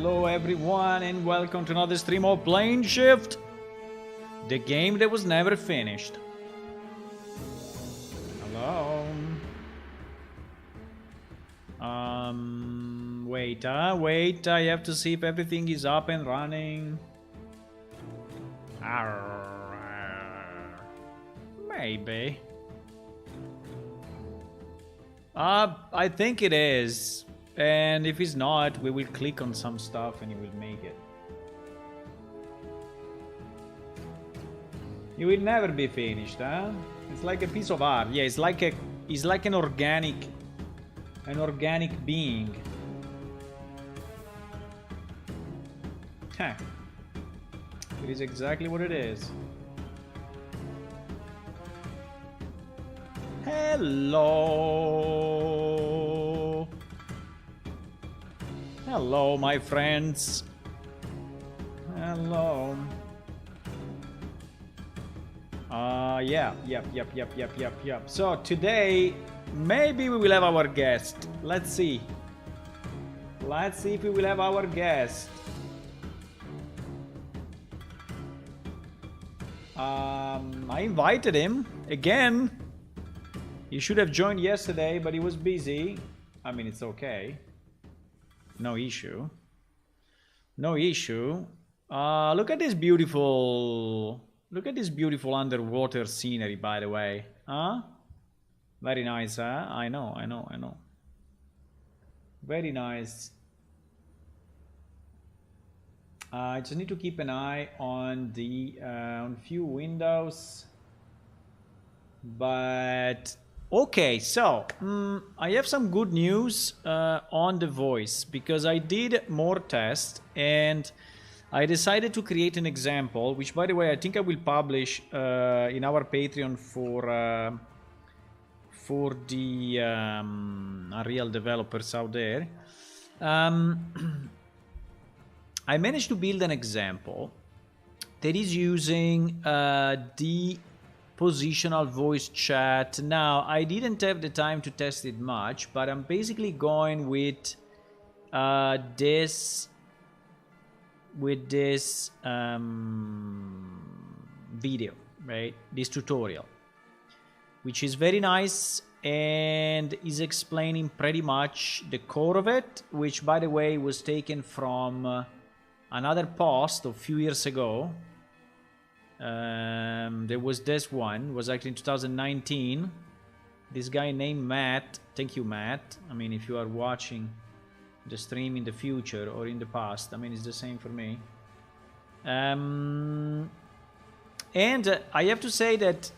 Hello everyone and welcome to another stream of Plane Shift, the game that was never finished. Hello. Wait, I have to see if everything is up and running. Maybe. I think it is. And if it's not, we will click on some stuff and it will make it. It will never be finished, huh? It's like a piece of art. Yeah, it's like an organic being. Huh. It is exactly what it is. Hello. Hello, my friends. Hello. Yep. So today, maybe we will have our guest. Let's see. Let's see if we will have our guest. I invited him again. He should have joined yesterday, but he was busy. I mean, it's okay. No issue. No issue. Look at this beautiful underwater scenery, by the way. Huh? Very nice, huh? I know. Very nice. I just need to keep an eye on the on few windows. But okay, so I have some good news on the voice, because I did more tests and I decided to create an example, which, by the way, I think I will publish in our Patreon for the Unreal developers out there. I managed to build an example that is using the positional voice chat. Now, I didn't have the time to test it much, but I'm basically going with this video, right? This tutorial, which is very nice and is explaining pretty much the core of it, which, by the way, was taken from another post of a few years ago. There was this one, was actually in 2019. This guy named Matt. Thank you, Matt. I mean, if you are watching the stream in the future or in the past, I mean, it's the same for me. And I have to say that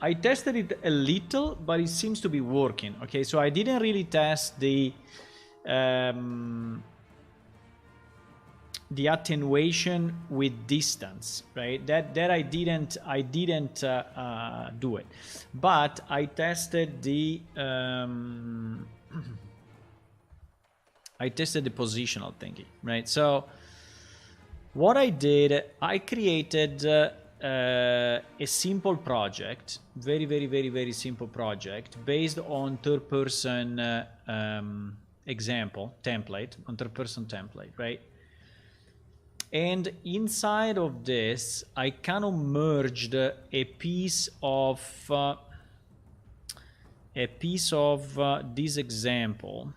I tested it a little, but it seems to be working. Okay, so I didn't really test the attenuation with distance, right? That I didn't do it, but I tested the positional thinking, right? So what I did, I created a simple project, very simple project based on third-person example template, on third-person template, right? And inside of this, I kind of merged a piece of this example.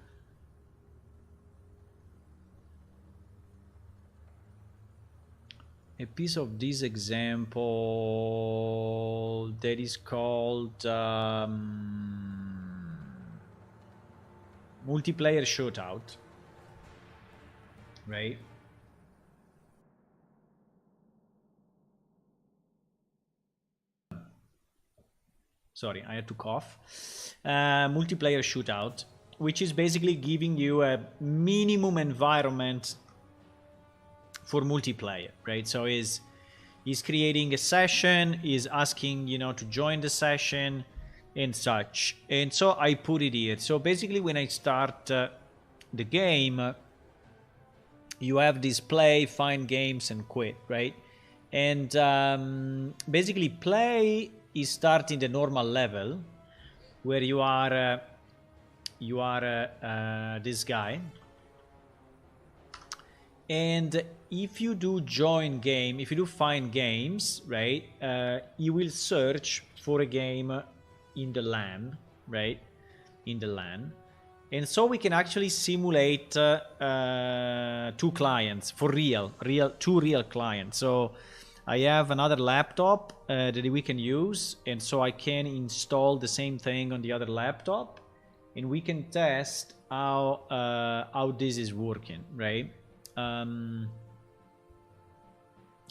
A piece of this example that is called multiplayer shootout, right? Sorry, I had to cough. Multiplayer shootout, which is basically giving you a minimum environment for multiplayer, right? So is creating a session, is asking, you know, to join the session and such. And so I put it here. So basically, when I start the game, you have this play, find games, and quit, right? And basically, play is starting the normal level, where you are this guy, And if you do join game, if you do find games, right, you will search for a game in the LAN, right, in the LAN. And so we can actually simulate 2 clients for two real clients. So I have another laptop that we can use, and so I can install the same thing on the other laptop, and we can test how this is working, right?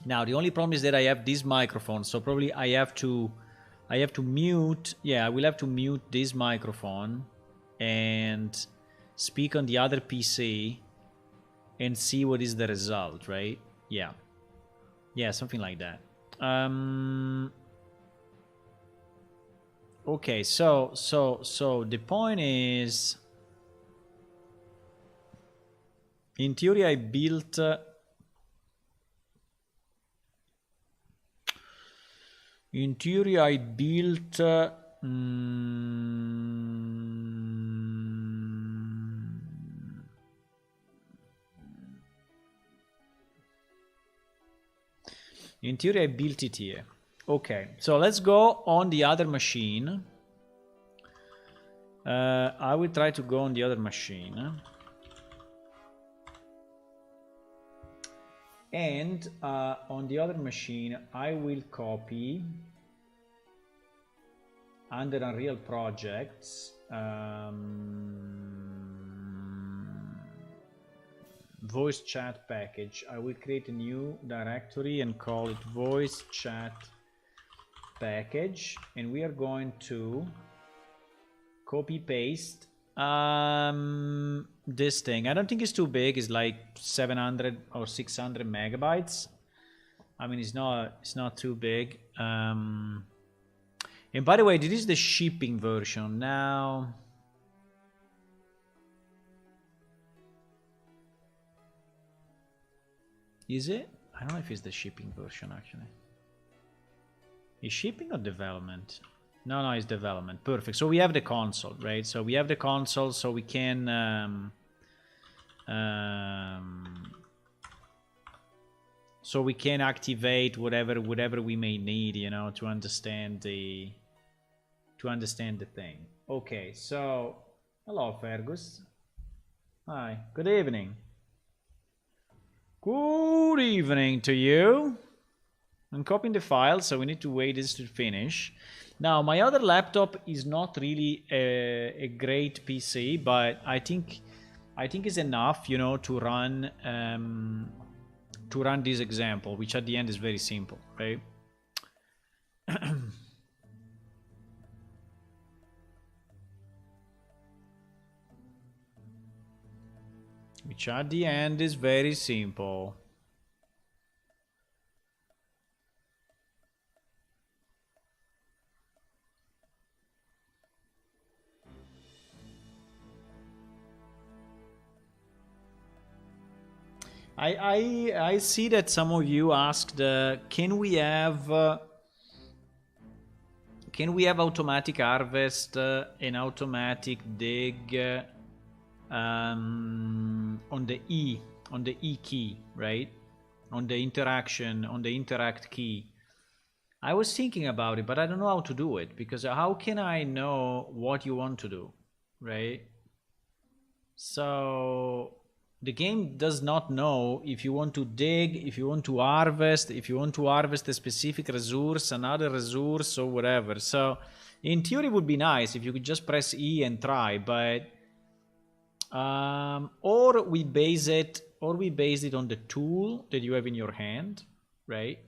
Now the only problem is that I have this microphone, so probably I have to mute. Yeah, I will have to mute this microphone and speak on the other PC and see what is the result, right? Yeah, something like that. Okay, so the point is, in theory I built in theory I built in theory I built it here. Okay, so let's go on the other machine. I will try to go on the other machine. And on the other machine, I will copy under Unreal Projects voice chat package. I will create a new directory and call it voice chat package, and we are going to copy paste this thing. I don't think it's too big. It's like 700 or 600 megabytes. I mean, it's not too big. And by the way, this is the shipping version now. Is it? I don't know if it's the shipping version actually. Is shipping or development? No, it's development. Perfect. So we have the console, right? So we have the console, so we can activate whatever we may need, you know, to understand the thing. Okay, so hello, Fergus. Hi. Good evening. Good evening to you. I'm copying the file, so we need to wait this to finish. Now, my other laptop is not really a great PC, but I think it's enough, you know, to run this example, which at the end is very simple, right? Which at the end is very simple. I see that some of you asked, can we have automatic harvest and automatic dig on the E key, right? On the interact key. I was thinking about it, but I don't know how to do it, because how can I know what you want to do, right? So the game does not know if you want to dig, if you want to harvest, if you want to harvest a specific resource, another resource, or whatever. So in theory it would be nice if you could just press E and try, but or we base it on the tool that you have in your hand, right?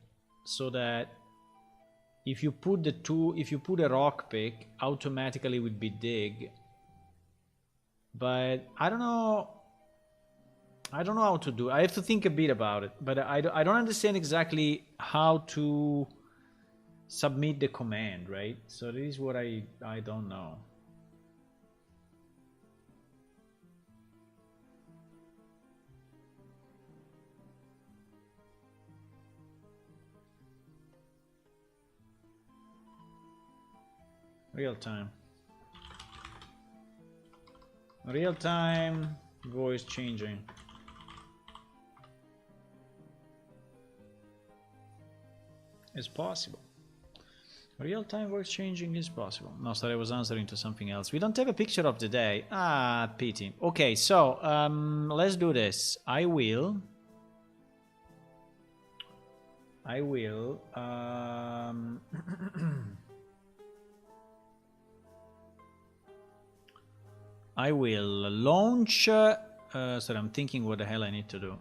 So that if you put a rock pick, automatically it would be dig. But I don't know how to do it. I have to think a bit about it, but I don't understand exactly how to submit the command, right? So this is what I don't know. Real time voice changing. It's possible. Real-time voice changing is possible. No, sorry, I was answering to something else. We don't have a picture of the day. Ah, pity. Okay, so let's do this. I will. I will launch. Sorry, I'm thinking what the hell I need to do.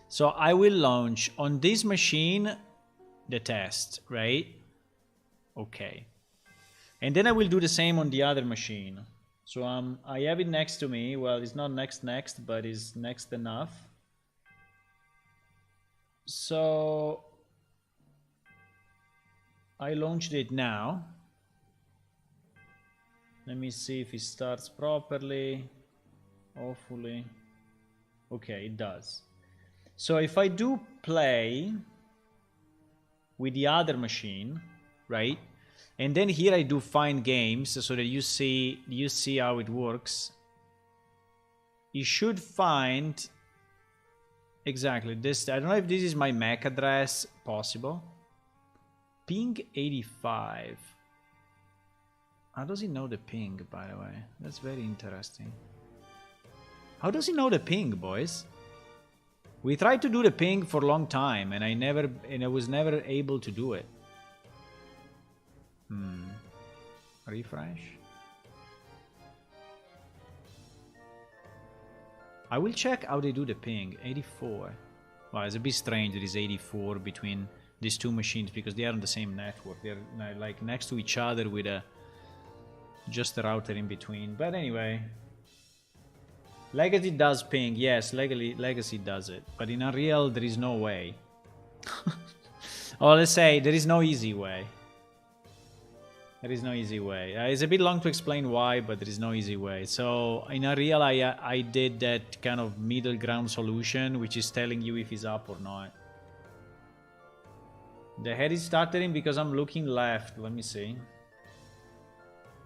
So I will launch on this machine the test, right? Okay. And then I will do the same on the other machine. So I have it next to me. Well, it's not next, but it's next enough. So I launched it now. Let me see if it starts properly. Hopefully. Okay, it does. So if I do play with the other machine, right? And then here I do find games so that you see how it works. You should find exactly this. I don't know if this is my MAC address. Possible. Ping 85. How does he know the ping, by the way? That's very interesting. How does he know the ping, boys? We tried to do the ping for a long time, and I was never able to do it. Refresh. I will check how they do the ping. 84. Well, it's a bit strange that it's 84 between these two machines because they are on the same network. They're like next to each other with just a router in between. But anyway. Legacy does ping, yes, Legacy does it. But in Unreal, there is no way. Or let's say, there is no easy way. There is no easy way. It's a bit long to explain why, but there is no easy way. So in Unreal, I did that kind of middle ground solution, which is telling you if it's up or not. The head is stuttering because I'm looking left. Let me see.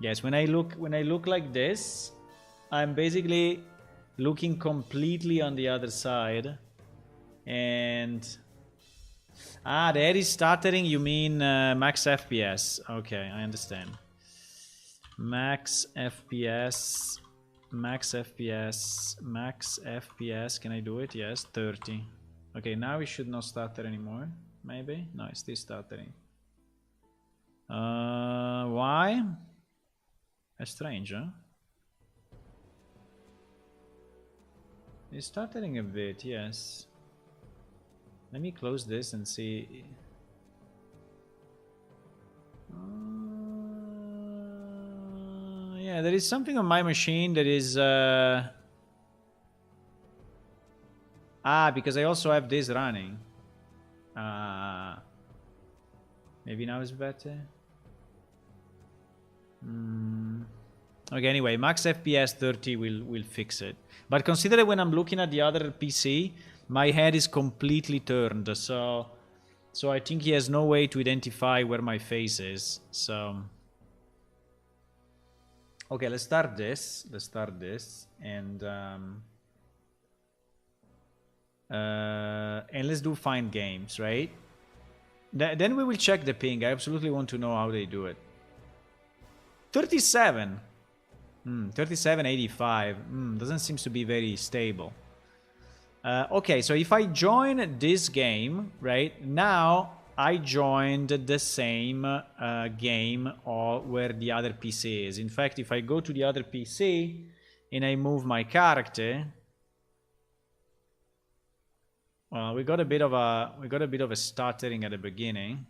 Yes, when I look like this, I'm basically looking completely on the other side. And the head is stuttering, you mean max FPS. Okay, I understand. Max FPS. Max FPS. Max FPS. Can I do it? Yes, 30. Okay, now it should not stutter anymore. Maybe? No, it's still stuttering. Why? That's strange, huh? It's stuttering a bit, yes. Let me close this and see. Yeah, there is something on my machine that is... because I also have this running. Maybe now it's better. Okay, anyway, max FPS 30 will fix it. But consider when I'm looking at the other PC, my head is completely turned, so I think he has no way to identify where my face is. So okay, let's start this. And let's do find games, right? Then we will check the ping. I absolutely want to know how they do it. 37. 3785. Doesn't seem to be very stable. Okay, so if I join this game, right, now I joined the same game or where the other PC is. In fact, if I go to the other PC and I move my character, well, we got a bit of a stuttering at the beginning,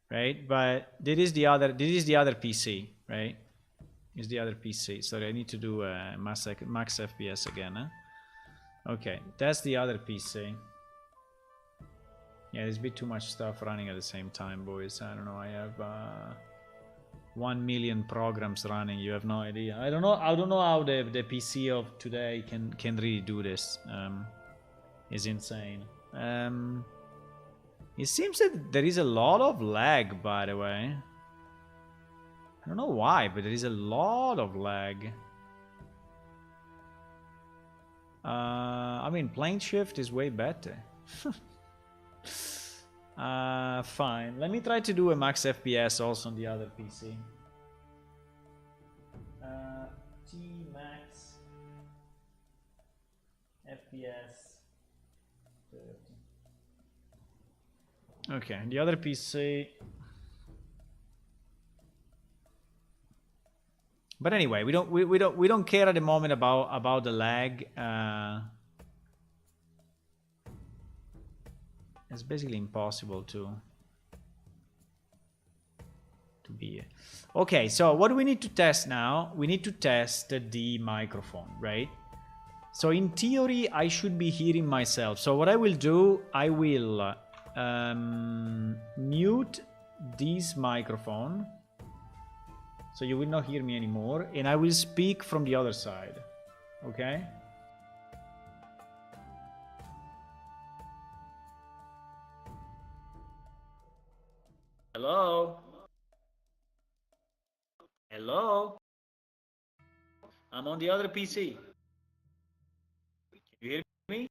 right? But this is the other PC, right? Is the other PC. Sorry, I need to do max FPS again. Huh? Okay, that's the other PC. Yeah, there's a bit too much stuff running at the same time, boys. I don't know. I have 1 million programs running. You have no idea. I don't know how the PC of today can really do this. It's insane. It seems that there is a lot of lag, by the way. I don't know why, but there is a lot of lag. I mean, plane shift is way better. Fine. Let me try to do a max FPS also on the other PC. T max FPS 30. Okay, the other PC. But anyway, we don't care at the moment about the lag. It's basically impossible to be. Okay, so what do we need to test now? We need to test the microphone, right? So in theory, I should be hearing myself. So what I will do, I will mute this microphone, so you will not hear me anymore, and I will speak from the other side. Okay? Hello? Hello? I'm on the other PC. Can you hear me?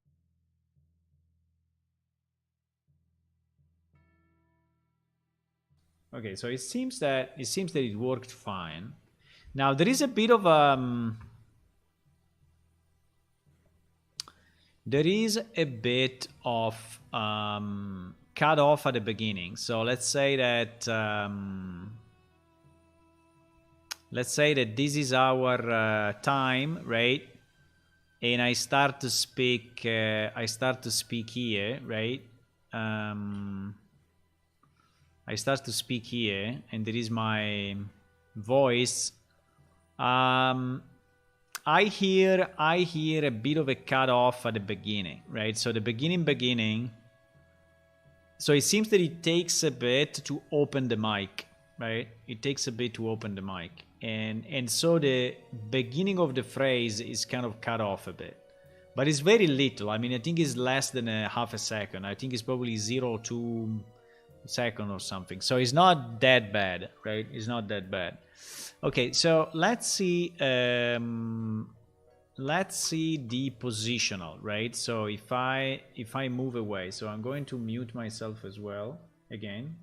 Okay, so it seems that it worked fine. Now there is a bit of cut off at the beginning. So let's say that this is our time, right? And I start to speak here, right? I start to speak here, and there is my voice. I hear a bit of a cut off at the beginning, right? So the beginning. So it seems that it takes a bit to open the mic, right? It takes a bit to open the mic, and so the beginning of the phrase is kind of cut off a bit, but it's very little. I mean, I think it's less than a half a second. I think it's probably 0.2 second or something. So it's not that bad, right? It's not that bad. Okay, so let's see the positional, right? So if I move away, so I'm going to mute myself as well again.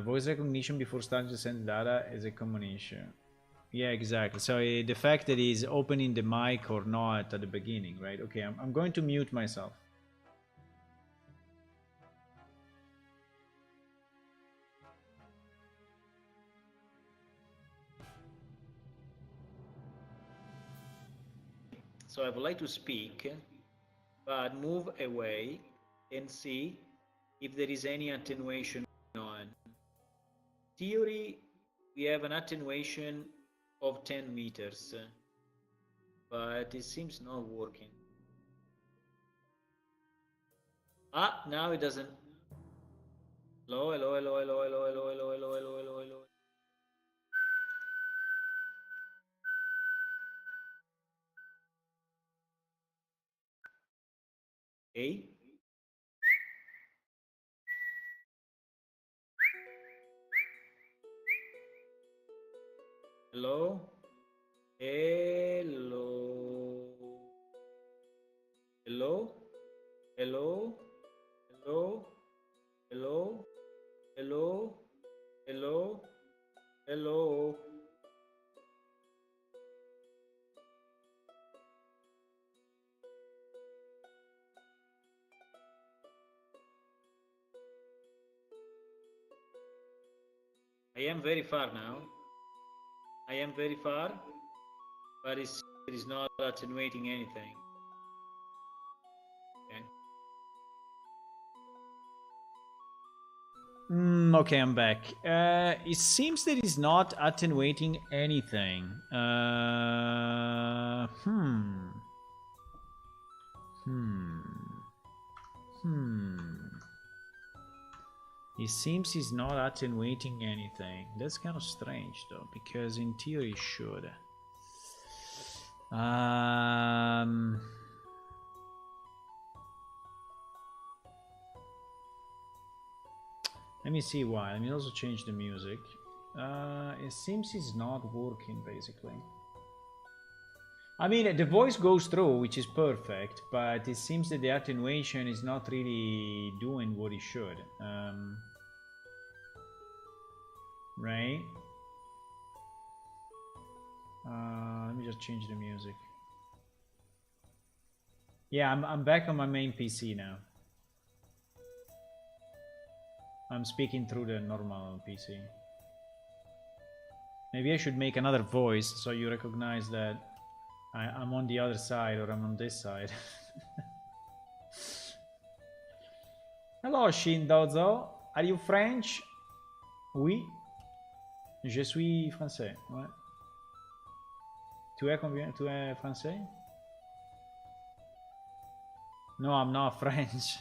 Voice recognition before starting to send data is a common issue. Yeah, exactly. So the fact that he's opening the mic or not at the beginning, right? Okay, I'm going to mute myself. So I would like to speak, but move away and see if there is any attenuation on. Theory, we have an attenuation of 10 meters, but it seems not working. Now it doesn't. Hello, hello, hello, hello, hello, hello, hello, hello, hello, hello, hello. Hey. Hello. Hello. Hello. Hello. Hello. Hello. Hello. Hello. Hello. I am very far now. I am very far, but it is not attenuating anything. Okay. Okay, I'm back. It seems that it's not attenuating anything. It seems he's not attenuating anything. That's kind of strange, though, because in theory it should. Let me see why. Let me also change the music. It seems it's not working, basically. I mean, the voice goes through, which is perfect, but it seems that the attenuation is not really doing what it should. Right? Let me just change the music. Yeah, I'm back on my main PC now. I'm speaking through the normal PC. Maybe I should make another voice so you recognize that I'm on the other side or I'm on this side. Hello, Shindozo. Are you French? Oui. Je suis français. Ouais. Tu es combien? Tu es français? No, I'm not French.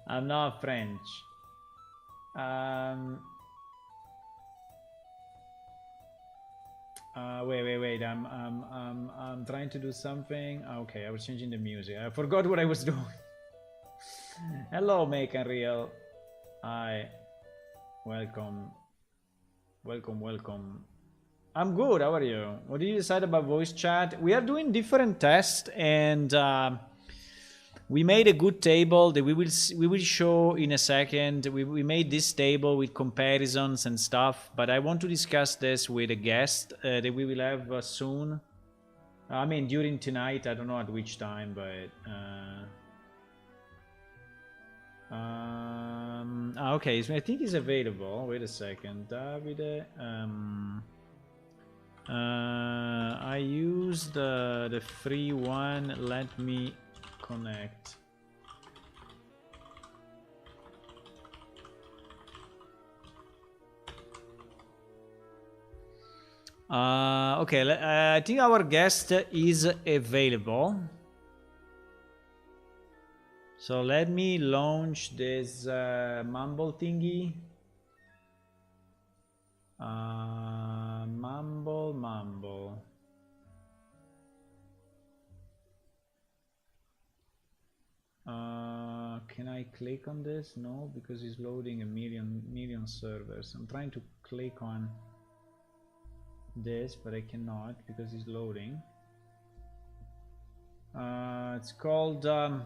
I'm not French. Wait. I'm trying to do something. Okay, I was changing the music. I forgot what I was doing. Hello, Make and Real. Hi. Welcome. Welcome. I'm good. How are you? What did you decide about voice chat? We are doing different tests, and we made a good table that we will show in a second. We made this table with comparisons and stuff, but I want to discuss this with a guest that we will have soon. I mean, during tonight. I don't know at which time, but okay. So I think it's available. Wait a second, Davide. I use the free one. Let me connect. Okay, I think our guest is available. So let me launch this Mumble thingy. Mumble. Can I click on this? No, because it's loading a million servers. I'm trying to click on this, but I cannot because it's loading. It's called how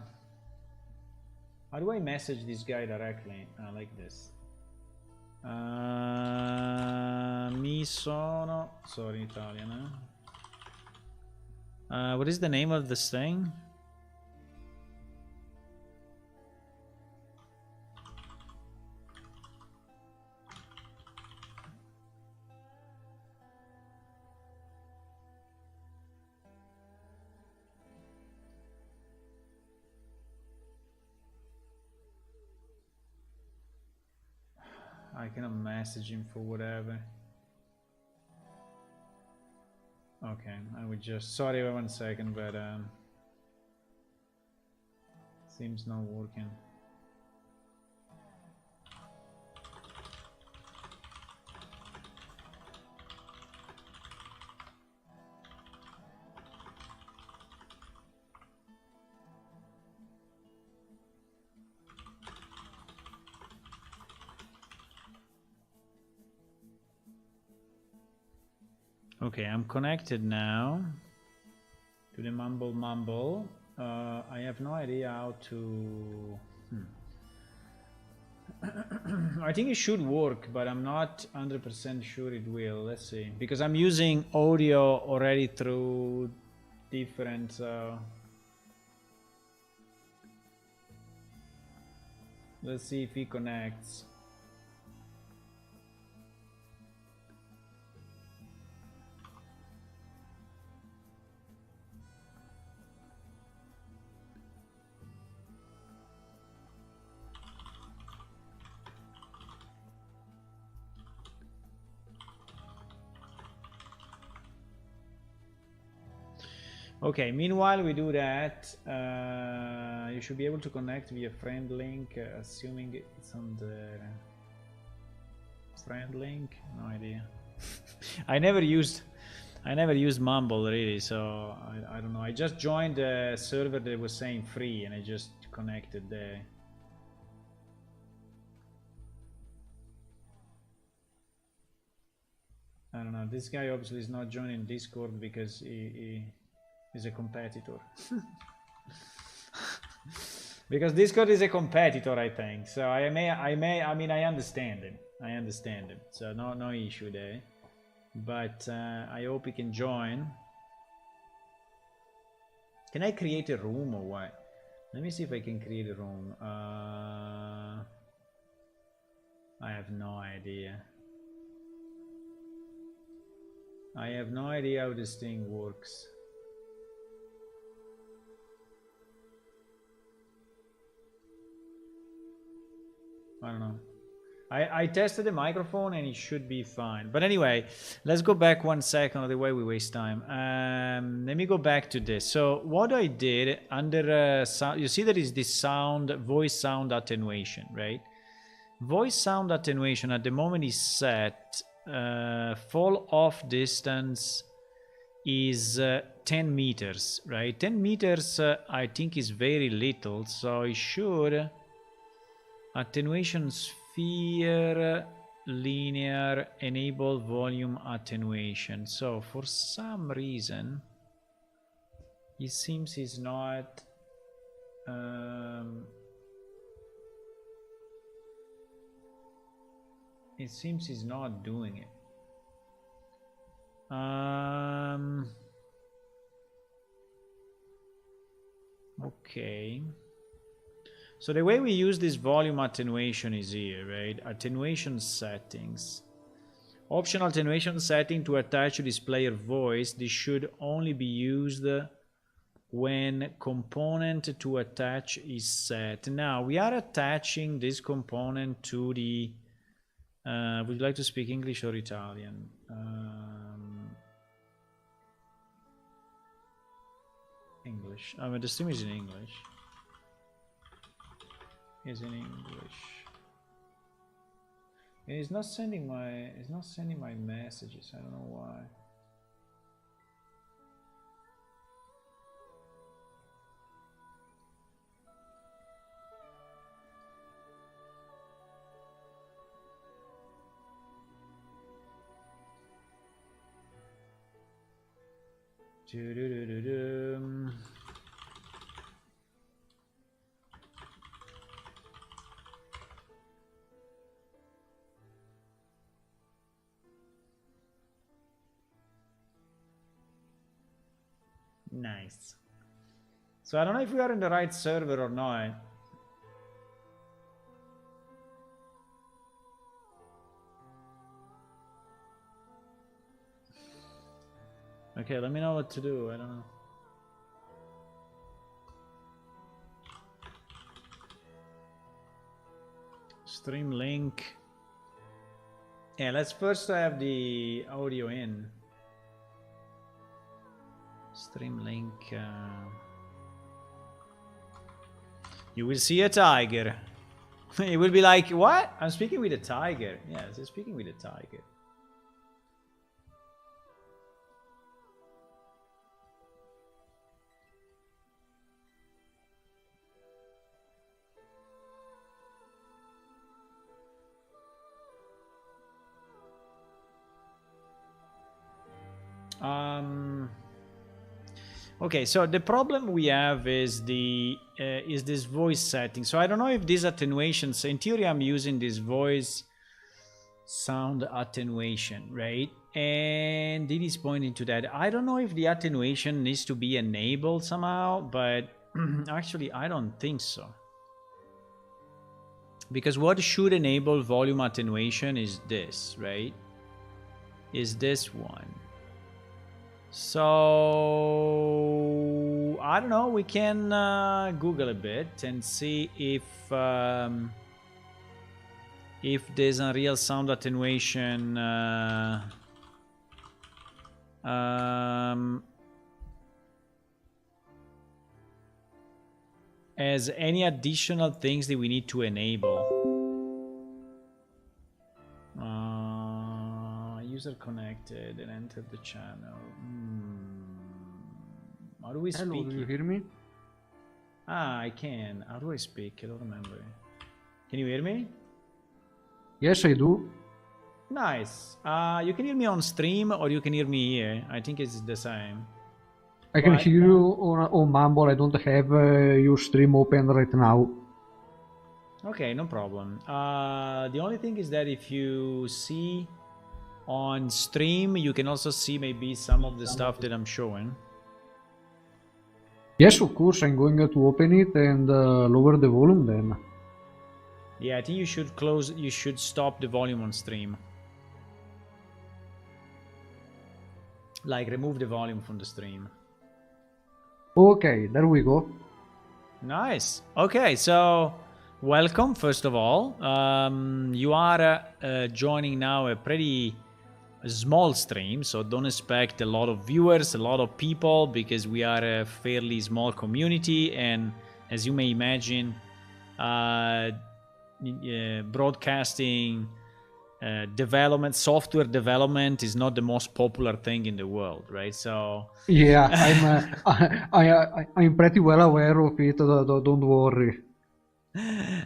do I message this guy directly? Like this. Mi sono, sorry, Italian. What is the name of this thing? I cannot message him for whatever. Okay, I would just, sorry 1 second, but seems not working. Okay, I'm connected now to the Mumble. I have no idea how to... I think it should work, but I'm not 100% sure it will. Let's see. Because I'm using audio already through different... Let's see if he connects. Okay, meanwhile we do that, you should be able to connect via friend link, assuming it's on the friend link. No idea. I never used Mumble really, so I don't know. I just joined a server that was saying free and I just connected there. I don't know. This guy obviously is not joining Discord because he is a competitor. Because Discord is a competitor, I think. So I mean, I understand him. So no issue there. But I hope he can join. Can I create a room or what? Let me see if I can create a room. I have no idea. I have no idea how this thing works. I don't know. I tested the microphone and it should be fine. But anyway, let's go back 1 second, otherwise we waste time. Let me go back to this. So what I did under sound, you see there is this sound, voice sound attenuation, right? Voice sound attenuation at the moment is set. Fall off distance is 10 meters, right? 10 meters I think is very little, so I should attenuation sphere linear enable volume attenuation. So for some reason it seems it's not it seems he's not doing it. Okay. So the way we use this volume attenuation is here, right? Attenuation settings. Optional attenuation setting to attach to this player voice. This should only be used when component to attach is set. Now we are attaching this component to the would you like to speak English or Italian? English. I mean, the stream is in English. Is in English. And it's not sending my messages. I don't know why. Nice. So I don't know if we are in the right server or not. Okay, let me know what to do. I don't know. Stream link. Yeah, let's first have the audio in. Stream link. You will see a tiger. It will be like, what? I'm speaking with a tiger. Yes, I'm speaking with a tiger. Okay, so the problem we have is this voice setting. So I don't know if these attenuations, in theory I'm using this voice sound attenuation, right? And it is pointing to that. I don't know if the attenuation needs to be enabled somehow, but actually I don't think so. Because what should enable volume attenuation is this, right? Is this one. So I don't know, we can Google a bit and see if there's a real sound attenuation as any additional things that we need to enable. User connected and entered the channel. How do we speak? Hello, do you hear me? Ah, I can. How do I speak? I don't remember. Can you hear me? Yes, I do. Nice. You can hear me on stream or you can hear me here. I think it's the same. I can hear you on Mumble. I don't have your stream open right now. Okay, no problem. The only thing is that if you see on stream, you can also see maybe some of the stuff that I'm showing. Yes, of course. I'm going to open it and lower the volume then. Yeah, I think you should stop the volume on stream. Like remove the volume from the stream. Okay, there we go. Nice. Okay, so welcome first of all. You are joining now a pretty small stream, so don't expect a lot of viewers, a lot of people, because we are a fairly small community, and as you may imagine, broadcasting development, software development is not the most popular thing in the world, right? So yeah, I'm pretty well aware of it. Don't worry.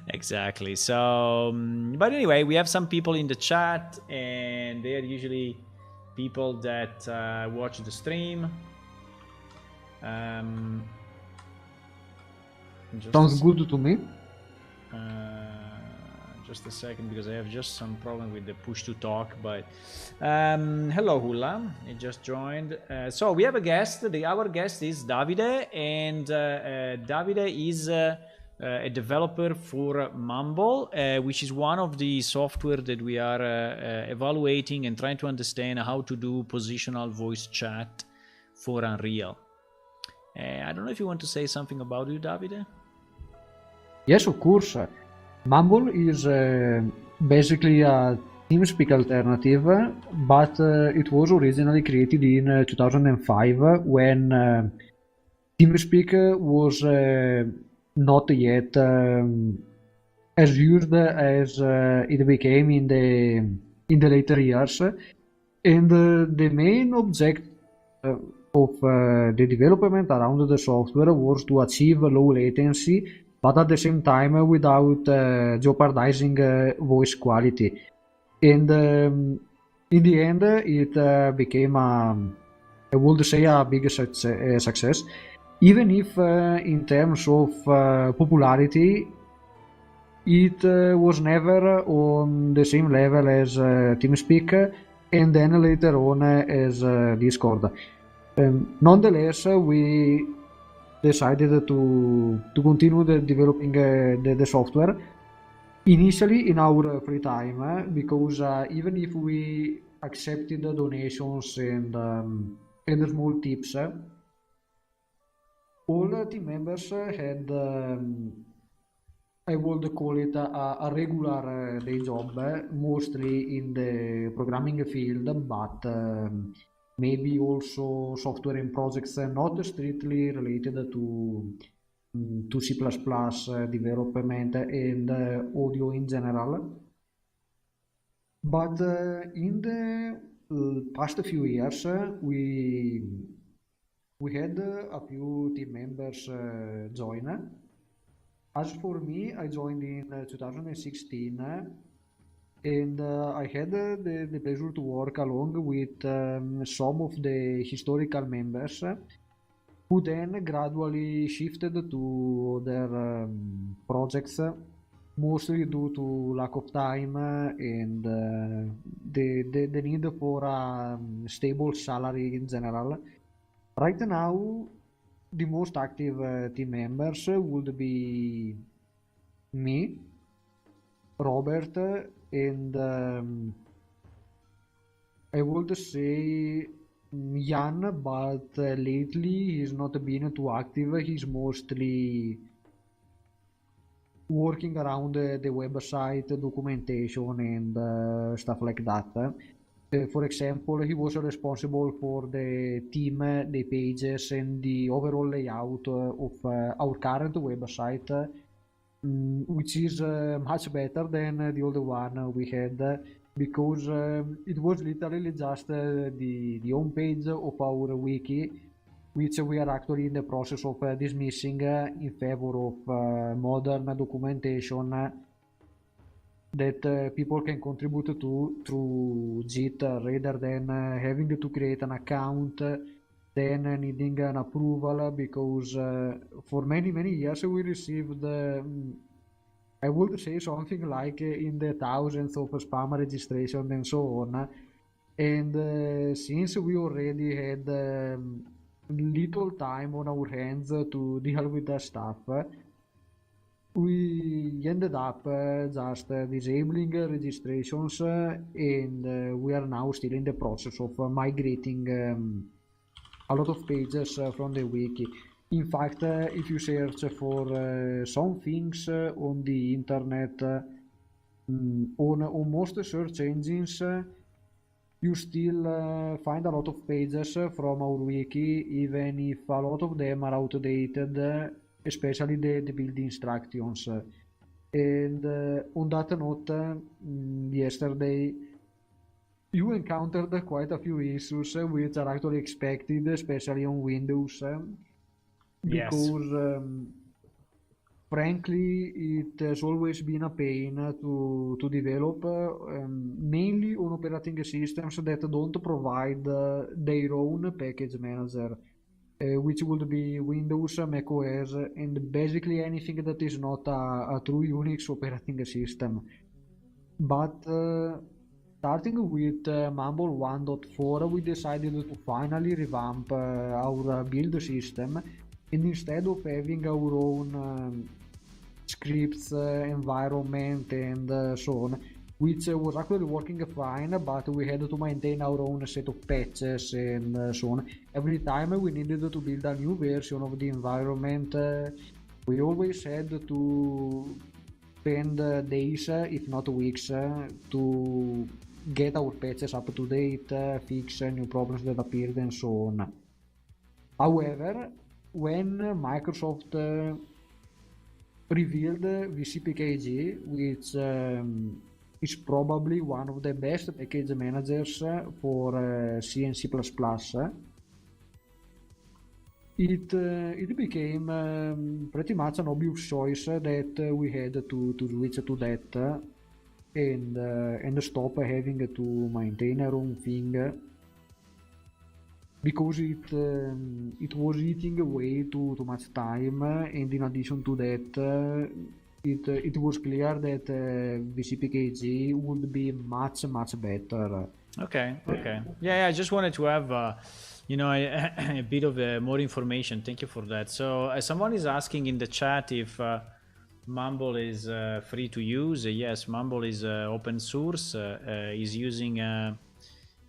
Exactly. So, but anyway, we have some people in the chat, and they are usually people that watch the stream. Sounds good to me. Just a second, because I have just some problem with the push to talk. But hello, Hula. He just joined. So we have a guest. Our guest is Davide, and Davide is a developer for Mumble, which is one of the software that we are evaluating and trying to understand how to do positional voice chat for Unreal. I don't know if you want to say something about it, Davide? Yes, of course. Mumble is basically a TeamSpeak alternative, but it was originally created in 2005 when TeamSpeak was not yet as used as it became in the later years, and the main object of the development around the software was to achieve low latency, but at the same time without jeopardizing voice quality. And in the end, it became I would say a big success, even if in terms of popularity, it was never on the same level as TeamSpeak, and then later on as Discord. Nonetheless, we decided to continue developing the software initially in our free time, because even if we accepted donations and small tips, all team members had I would call it a regular day job, mostly in the programming field, but maybe also software and projects not strictly related to C++ development and audio in general. But in the past few years, we had a few team members join. As for me, I joined in 2016, and I had the pleasure to work along with some of the historical members, who then gradually shifted to their projects, mostly due to lack of time and the need for a stable salary in general. Right now, the most active team members would be me, Robert, and I would say Jan, but lately he's not been too active. He's mostly working around the website documentation and stuff like that. For example, he was responsible for the theme, the pages, and the overall layout of our current website, which is much better than the old one we had, because it was literally just the home page of our wiki, which we are actually in the process of dismissing in favor of modern documentation that people can contribute to through JIT rather than having to create an account, then needing an approval, because for many years we received, I would say something like in the thousands of spam registration and so on. And since we already had little time on our hands to deal with the stuff, we ended up just disabling registrations, and we are now still in the process of migrating a lot of pages from the wiki. In fact, if you search for some things on the internet, on most search engines, you still find a lot of pages from our wiki, even if a lot of them are outdated, especially the build instructions. And on that note, yesterday you encountered quite a few issues which are actually expected, especially on Windows, Yes. because frankly, it has always been a pain to develop, mainly on operating systems that don't provide their own package manager, which would be Windows, macOS, and basically anything that is not a true Unix operating system. But starting with Mumble 1.4, we decided to finally revamp our build system, and instead of having our own scripts, environment, and so on, which was actually working fine, but we had to maintain our own set of patches and so on. Every time we needed to build a new version of the environment, we always had to spend days, if not weeks, to get our patches up to date, fix new problems that appeared, and so on. However, when Microsoft revealed VCPKG, which is probably one of the best package managers for C and C++, it became pretty much an obvious choice that we had to switch to that, and stop having to maintain our own thing, because it was eating away too much time, and in addition to that, it was clear that VCPKG would be much better. Okay. Yeah, I just wanted to have, a bit of more information. Thank you for that. So, someone is asking in the chat if Mumble is free to use. Yes, Mumble is open source. Is using a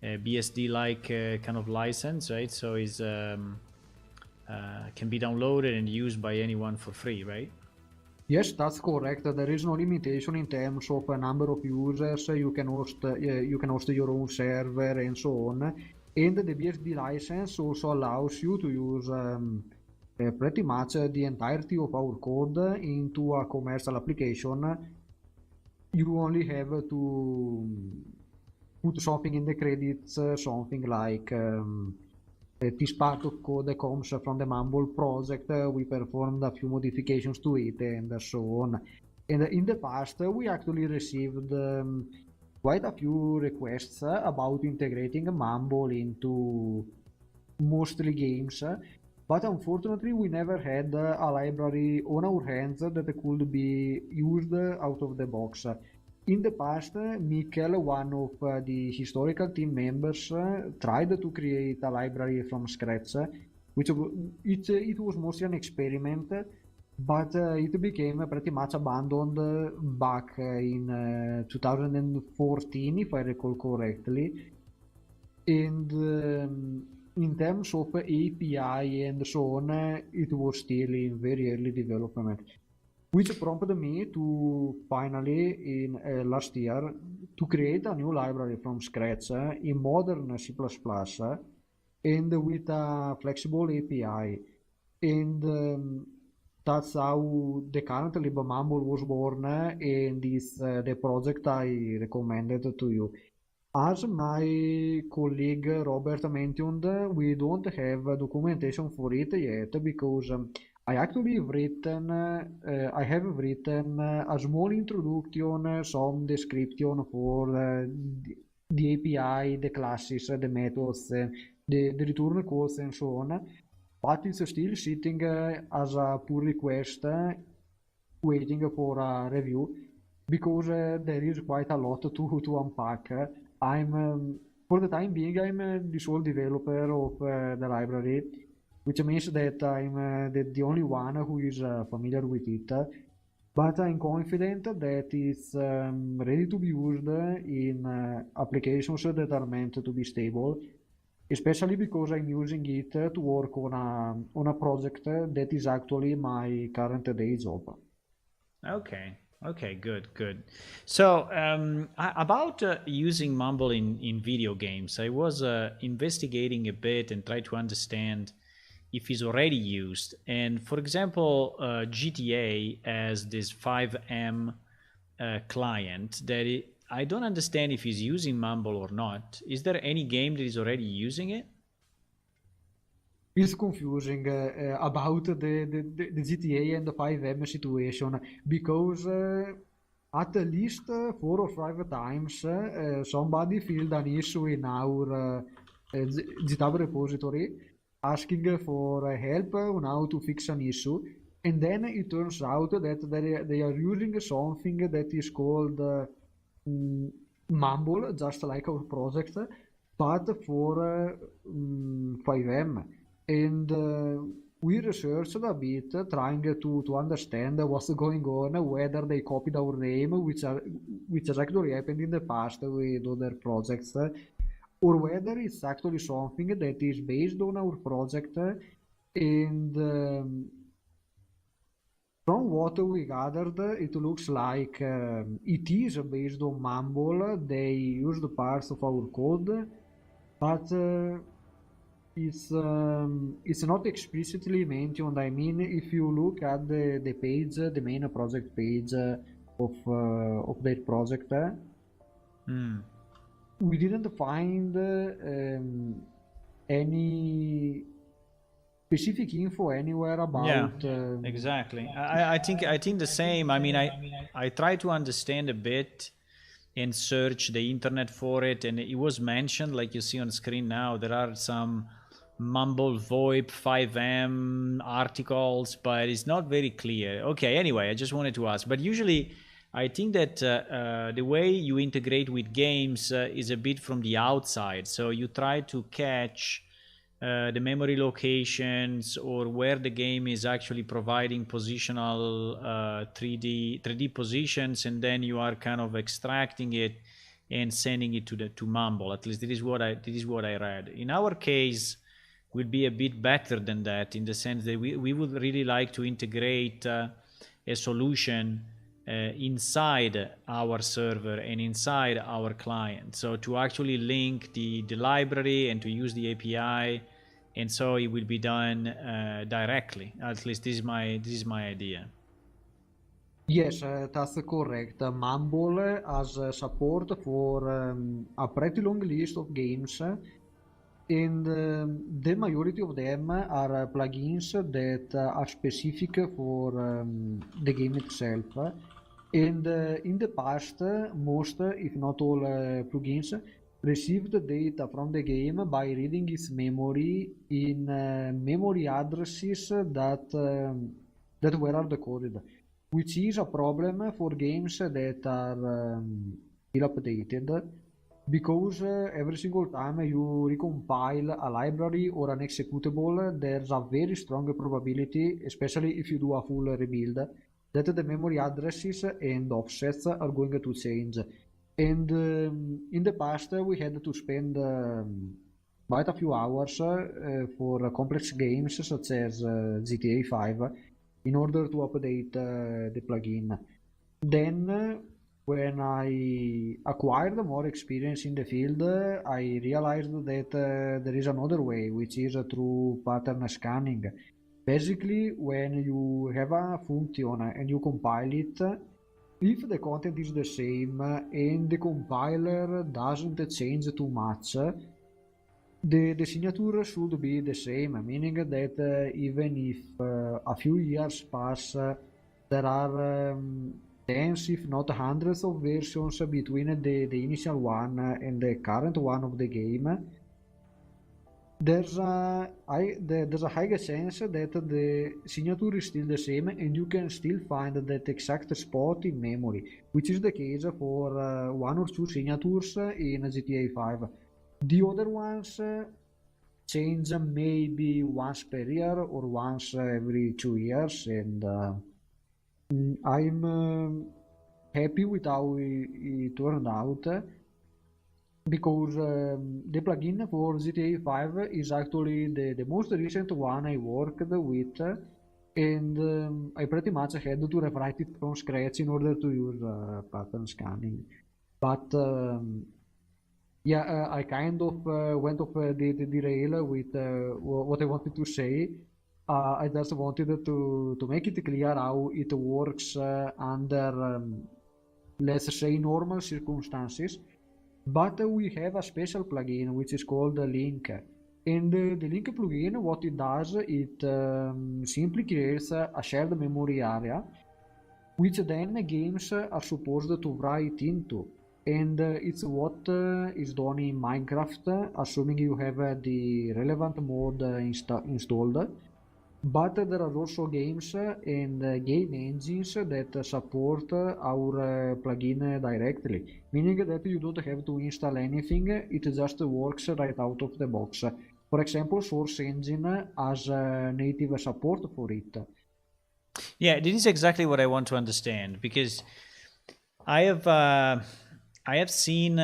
BSD-like kind of license, right? So is can be downloaded and used by anyone for free, right? Yes, that's correct. There is no limitation in terms of a number of users. You can host your own server and so on. And the BSD license also allows you to use pretty much the entirety of our code into a commercial application. You only have to put something in the credits, something like this part of code comes from the Mumble project. We performed a few modifications to it and so on. And in the past, we actually received quite a few requests about integrating Mumble into mostly games. But unfortunately, we never had a library on our hands that could be used out of the box. In the past, Mikkel, one of the historical team members, tried to create a library from scratch, which it was mostly an experiment, but it became pretty much abandoned back in 2014, if I recall correctly. And in terms of API and so on, it was still in very early development, which prompted me to finally, in last year, to create a new library from scratch in modern C++, and with a flexible API. And that's how the current libmumble was born, and is the project I recommended to you. As my colleague Robert mentioned, we don't have documentation for it yet, because I actually have written a small introduction, some description for the API, the classes, the methods, the return calls, and so on. But it's still sitting as a pull request, waiting for a review because there is quite a lot to unpack. I'm For the time being, I'm the sole developer of the library, which means that I'm the only one who is familiar with it. But I'm confident that it's ready to be used in applications that are meant to be stable, especially because I'm using it to work on a project that is actually my current day job. Okay. Okay. Good. Good. So about using Mumble in video games, I was investigating a bit and try to understand if it's already used. And for example, GTA has this 5M client that I don't understand if he's using Mumble or not. Is there any game that is already using it? It's confusing about the GTA and the 5M situation because at least 4 or 5 times somebody filled an issue in our GitHub repository asking for help on how to fix an issue, and then it turns out that they are using something that is called mm, Mumble, just like our project, but for 5M. And we researched a bit, trying to understand what's going on, whether they copied our name, which has actually happened in the past with other projects, or whether it's actually something that is based on our project. And from what we gathered, it looks like it is based on Mumble. They used parts of our code, but it's not explicitly mentioned. I mean, if you look at the page, the main project page of their project, Hmm. we didn't find any specific info anywhere Yeah, about. exactly. I think the same. I mean, I try to understand a bit and search the internet for it, and it was mentioned, like you see on screen now. There are some Mumble VoIP 5M articles, but it's not very clear. Okay, anyway, I just wanted to ask. But usually, I think that the way you integrate with games is a bit from the outside. So you try to catch the memory locations or where the game is actually providing positional 3D positions, and then you are kind of extracting it and sending it to Mumble. At least this is what I read. In our case, will be a bit better than that, in the sense that we would really like to integrate a solution inside our server and inside our client, so to actually link the library and to use the API, and so it will be done directly. At least this is my idea. Yes, that's correct. Mumble has support for a pretty long list of games, and the majority of them are plugins that are specific for the game itself. And in the past, most, if not all, plugins received data from the game by reading its memory in memory addresses that were hard-coded, which is a problem for games that are still updated, because every single time you recompile a library or an executable, there's a very strong probability, especially if you do a full rebuild, that the memory addresses and offsets are going to change. And in the past, we had to spend quite a few hours for complex games such as GTA 5 in order to update the plugin. Then, when I acquired more experience in the field, I realized that there is another way, which is through pattern scanning. Basically, when you have a function and you compile it, if the content is the same and the compiler doesn't change too much, The signature should be the same, meaning that even if a few years pass, there are tens, if not hundreds, of versions between the initial one and the current one of the game. There's a high chance that the signature is still the same and you can still find that exact spot in memory, which is the case for one or two signatures in GTA 5. The other ones change maybe once per year or once every 2 years, and I'm happy with how it turned out because the plugin for GTA 5 is actually the most recent one I worked with, and I pretty much had to rewrite it from scratch in order to use pattern scanning. But yeah, I kind of went off the rail with what I wanted to say. I just wanted to make it clear how it works under, let's say, normal circumstances. But we have a special plugin which is called Link. And the Link plugin, what it does, it simply creates a shared memory area, which then games are supposed to write into. And it's what is done in Minecraft, assuming you have the relevant mod installed. But there are also games and game engines that support our plugin directly, meaning that you don't have to install anything, it just works right out of the box. For example, Source Engine has native support for it. Yeah, this is exactly what I want to understand, because I have uh, I have seen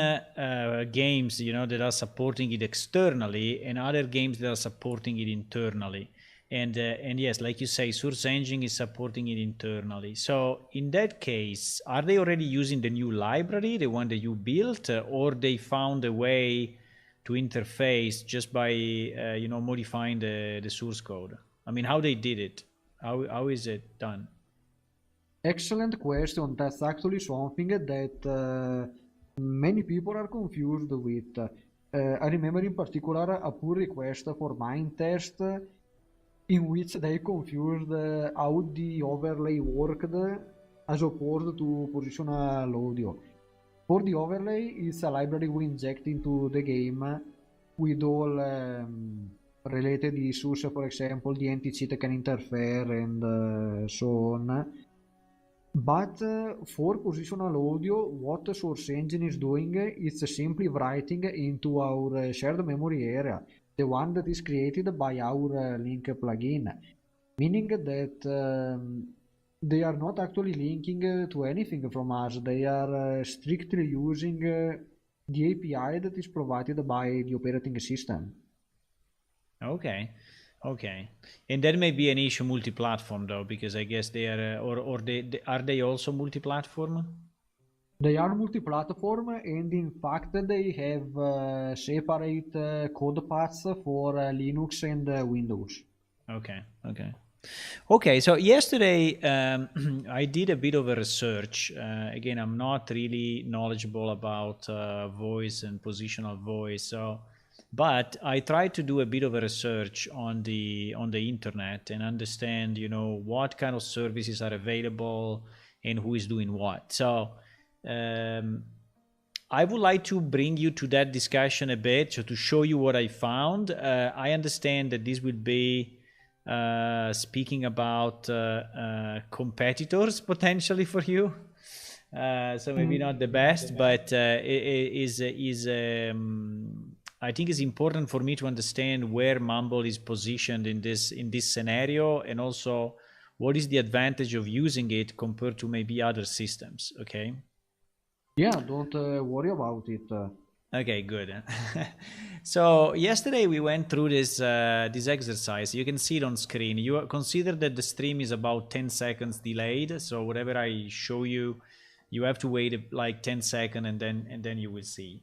games, that are supporting it externally, and other games that are supporting it internally. And yes, like you say, Source Engine is supporting it internally. So in that case, are they already using the new library, the one that you built, or they found a way to interface just by modifying the source code? I mean, how they did it? How is it done? Excellent question. That's actually something that many people are confused with. I remember in particular a pull request for mine test in which they confused how the overlay worked as opposed to positional audio. For the overlay, it's a library we inject into the game with all related issues, for example, the anti-cheat can interfere and so on. But for positional audio, what Source Engine is doing is simply writing into our shared memory area, the one that is created by our link plugin, meaning that they are not actually linking to anything from us. They are strictly using the API that is provided by the operating system. Okay, okay, and that may be an issue multi-platform though, because I guess they are, or they are they also multi-platform? They are multi-platform, and in fact they have separate code paths for Linux and Windows. Okay, okay. Okay, so yesterday I did a bit of a research. Again, I'm not really knowledgeable about voice and positional voice, but I tried to do a bit of a research on the internet and understand, what kind of services are available and who is doing what. So um, I would like to bring you to that discussion a bit, so to show you what I found. I understand that this will be speaking about competitors potentially for you. So maybe not the best, but I think it's important for me to understand where Mumble is positioned in this scenario, and also what is the advantage of using it compared to maybe other systems. Okay. Yeah, don't worry about it. Okay, good. So yesterday we went through this exercise. You can see it on screen. You consider that the stream is about 10 seconds delayed. So whatever I show you, you have to wait like 10 seconds, and then you will see.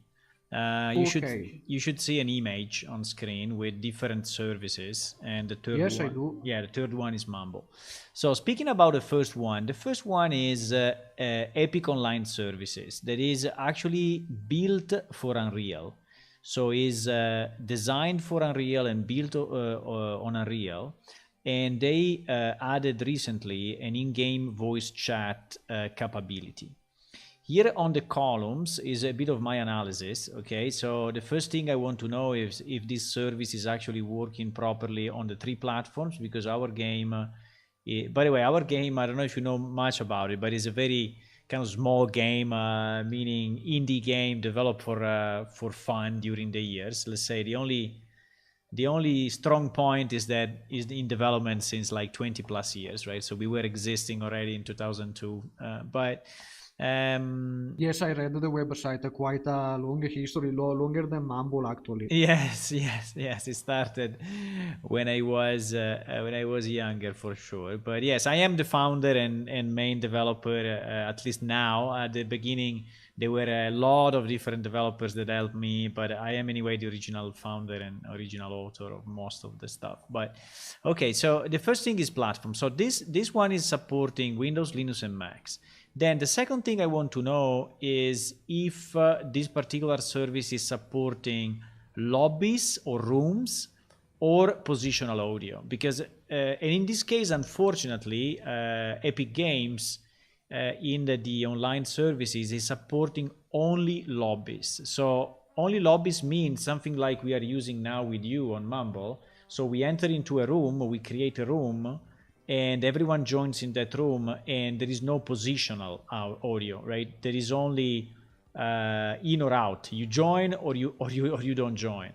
You should Okay. you should see an image on screen with different services, and the third Yes, I one, do. yeah, the third one is Mumble. So speaking about the first one is Epic Online Services that is actually built for Unreal. So is designed for Unreal and built on Unreal. And they added recently an in-game voice chat capability. Here on the columns is a bit of my analysis, okay? So the first thing I want to know is if this service is actually working properly on the 3 platforms, because our game, by the way, our game, I don't know if you know much about it, but it's a very kind of small game, meaning indie game developed for fun during the years. Let's say the only strong point is that is in development since like 20 plus years, right? So we were existing already in 2002, but Yes, I read the website, quite a long history, longer than Mumble actually. yes, yes. It started when when I was younger, for sure. But yes, I am the founder and main developer. At least now, at the beginning, there were a lot of different developers that helped me. But I am anyway the original founder and original author of most of the stuff. But okay, so the first thing is platform. So this one is supporting Windows, Linux, and Macs. Then the second thing I want to know is if this particular service is supporting lobbies or rooms or positional audio. Because, and in this case, unfortunately, Epic Games in the online services is supporting only lobbies. So only lobbies means something like we are using now with you on Mumble. So we enter into a room, we create a room, and everyone joins in that room, and there is no positional audio, right? There is only in or out. You join or you don't join.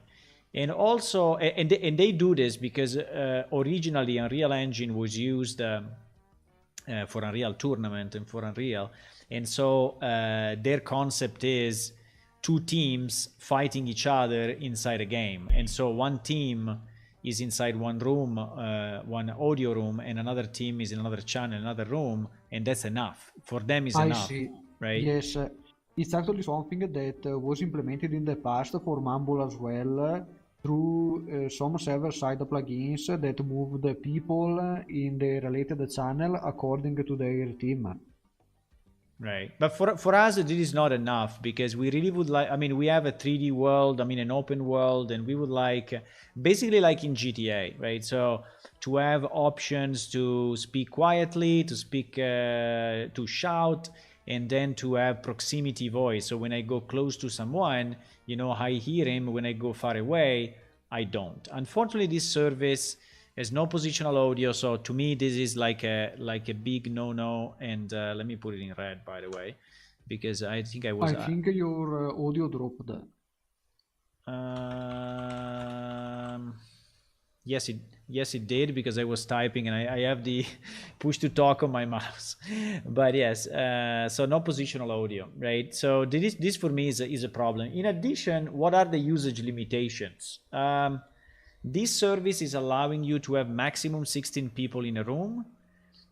And also, and they do this because originally Unreal Engine was used for Unreal Tournament and for Unreal, and so their concept is 2 teams fighting each other inside a game, and so one team is inside one room, one audio room, and another team is in another channel, another room, and that's enough. For them is I enough, see. right? Yes, it's actually something that was implemented in the past for Mumble as well through some server-side plugins that move the people in the related channel according to their team. Right. But for us, this is not enough because we really would like, I mean, we have a 3D world, I mean, an open world, and we would like, basically like in GTA, right? So to have options to speak quietly, to speak, to shout, and then to have proximity voice. So when I go close to someone, you know, I hear him. When I go far away, I don't. Unfortunately, this service has no positional audio, so to me this is like a big no. And let me put it in red, by the way, because I think I was I think your audio dropped. yes it did, because I was typing and I have the push to talk on my mouse. But yes, so no positional audio, right? So this for me is a problem. In addition, what are the usage limitations? This service is allowing you to have maximum 16 people in a room,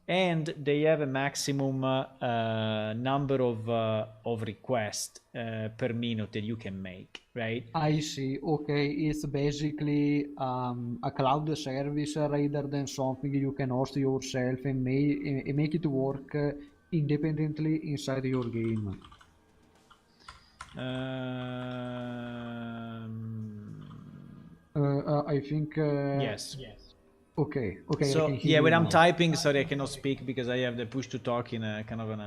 and they have a maximum number of requests per minute that you can make, right? I see. Okay, it's basically a cloud service rather than something you can host yourself and make it work independently inside your game. I think. Yes. Okay, okay, I can So hear yeah, you when I'm now. typing, sorry, I cannot speak because I have the push to talk in a kind of an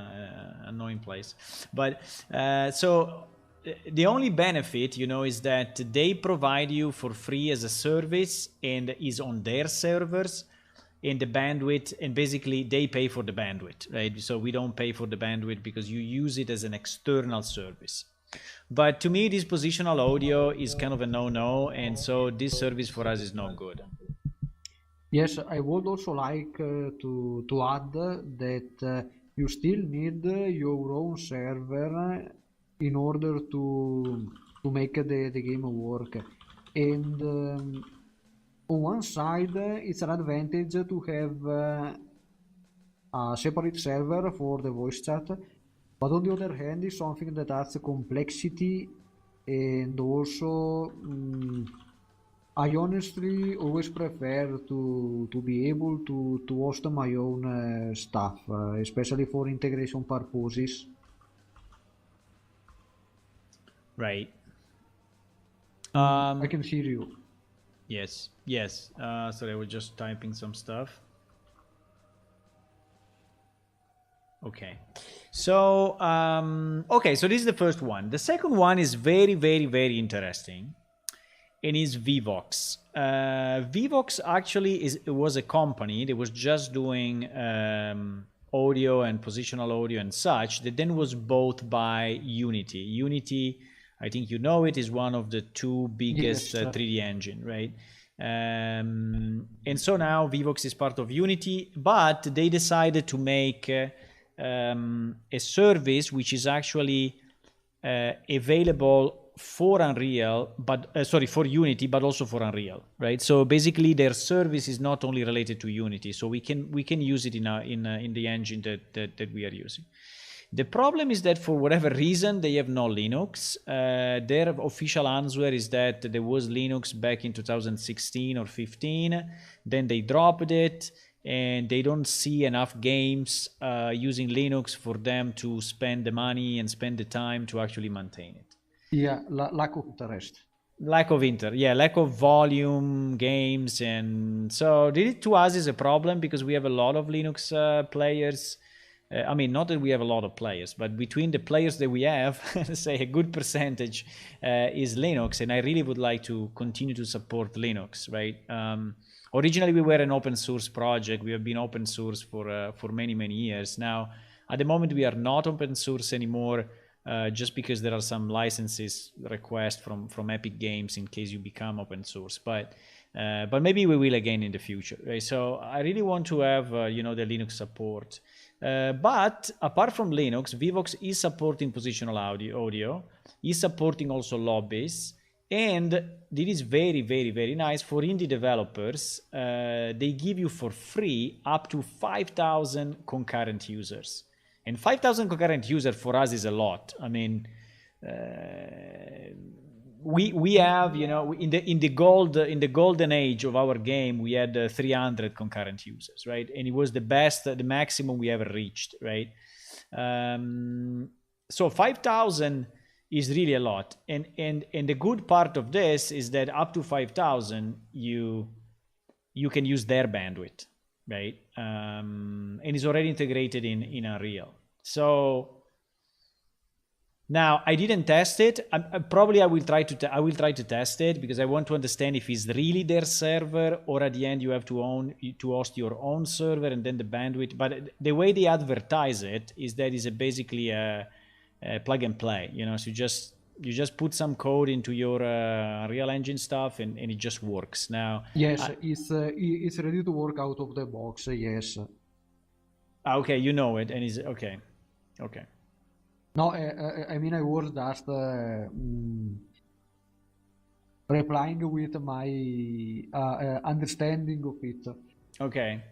annoying place. But the only benefit, you know, is that they provide you for free as a service and is on their servers, in the bandwidth, and basically they pay for the bandwidth, right? So we don't pay for the bandwidth because you use it as an external service. But to me, this positional audio is kind of a no-no, and so this service for us is not good. Yes, I would also like to add that you still need your own server in order to make the game work. And on one side, it's an advantage to have a separate server for the voice chat, but on the other hand, it's something that adds complexity and also. I honestly always prefer to be able to host my own stuff, especially for integration purposes. Right. I can hear you. Yes, yes. Sorry, I was just typing some stuff. Okay. So, okay, so this is the first one. The second one is very, very, very interesting, and is Vivox. Vivox actually was a company that was just doing audio and positional audio and such, that then was bought by Unity. Unity, I think you know it, is one of the two biggest Yes. 3D engine, right? And so now Vivox is part of Unity, but they decided to make a service which is actually available for Unreal, but sorry, for Unity, but also for Unreal, right? So basically, their service is not only related to Unity, so we can use it in the engine that we are using. The problem is that for whatever reason they have no Linux. Their official answer is that there was Linux back in 2016 or 15, then they dropped it, and they don't see enough games using Linux for them to spend the money and spend the time to actually maintain it. Yeah, lack of interest. Lack of lack of volume games, and so this to us is a problem because we have a lot of Linux players. I mean, not that we have a lot of players, but between the players that we have, say a good percentage is Linux, and I really would like to continue to support Linux, right? Originally, we were an open source project. We have been open source for many years now. At the moment, we are not open source anymore. Just because there are some licenses requests from Epic Games in case you become open source, but maybe we will again in the future. Right? So I really want to have the Linux support. But apart from Linux, Vivox is supporting positional audio, is supporting also lobbies, and it is very nice for indie developers. They give you for free up to 5,000 concurrent users. And 5,000 concurrent users for us is a lot. I mean, we have in the golden age of our game we had 300 concurrent users, right? And it was the maximum we ever reached, right? So 5,000 is really a lot, and the good part of this is that up to 5,000 you can use their bandwidth, right? And it's already integrated in Unreal. So now I didn't test it. I will try to test it because I want to understand if it's really their server or at the end you have to host your own server and then the bandwidth. But the way they advertise it is that it's basically a plug and play. So you just put some code into your Unreal Engine stuff and it just works. Now, yes, it's ready to work out of the box. Yes. Okay, you know it, and it's okay. Okay. No, I mean I was just replying with my understanding of it. Okay.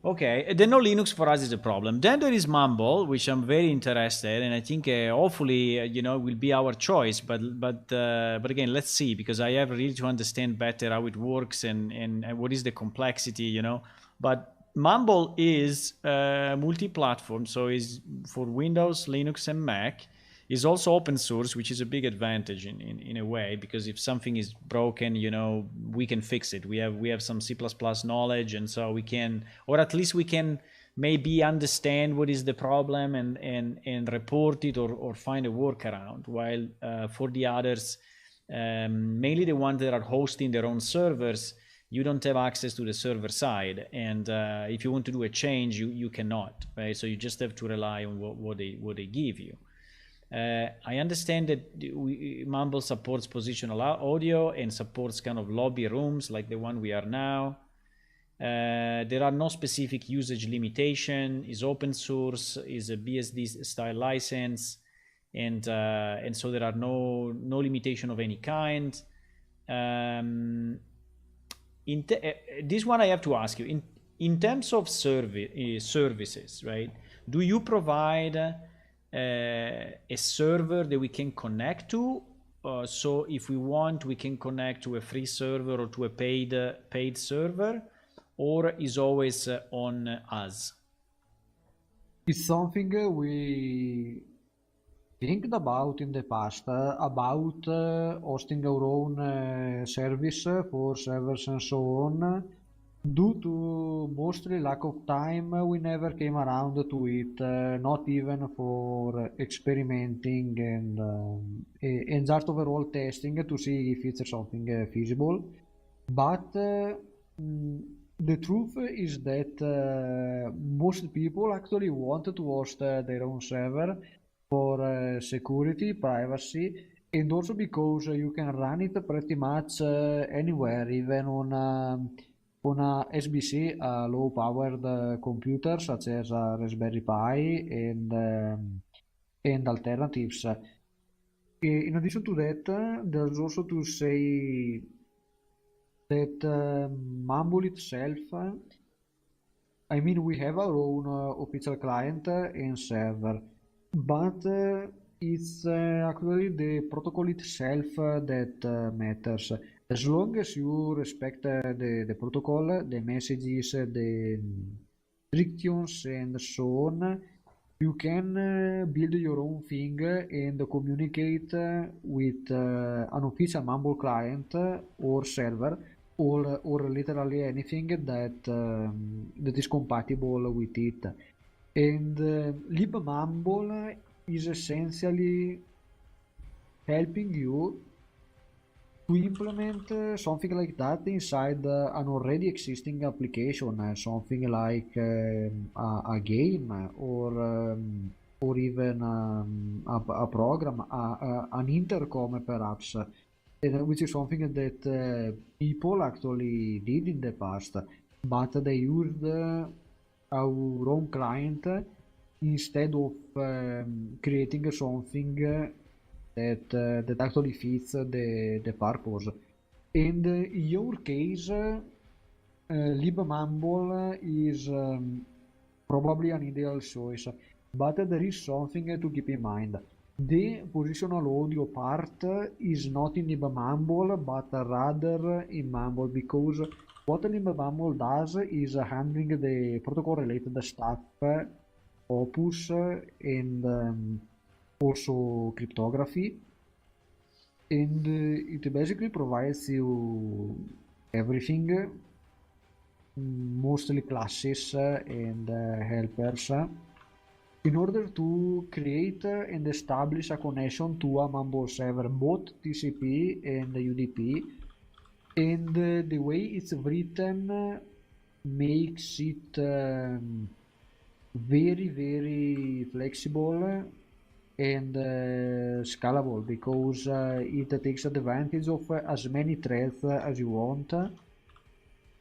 Okay, then no Linux for us is a problem. Then there is Mumble, which I'm very interested, and I think hopefully will be our choice. But again, let's see, because I have really to understand better how it works and what is the complexity, But Mumble is multi-platform, so is for Windows, Linux, and Mac. Is also open source, which is a big advantage in a way, because if something is broken, we can fix it. We have some C++ knowledge, and so we can, or at least we can maybe understand what is the problem and report it or find a workaround. While for the others, mainly the ones that are hosting their own servers, you don't have access to the server side, and if you want to do a change, you cannot, right? So you just have to rely on what they give you. I understand that Mumble supports positional audio and supports kind of lobby rooms like the one we are now. There are no specific usage limitation. Is open source, is a BSD style license, and so there are no limitation of any kind. This one I have to ask you in terms of services, right? Do you provide a server that we can connect to? So if we want, we can connect to a free server or to a paid server, or is always on us? It's something we think about in the past about hosting our own service for servers and so on. Due to mostly lack of time, we never came around to it, not even for experimenting and just overall testing to see if it's something feasible. But the truth is that most people actually want to host their own server for security, privacy, and also because you can run it pretty much anywhere, even on a SBC, a low-powered computer such as a Raspberry Pi and alternatives. In addition to that, there's also to say that Mumble itself, I mean, we have our own official client and server, but it's actually the protocol itself that matters. As long as you respect the protocol, the messages, the restrictions, and so on, you can build your own thing and communicate with an official Mumble client or server or literally anything that is compatible with it. And libmumble is essentially helping you to implement something like that inside an already existing application, something like a game or even a program, an intercom perhaps, which is something that people actually did in the past, but they used our own client instead of creating something that actually fits the purpose. And in your case, libmumble is probably an ideal choice, but there is something to keep in mind. The positional audio part is not in libmumble, but rather in Mumble, because what libmumble does is handling the protocol-related stuff, Opus, and also cryptography, and it basically provides you everything, mostly classes and helpers, in order to create and establish a connection to a Mumble server, both TCP and UDP. And the way it's written makes it very, very flexible and scalable, because it takes advantage of as many threads as you want.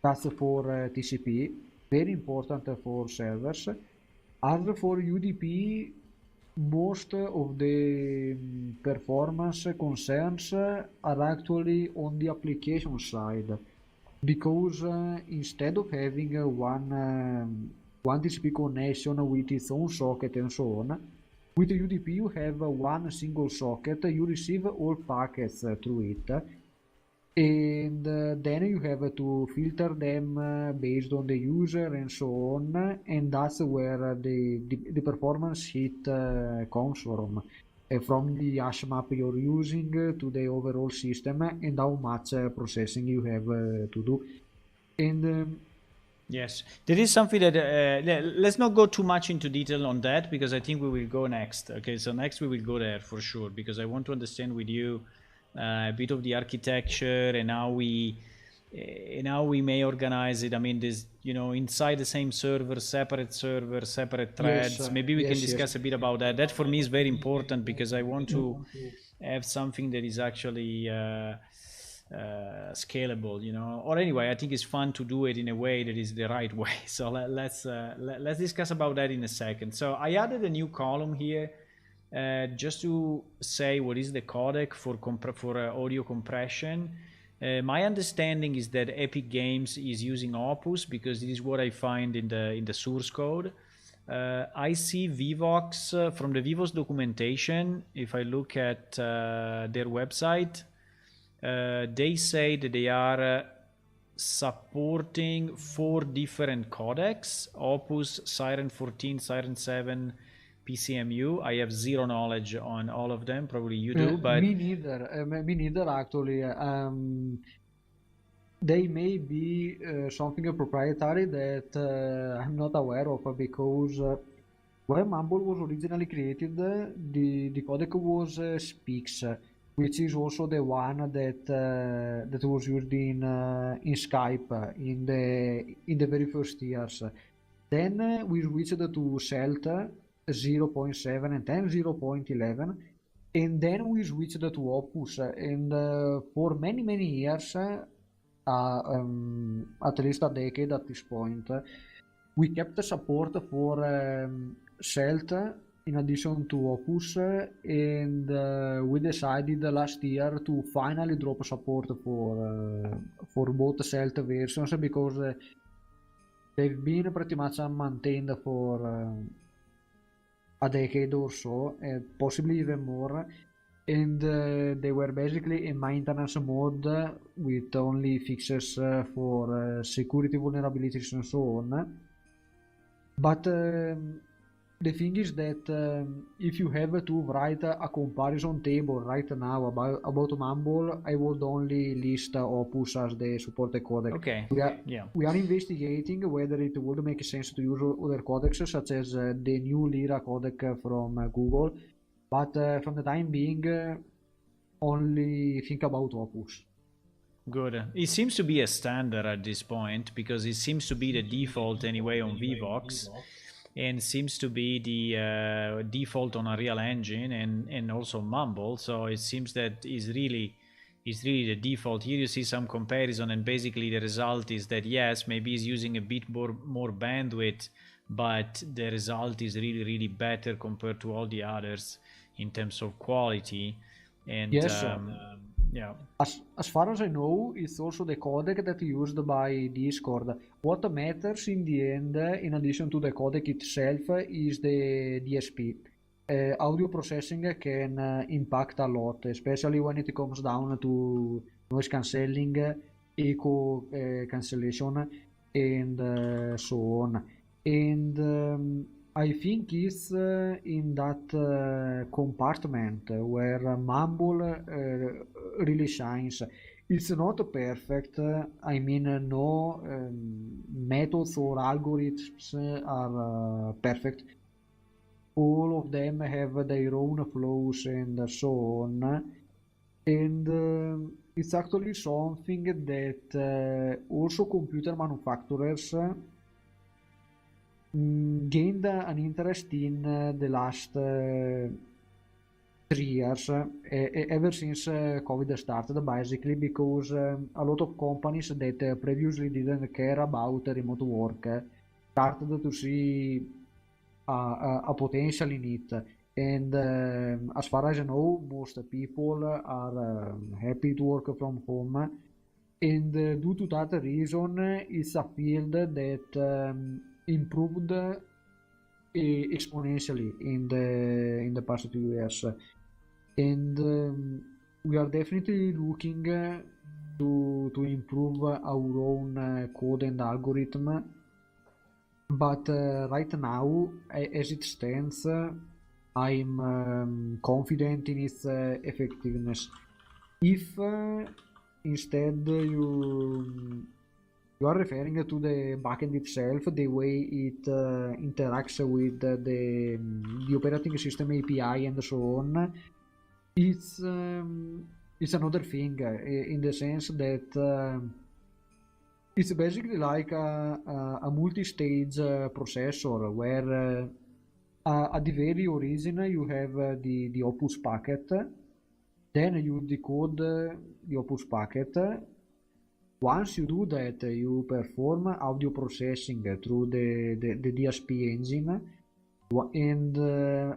That's for TCP, very important for servers. As for UDP, most of the performance concerns are actually on the application side, because instead of having one TCP connection with its own socket and so on, with UDP you have one single socket, you receive all packets through it, and then you have to filter them based on the user and so on, and that's where the performance hit comes from the hash map you're using to the overall system and how much processing you have to do. And Yes, there is something that let's not go too much into detail on that, because I think we will go next. Okay, so next we will go there for sure, because I want to understand with you a bit of the architecture and how we may organize it. I mean, this, inside the same server, separate threads. yes, Maybe we can yes, discuss a bit about that. That for me is very important, because I want to have something that is actually scalable, or anyway, I think it's fun to do it in a way that is the right way. So let's discuss about that in a second. So I added a new column here just to say what is the codec for audio compression. My understanding is that Epic Games is using Opus, because this is what I find in the source code. I see Vivox from the Vivox documentation. If I look at their website, they say that they are supporting 4 different codecs: Opus, Siren 14, Siren 7, PCMU. I have zero knowledge on all of them. Probably you do, but Me neither. Me neither, actually. They may be something proprietary that I'm not aware of because when Mumble was originally created, the codec was Speaks, which is also the one that was used in Skype in the very first years. Then we switched to Celt 0.7 and then 0.11, and then we switched to Opus. And for many years, at least a decade at this point, we kept the support for Celt in addition to Opus, and we decided last year to finally drop support for both Celt versions because they've been pretty much unmaintained for a decade or so, possibly even more, and they were basically in maintenance mode with only fixes for security vulnerabilities and so on. But the thing is that if you have to write a comparison table right now about Mumble, I would only list Opus as the supported codec. okay, yeah. We are investigating whether it would make sense to use other codecs such as the new Lyra codec from Google, but from the time being, only think about Opus. Good. It seems to be a standard at this point because it seems to be the default anyway on Vivox, and seems to be the default on a real engine and also Mumble. So it seems that is really the default. Here you see some comparison, and basically the result is that yes, maybe it's using a bit more bandwidth, but the result is really better compared to all the others in terms of quality. And Yes, yeah. as far as I know, it's also the codec that is used by Discord. What matters in the end, in addition to the codec itself, is the DSP. Audio processing can impact a lot, especially when it comes down to noise cancelling, echo cancellation, and so on. And I think it's in that compartment where Mumble really shines. It's not perfect. I mean, no methods or algorithms are perfect. All of them have their own flaws and so on. And it's actually something that also computer manufacturers gained an interest in the last 3 years, ever since COVID started, basically because a lot of companies that previously didn't care about remote work started to see a potential in it. And as far as I know, most people are happy to work from home. And due to that reason, it's a field that improved exponentially in the past few years. And we are definitely looking to improve our own code and algorithm. But right now, as it stands, I'm confident in its effectiveness. If instead you are referring to the backend itself, the way it interacts with the operating system API and so on, it's another thing in the sense that it's basically like a multi-stage processor where at the very origin you have the Opus packet, then you decode the Opus packet. Once you do that, you perform audio processing through the DSP engine, and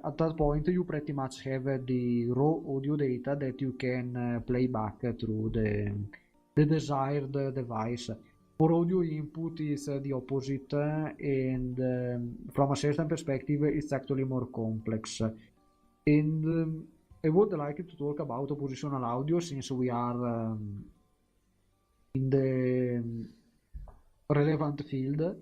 at that point you pretty much have the raw audio data that you can play back through the desired device. For audio input is the opposite, and from a certain perspective it's actually more complex. And I would like to talk about oppositional audio since we are in the relevant field.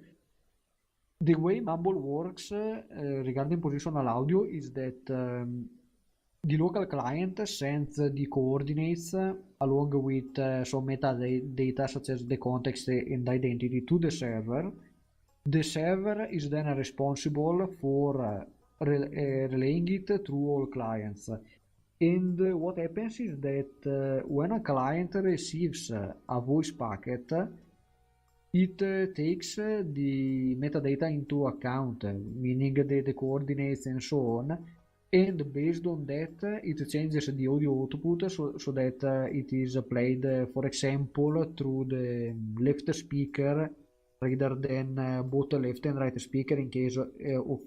The way Mumble works regarding positional audio is that the local client sends the coordinates along with some metadata such as the context and identity to the server. The server is then responsible for relaying it through all clients. And what happens is that when a client receives a voice packet, it takes the metadata into account, meaning the coordinates and so on, and based on that, it changes the audio output so that it is played, for example, through the left speaker rather than both left and right speaker in case of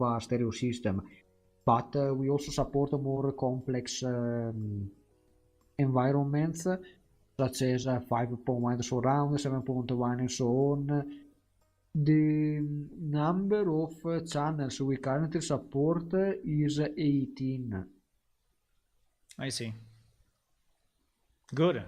a stereo system. But we also support more complex environments such as 5.1 surround, 7.1 and so on. The number of channels we currently support is 18. I see. Good.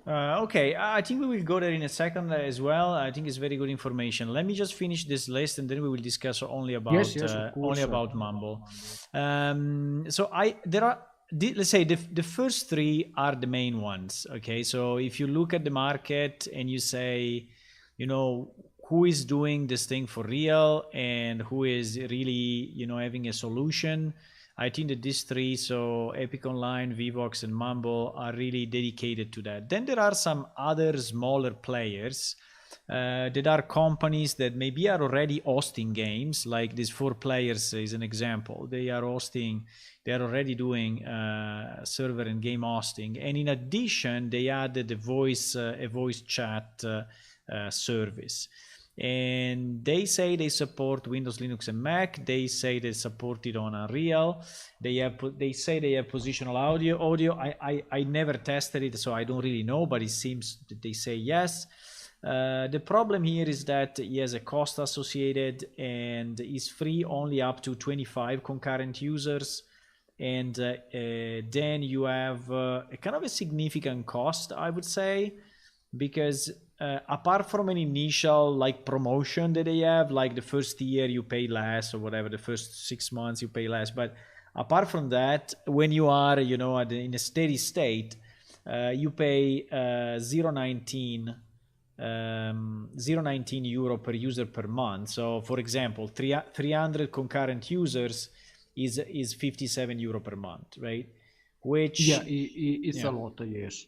Okay, I think we will go there in a second as well. I think it's very good information. Let me just finish this list, and then we will discuss only about Yes, of course. Mumble. So there are, let's say the first three are the main ones. Okay, so if you look at the market and you say, you know, who is doing this thing for real and who is really, you know, having a solution. I think that these three, so Epic Online, Vivox, and Mumble, are really dedicated to that. Then there are some other smaller players that are companies that maybe are already hosting games, like these 4Players is an example. They are hosting, they are already doing server and game hosting. And in addition, they added a voice chat service. And they say they support Windows, Linux, and Mac. They say they support it on Unreal. They say they have positional audio. I never tested it, so I don't really know, but it seems that they say yes. The problem here is that it has a cost associated and is free only up to 25 concurrent users. And then you have a kind of a significant cost, I would say, because apart from an initial like promotion that they have, like the first year you pay less or whatever, the first 6 months you pay less, but apart from that, when you are, you know, in a steady state, you pay 0.19 euro per user per month. So for example, 300 concurrent users is 57 euro per month, right? Which it's a lot, yes.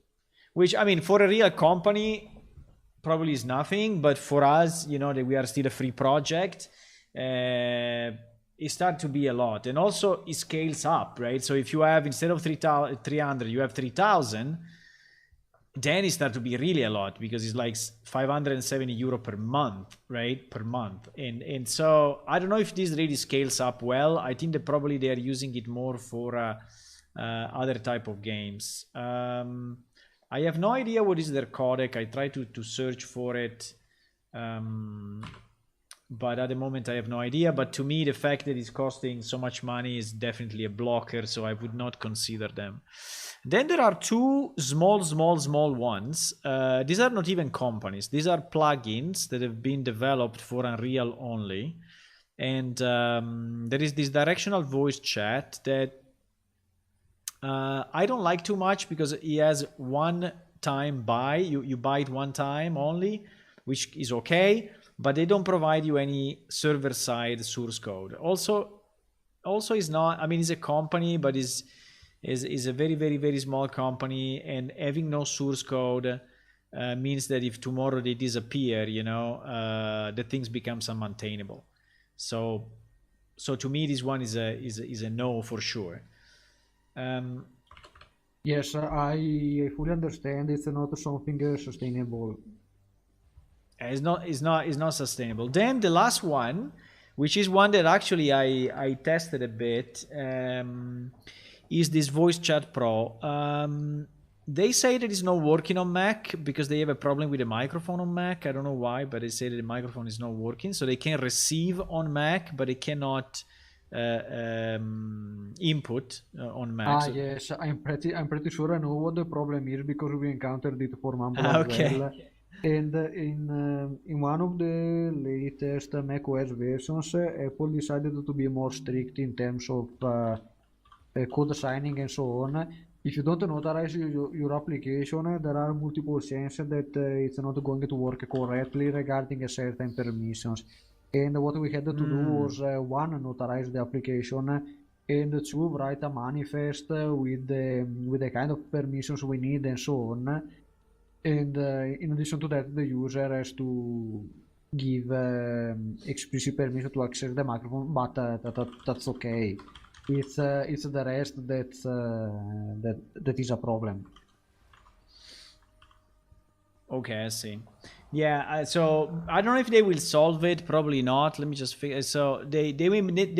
Which, I mean, for a real company probably is nothing, but for us, you know, that we are still a free project, it starts to be a lot. And also it scales up, right? So if you have, instead of 300, you have 3,000, then it starts to be really a lot, because it's like 570 euro per month, right? Per month. And so I don't know if this really scales up well. I think that probably they are using it more for other type of games. I have no idea what is their codec. I try to search for it, but at the moment I have no idea. But to me, the fact that it's costing so much money is definitely a blocker, so I would not consider them. Then there are two small ones. These are not even companies. These are plugins that have been developed for Unreal only. And there is this directional voice chat that I don't like too much, because it has one time buy. You buy it one time only, which is okay, but they don't provide you any server side source code. Also is not, I mean, it's a company, but is a very small company, and having no source code means that if tomorrow they disappear, you know, the things becomes unmaintainable. So to me, this one is a no for sure. Yes, I fully understand. It's not something sustainable. It's not sustainable. Then the last one, which is one that actually I tested a bit, is this Voice Chat Pro. They say that it's not working on Mac because they have a problem with the microphone on Mac. I don't know why, but they say that the microphone is not working, so they can receive on Mac, but they cannot input on Mac. Yes, I'm pretty sure I know what the problem is, because we encountered it for Mumble as Okay. well. And in one of the latest macOS versions, Apple decided to be more strict in terms of code signing and so on. If you don't notarize your application, there are multiple chances that it's not going to work correctly regarding a certain permissions. And what we had to do was one, notarize the application, and two, write a manifest with the kind of permissions we need and so on. And in addition to that, the user has to give explicit permission to access the microphone, but that's okay. It's the rest that is a problem. Okay, I see. Yeah, so I don't know if they will solve it. Probably not. Let me just figure. So they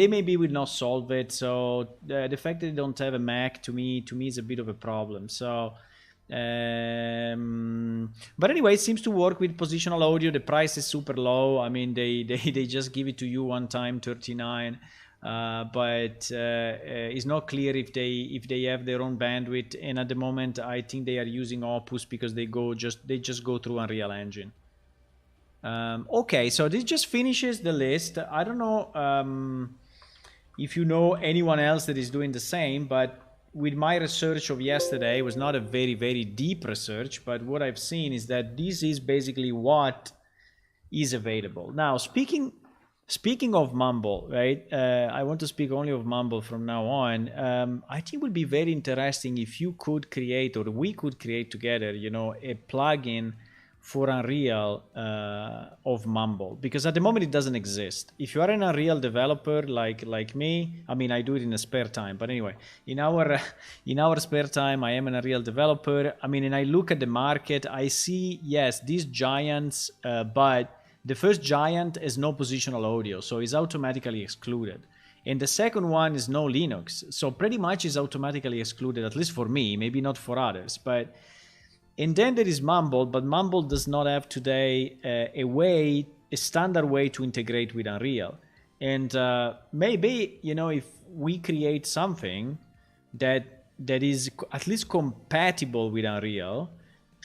maybe will not solve it. So the fact that they don't have a Mac to me is a bit of a problem. So, but anyway, it seems to work with positional audio. The price is super low. I mean, they just give it to you one time, 39. But it's not clear if they have their own bandwidth. And at the moment, I think they are using Opus because they just go through Unreal Engine. Okay, so this just finishes the list. I don't know if you know anyone else that is doing the same, but with my research of yesterday, it was not a very deep research, but what I've seen is that this is basically what is available. Now, speaking of Mumble, right? I want to speak only of Mumble from now on. I think it would be very interesting if you could create, or we could create together, a plugin for Unreal of Mumble, because at the moment it doesn't exist. If you are an Unreal developer like me, I mean, I do it in a spare time, but anyway, in our in our spare time, I am an Unreal developer. I mean, and I look at the market, I see, yes, these giants, but the first giant has no positional audio, so is automatically excluded. And the second one is no Linux, so pretty much is automatically excluded, at least for me, maybe not for others. But and then there is Mumble, but Mumble does not have today a standard way to integrate with Unreal. And maybe, if we create something that is at least compatible with Unreal,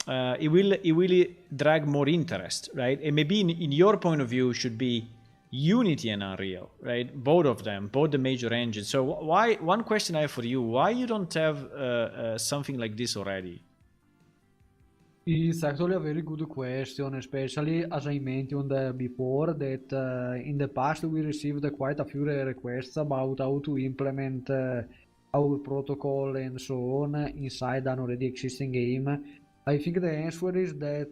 it will drag more interest, right? And maybe in your point of view should be Unity and Unreal, right? Both of them, both the major engines. So why? One question I have for you: why you don't have something like this already? It's actually a very good question, especially as I mentioned before, that in the past we received quite a few requests about how to implement our protocol and so on inside an already existing game. I think the answer is that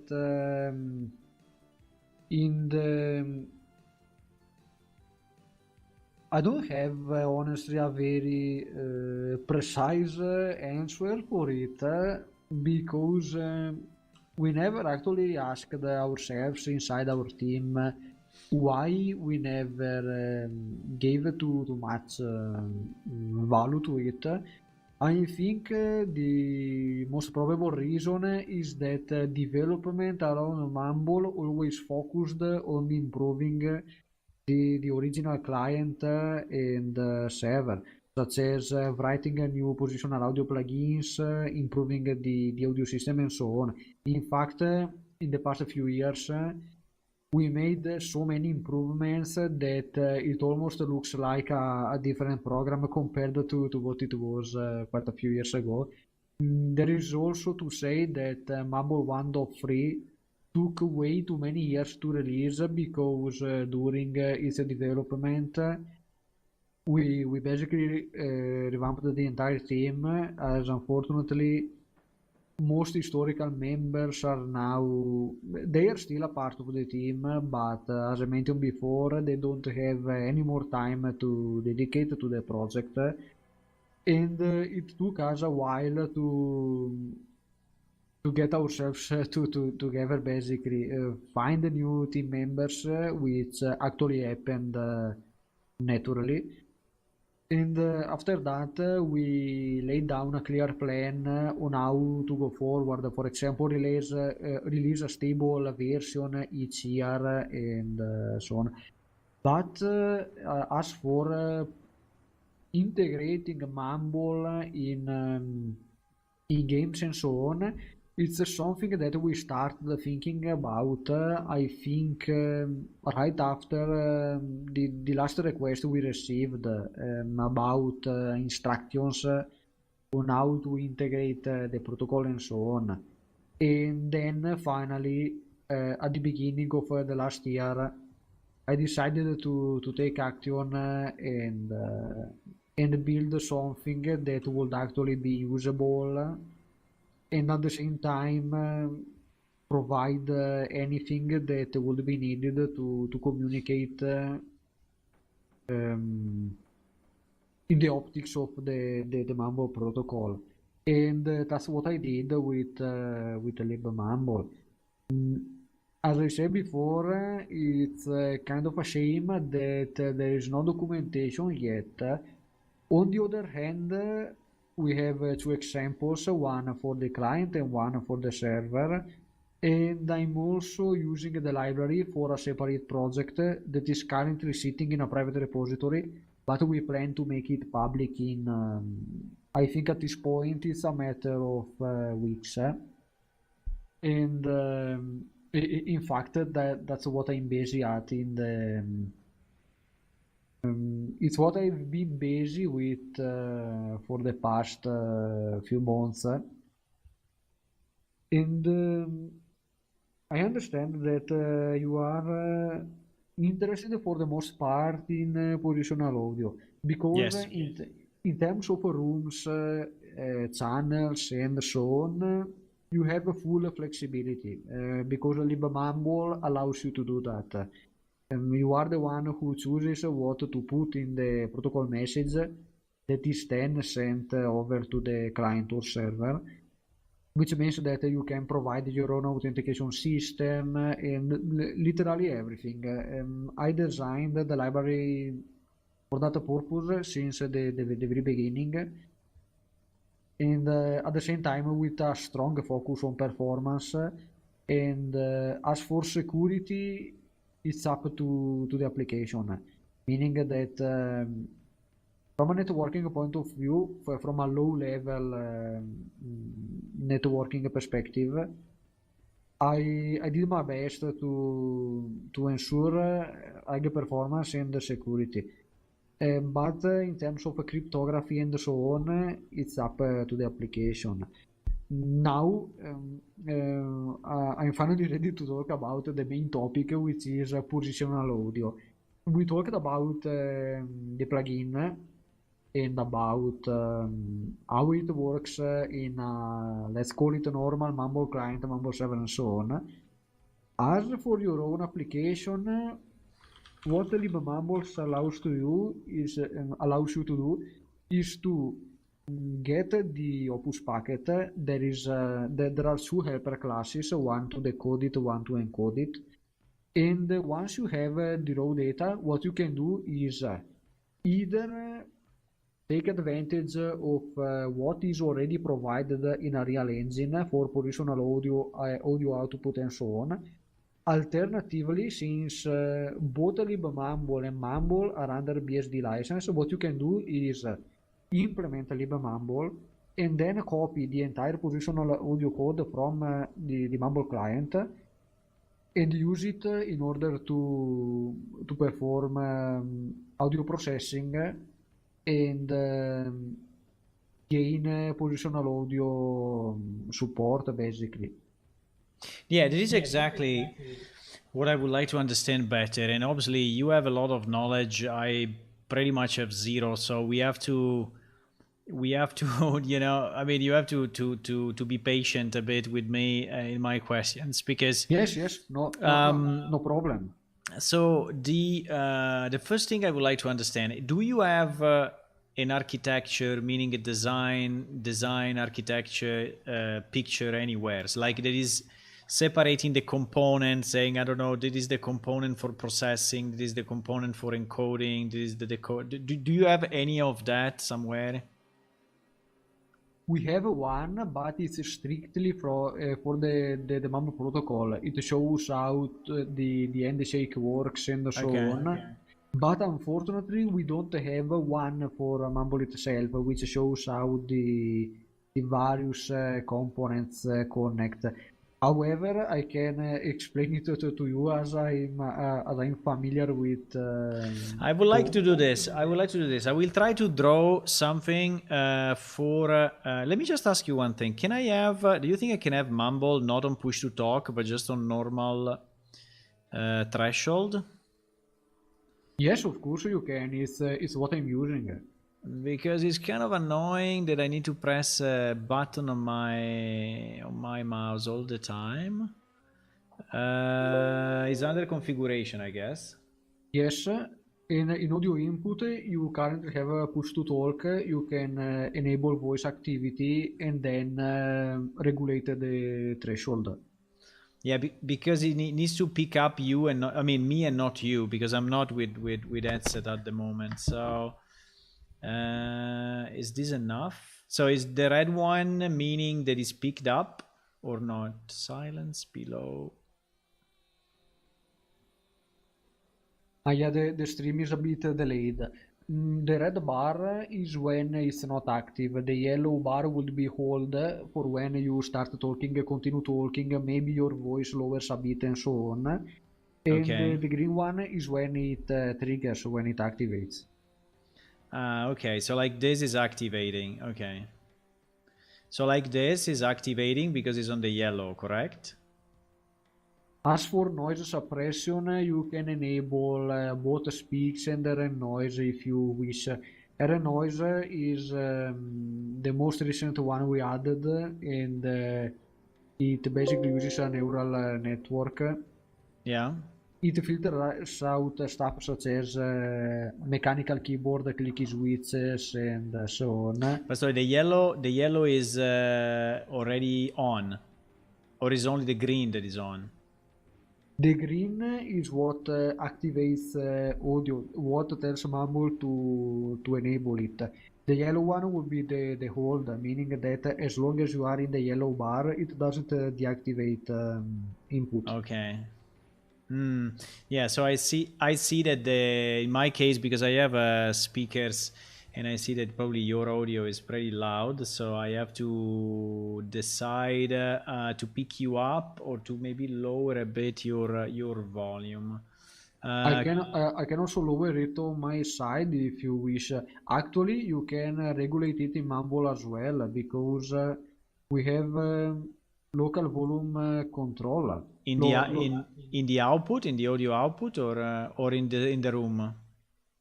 in the I don't have honestly a very precise answer for it because we never actually asked ourselves inside our team why we never gave too much value to it. I think the most probable reason is that development around Mumble always focused on improving the original client and server, such as writing a new positional audio plugins, improving the audio system, and so on. In fact, in the past few years, we made so many improvements that it almost looks like a different program compared to what it was quite a few years ago. There is also to say that Mumble 1.3 took way too many years to release because during its development we basically revamped the entire team, as unfortunately most historical members are now they are still a part of the team, but as I mentioned before, they don't have any more time to dedicate to the project, and it took us a while to get ourselves together, basically find new team members, which actually happened naturally. And after that, we laid down a clear plan on how to go forward. For example, release a stable version each year and so on. But as for integrating Mumble in games and so on, It's something that we started thinking about, I think, right after the last request we received about instructions on how to integrate the protocol and so on. And then finally, at the beginning of the last year, I decided to take action and build something that would actually be usable and at the same time provide anything that would be needed to communicate um, in the optics of the Mambo protocol. And that's what I did with the libmambo. As I said before, it's kind of a shame that there is no documentation yet. On the other hand, we have two examples, one for the client and one for the server. And I'm also using the library for a separate project that is currently sitting in a private repository, but we plan to make it public in, I think at this point it's a matter of weeks. And in fact, that's what I'm busy at in the. It's what I've been busy with for the past few months. And I understand that you are interested for the most part in positional audio because Yes. in terms of rooms, channels, and so on, you have a full flexibility because libmumble allows you to do that. You are the one who chooses what to put in the protocol message that is then sent over to the client or server, which means that you can provide your own authentication system and literally everything. I designed the library for that purpose since the very beginning, and at the same time with a strong focus on performance. And as for security, it's up to the application, meaning that from a networking point of view, from a low level networking perspective, I did my best to ensure high performance and security. But in terms of cryptography and so on, it's up to the application. Now, I'm finally ready to talk about the main topic, which is positional audio. We talked about the plugin and about how it works in, let's call it a normal Mumble client, Mumble server, and so on. As for your own application, what libmumbles allows you to do is to get the Opus packet. There are two helper classes, one to decode it, one to encode it. And once you have the raw data, what you can do is either take advantage of what is already provided in a real engine for positional audio output and so on. Alternatively, since both libmumble and mumble are under BSD license, what you can do is implement libmumble and then copy the entire positional audio code from the mumble client and use it in order to perform audio processing and gain positional audio support, basically. Yeah, that is exactly what I would like to understand better. And obviously, you have a lot of knowledge. I pretty much have zero. So we have to I mean, you have to be patient a bit with me in my questions because Yes, no problem. so the first thing I would like to understand, do you have an architecture, meaning a design architecture picture anywhere? So like there is separating the components, saying, I don't know, this is the component for processing, this is the component for encoding, this is the decode. Do you have any of that somewhere? We have one, but it's strictly for the Mumble protocol. It shows how the handshake works and so Okay. on. But unfortunately, we don't have one for Mumble itself, which shows how the various components connect. However, I can explain it to you as I'm familiar with. I would like to do both. this. I would like to do this. I will try to draw something for. Let me just ask you one thing. Can I have? Do you think I can have mumble not on push to talk, but just on normal threshold? Yes, of course you can. It's what I'm using. Because it's kind of annoying that I need to press a button on my mouse all the time. It's under configuration, I guess. Yes, in audio input, you currently have a push to talk. You can enable voice activity and then regulate the threshold. Yeah, because it needs to pick up you and not, I mean me and not you, because I'm not with headset at the moment. So is this enough? So is the red one meaning that it's picked up or not? Silence below. Yeah, the stream is a bit delayed. The red bar is when it's not active. The yellow bar would be hold for when you start talking, continue talking, maybe your voice lowers a bit and so on. And Okay. the green one is when it triggers, when it activates. Okay, so like this is activating. Okay. So like this is activating because it's on the yellow, correct? As for noise suppression, you can enable both speaks and RN noise if you wish. RN noise is the most recent one we added, and it basically uses a neural network. Yeah. It filters out stuff such as mechanical keyboard, clicky switches, and so on. But sorry, the yellow is already on, or is only the green that is on? The green is what activates audio, what tells Mumble to enable it. The yellow one would be the hold, meaning that as long as you are in the yellow bar, it doesn't deactivate input. Okay. Yeah, so I see that in my case, because I have speakers and I see that probably your audio is pretty loud, so I have to decide to pick you up or to maybe lower a bit your volume. Uh, I can also lower it on my side if you wish. Actually, you can regulate it in Mumble as well because we have local volume control. in the Lo- lo- in the output, in the audio output, or in the room.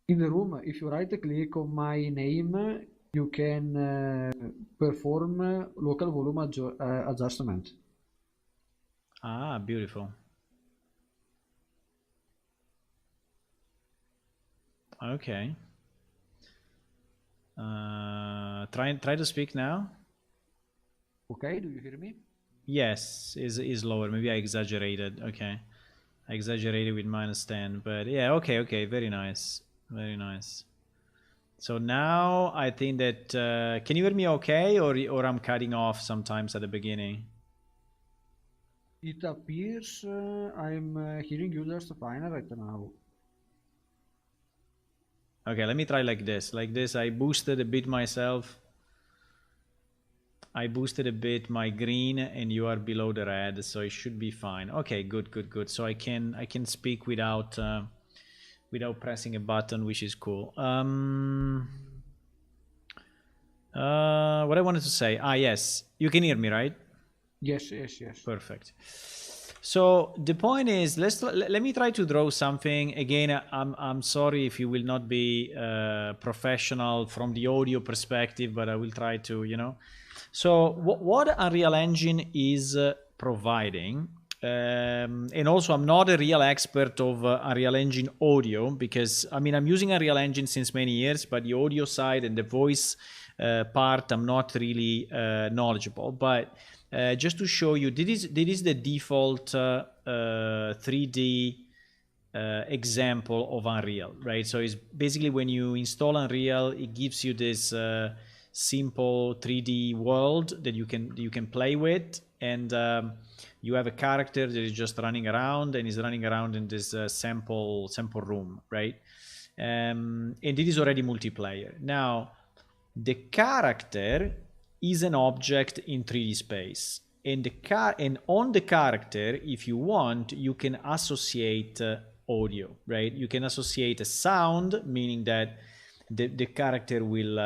In the room, if you right click on my name, you can perform local volume adjustment. Ah, beautiful. Okay. Try to speak now. Okay, do you hear me? Yes, is lower. Maybe I exaggerated. Okay, I exaggerated with -10, but yeah. Okay. Very nice. Very nice. So now I think that can you hear me okay, or I'm cutting off sometimes at the beginning? It appears I'm hearing you just fine right now. Okay, let me try like this. Like this, I boosted a bit myself. I boosted a bit my green, and you are below the red, so it should be fine. Okay, good. So I can speak without pressing a button, which is cool. What I wanted to say. Yes, you can hear me, right? Yes. Perfect. So the point is, let me try to draw something again. I'm sorry if you will not be professional from the audio perspective, but I will try to, So what Unreal Engine is providing, and also I'm not a real expert of Unreal Engine audio, because I mean I'm using Unreal Engine since many years, but the audio side and the voice part I'm not really knowledgeable. But just to show you, this is the default 3D example of Unreal, right? So it's basically when you install Unreal, it gives you this simple 3D world that you can play with, and you have a character that is just running around and is running around in this sample room, right? And it is already multiplayer. Now, the character is an object in 3D space. And on the character, if you want, you can associate audio, right? You can associate a sound, meaning that the character will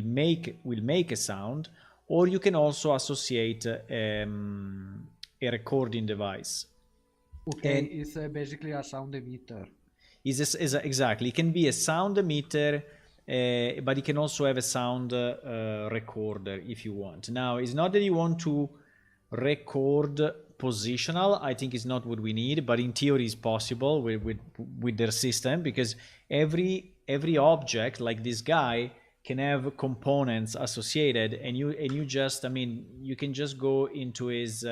make a sound, or you can also associate a recording device. Okay, And it's basically a sound emitter. exactly, it can be a sound emitter, but it can also have a sound recorder if you want. Now, it's not that you want to record positional. I think it's not what we need, but in theory it's possible with their system, because every object like this guy can have components associated, and you just, I mean, you can just go into his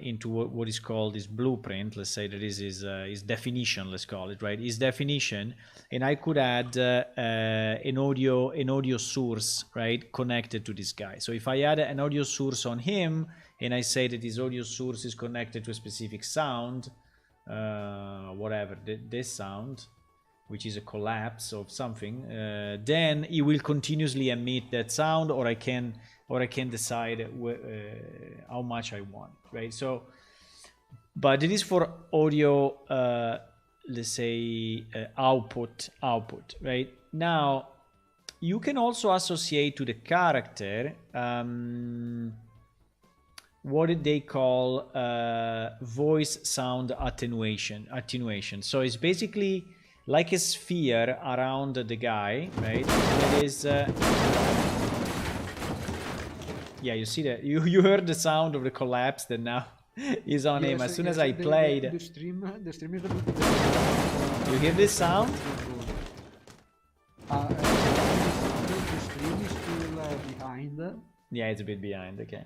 into what is called his blueprint. Let's say that is his definition. Let's call it, right, his definition, and I could add an audio source, right, connected to this guy. So if I add an audio source on him, and I say that this audio source is connected to a specific sound, whatever this sound, which is a collapse of something, then it will continuously emit that sound, or I can decide how much I want, right? So, but it is for audio, let's say output, right? Now, you can also associate to the character what they call voice sound attenuation. So it's basically like a sphere around the guy, right? That is yeah, you see that you heard the sound of the collapse that now is on him. As soon as I played, the stream is a bit. You hear this sound? The stream is still behind. Yeah, it's a bit behind. Okay,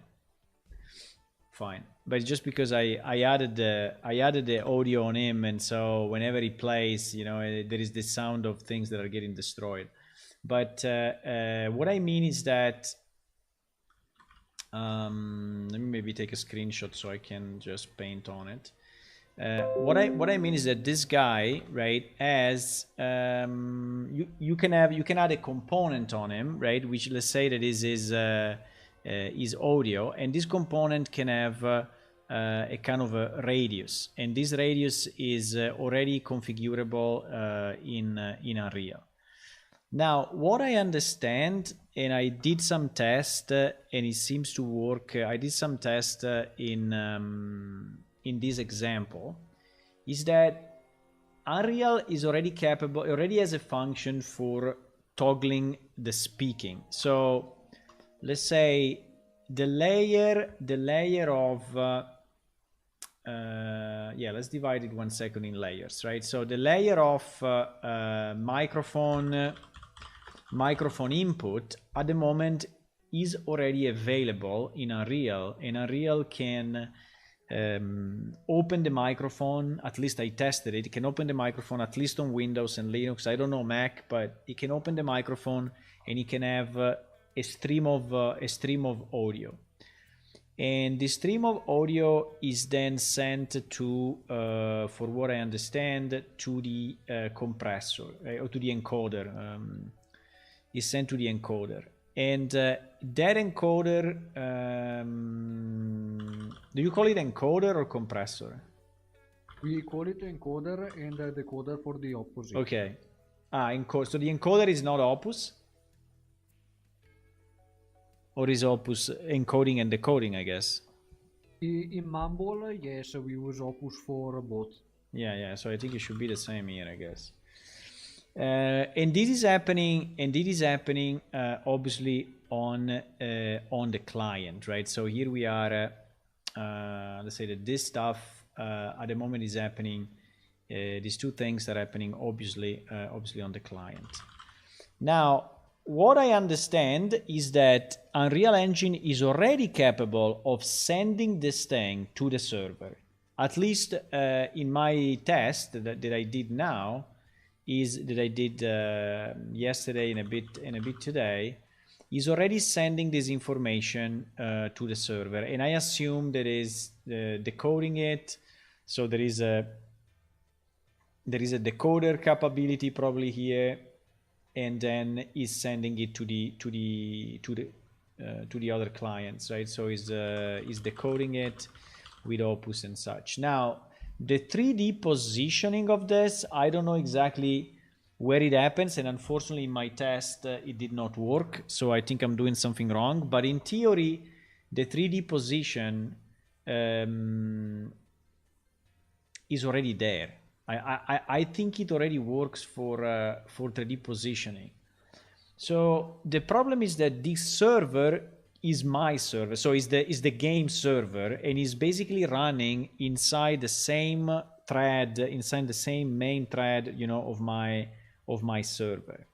fine. But just because I added the audio on him, and so whenever he plays, you know, there is this sound of things that are getting destroyed. But what I mean is that let me maybe take a screenshot so I can just paint on it. What I mean is that this guy, right, has you can add a component on him, right, which, let's say that is his audio, and this component can have a kind of a radius, and this radius is already configurable in Unreal. Now, what I understand, and I did some test, and it seems to work. I did some test in this example, is that Unreal is already capable, already has a function for toggling the speaking. So let's say the layer of yeah, let's divide it 1 second in layers, right? So the layer of microphone input at the moment is already available in Unreal, and Unreal can open the microphone. At least I tested it. It can open the microphone, at least on Windows and Linux. I don't know Mac, but it can open the microphone, and it can have a stream of audio. And the stream of audio is then sent to, for what I understand, to the compressor, or to the encoder. Is sent to the encoder, and that encoder, do you call it encoder or compressor? We call it encoder, and the decoder for the opposite. Okay. So the encoder is not Opus, or is Opus encoding and decoding, I guess? In Mumble, yes, we use Opus for both. Yeah. So I think it should be the same here, I guess. And this is happening. Obviously on the client, right? So here we are. Let's say that this stuff at the moment is happening. These two things are happening, obviously on the client. Now, what I understand is that Unreal Engine is already capable of sending this thing to the server. At least in my test that I did now, that I did yesterday and a bit today, is already sending this information to the server, and I assume that is decoding it. So there is a decoder capability probably here, and then is sending it to the other clients, right? So is decoding it with Opus and such. Now, the 3D positioning of this, I don't know exactly where it happens, and unfortunately in my test it did not work, so I think I'm doing something wrong. But in theory, the 3D position is already there. I think it already works for 3D positioning. So the problem is that this server is my server, so is the game server, and is basically running inside the same thread, inside the same main thread, you know, of my server.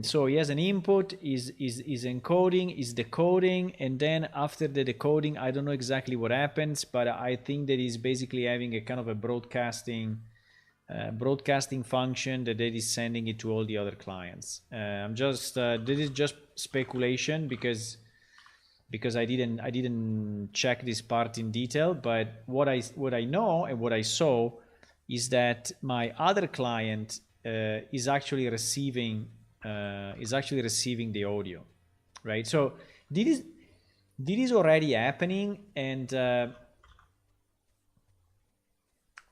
So he has an input, is encoding, is decoding, and then after the decoding, I don't know exactly what happens, but I think that he's basically having a kind of a broadcasting function that is sending it to all the other clients. I'm just this is just speculation because I didn't check this part in detail. But what I know and what I saw is that my other client is actually receiving the audio, right? So this is already happening, and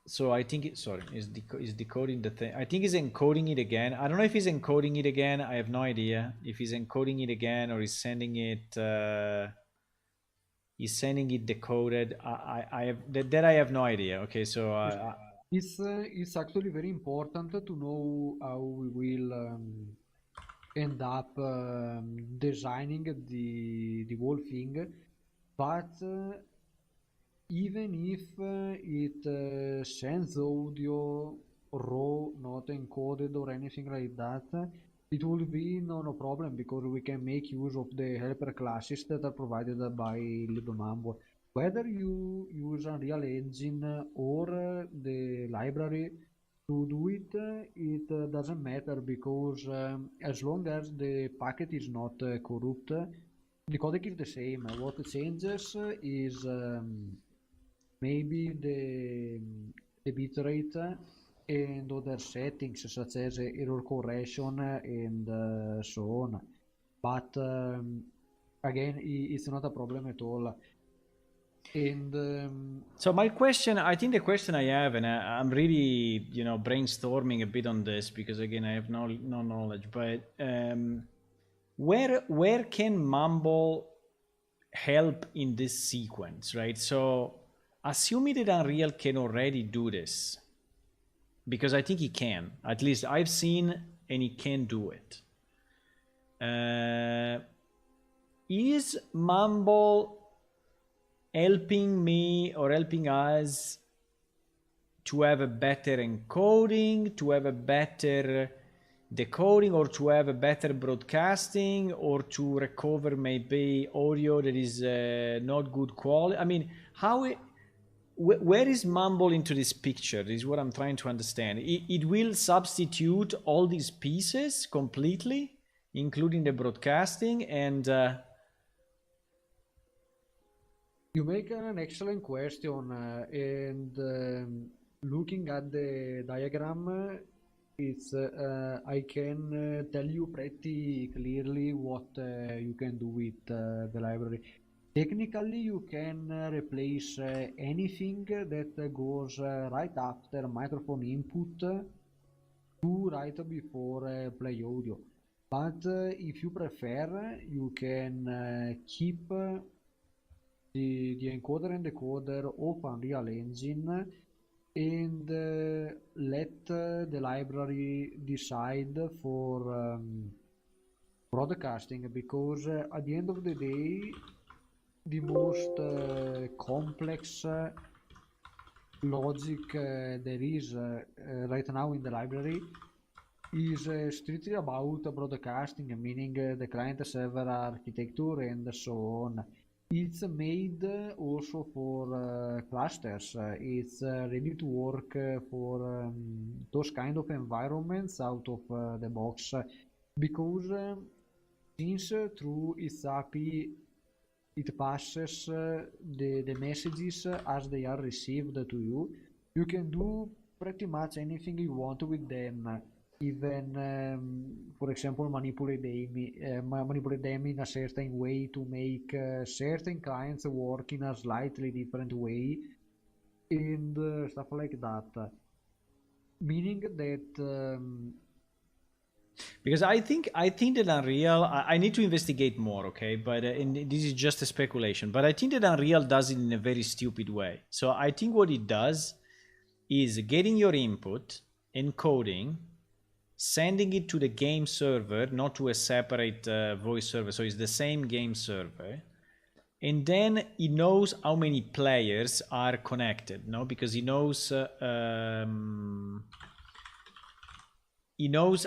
so I think is decoding the thing. I think he's encoding it again. I don't know if he's encoding it again. I have no idea if he's encoding it again or he's sending it. He's sending it decoded. I have that I have no idea. Okay, so It's actually very important to know how we will end up designing the whole thing, but even if it sends audio raw, not encoded or anything like that, it will be no problem, because we can make use of the helper classes that are provided by libmambo. Whether you use Unreal Engine or the library to do it, it doesn't matter, because as long as the packet is not corrupt, the codec is the same. What changes is maybe the bitrate and other settings such as error correction and so on. But again, it's not a problem at all. And so my question, I think the question I have, and I'm really, you know, brainstorming a bit on this because again I have no knowledge, but where can Mumble help in this sequence, right? So assuming that Unreal can already do this, because I think he can. At least I've seen, and he can do it. Is Mumble helping me or helping us to have a better encoding, to have a better decoding, or to have a better broadcasting, or to recover maybe audio that is not good quality? I mean, where is Mumble into this picture? This is what I'm trying to understand. It will substitute all these pieces completely, including the broadcasting, and you make an excellent question, and looking at the diagram, it's I can tell you pretty clearly what you can do with the library. Technically, you can replace anything that goes right after microphone input to right before play audio. But if you prefer, you can keep the encoder and decoder of Unreal Engine and let the library decide for broadcasting, because at the end of the day, the most complex logic there is right now in the library is strictly about broadcasting, meaning the client-server architecture and so on. It's made also for clusters. It's ready to work for those kind of environments out of the box, because since through its API it passes the messages as they are received to you. You can do pretty much anything you want with them. even, for example, manipulate them in a certain way to make certain clients work in a slightly different way, and stuff like that. Meaning that Because I think that Unreal, I need to investigate more, okay? But and this is just a speculation. But I think that Unreal does it in a very stupid way. So I think what it does is getting your input, encoding, sending it to the game server, not to a separate voice server. So it's the same game server, and then he knows how many players are connected, no? Because he knows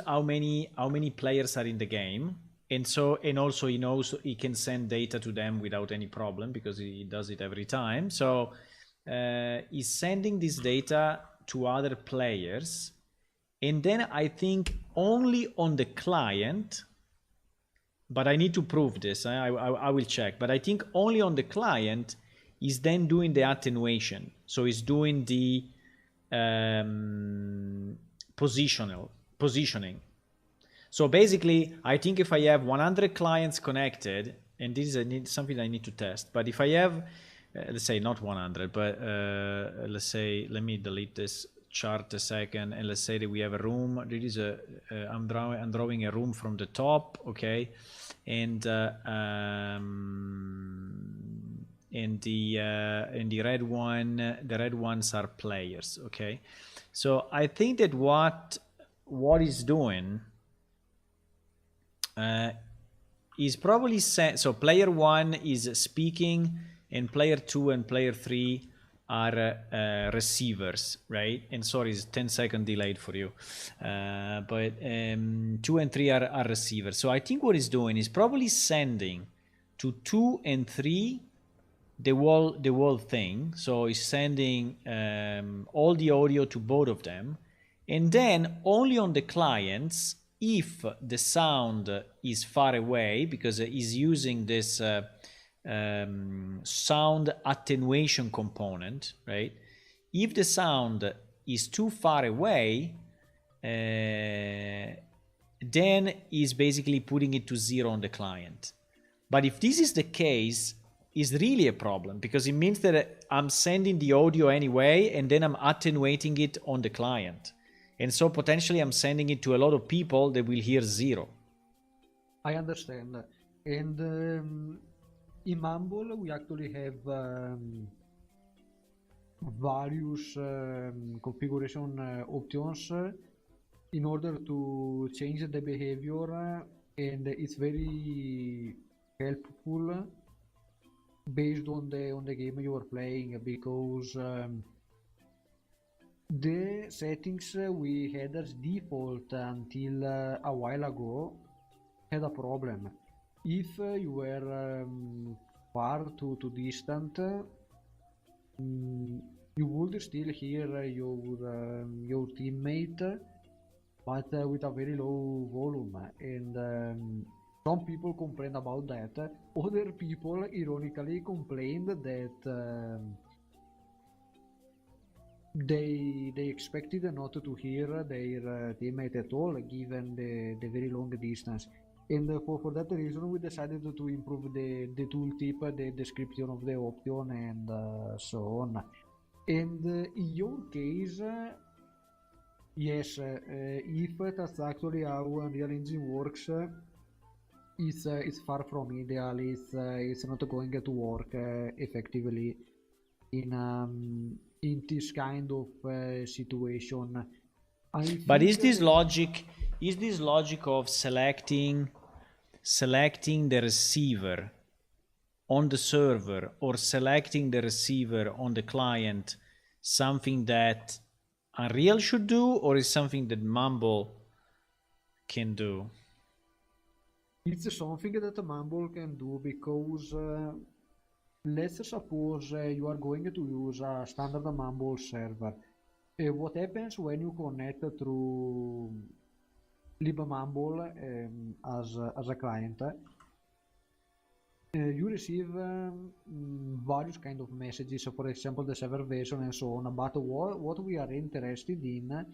how many players are in the game, and so, and also he knows he can send data to them without any problem because he does it every time. So he's sending this data to other players, and then I think only on the client, but I need to prove this. I will check, but I think only on the client is then doing the attenuation. So he's doing the positioning. So basically, I think if I have 100 clients connected, and this is something I need to test, but if I have, let's say not 100, but let's say, let me delete this chart a second, and let's say that we have a room. There is I'm drawing a room from the top, okay, and the red ones are players, okay. So I think that what is doing is probably so player 1 is speaking, and player 2 and player 3 are receivers, right? And sorry, it's 10-second delayed for you, but 2 and 3 are receivers. So I think what he's doing is probably sending to 2 and 3 the whole thing. So he's sending all the audio to both of them, and then only on the clients, if the sound is far away, because he's using this sound attenuation component, right? If the sound is too far away, then he's basically putting it to 0 on the client. But if this is the case, it's really a problem, because it means that I'm sending the audio anyway, and then I'm attenuating it on the client. And so potentially I'm sending it to a lot of people that will hear 0. I understand. And in Mumble, we actually have various configuration options in order to change the behavior, and it's very helpful based on the game you are playing, because the settings we had as default until a while ago had a problem. If you were far too distant, you would still hear your teammate, but with a very low volume, and some people complain about that. Other people ironically complained that they expected not to hear their teammate at all, given the very long distance. And for that reason, we decided to improve the tooltip, the description of the option, and so on. And in your case, yes, if that's actually how Unreal Engine works, it's far from ideal. It's not going to work effectively in this kind of situation. But is this that logic of selecting the receiver on the server or selecting the receiver on the client something that Unreal should do, or is something that Mumble can do? it's something that Mumble can do, because let's suppose you are going to use a standard Mumble server. What happens when you connect through libmumble as a client? You receive various kind of messages, for example, the server version and so on. But what we are interested in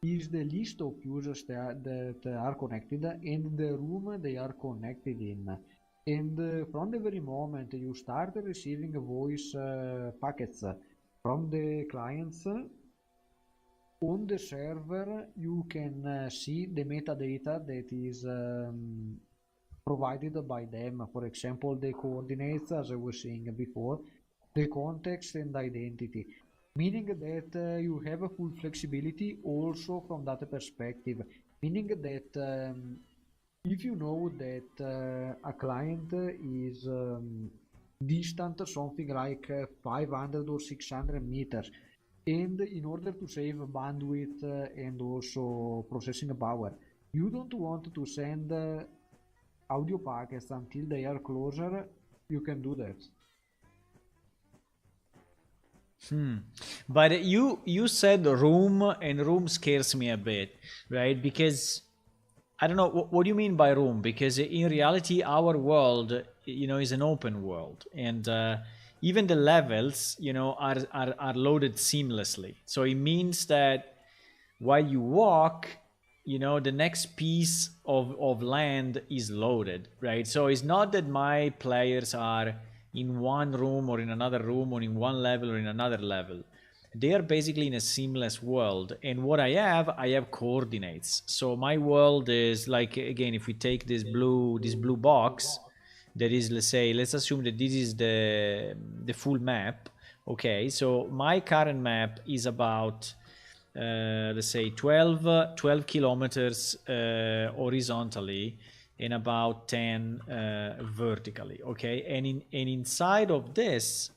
is the list of users that are connected and the room they are connected in. And from the very moment you start receiving voice packets from the clients on the server, you can see the metadata that is provided by them. For example, the coordinates, as I was saying before, the context and identity, meaning that you have a full flexibility also from that perspective, meaning that if you know that a client is distant something like 500 or 600 meters, and in order to save bandwidth and also processing power, you don't want to send audio packets until they are closer, you can do that. But you said room, and room scares me a bit, right? Because I don't know what do you mean by room, because in reality our world, is an open world, and even the levels, are loaded seamlessly. So it means that while you walk, the next piece of land is loaded, right? So it's not that my players are in one room or in another room or in one level or in another level. They are basically in a seamless world, and what I have coordinates. So my world is like, again, if we take this blue box, that is, let's assume that this is the full map. Okay, so my current map is about let's say 12 kilometers horizontally and about 10 vertically. Okay, and inside of this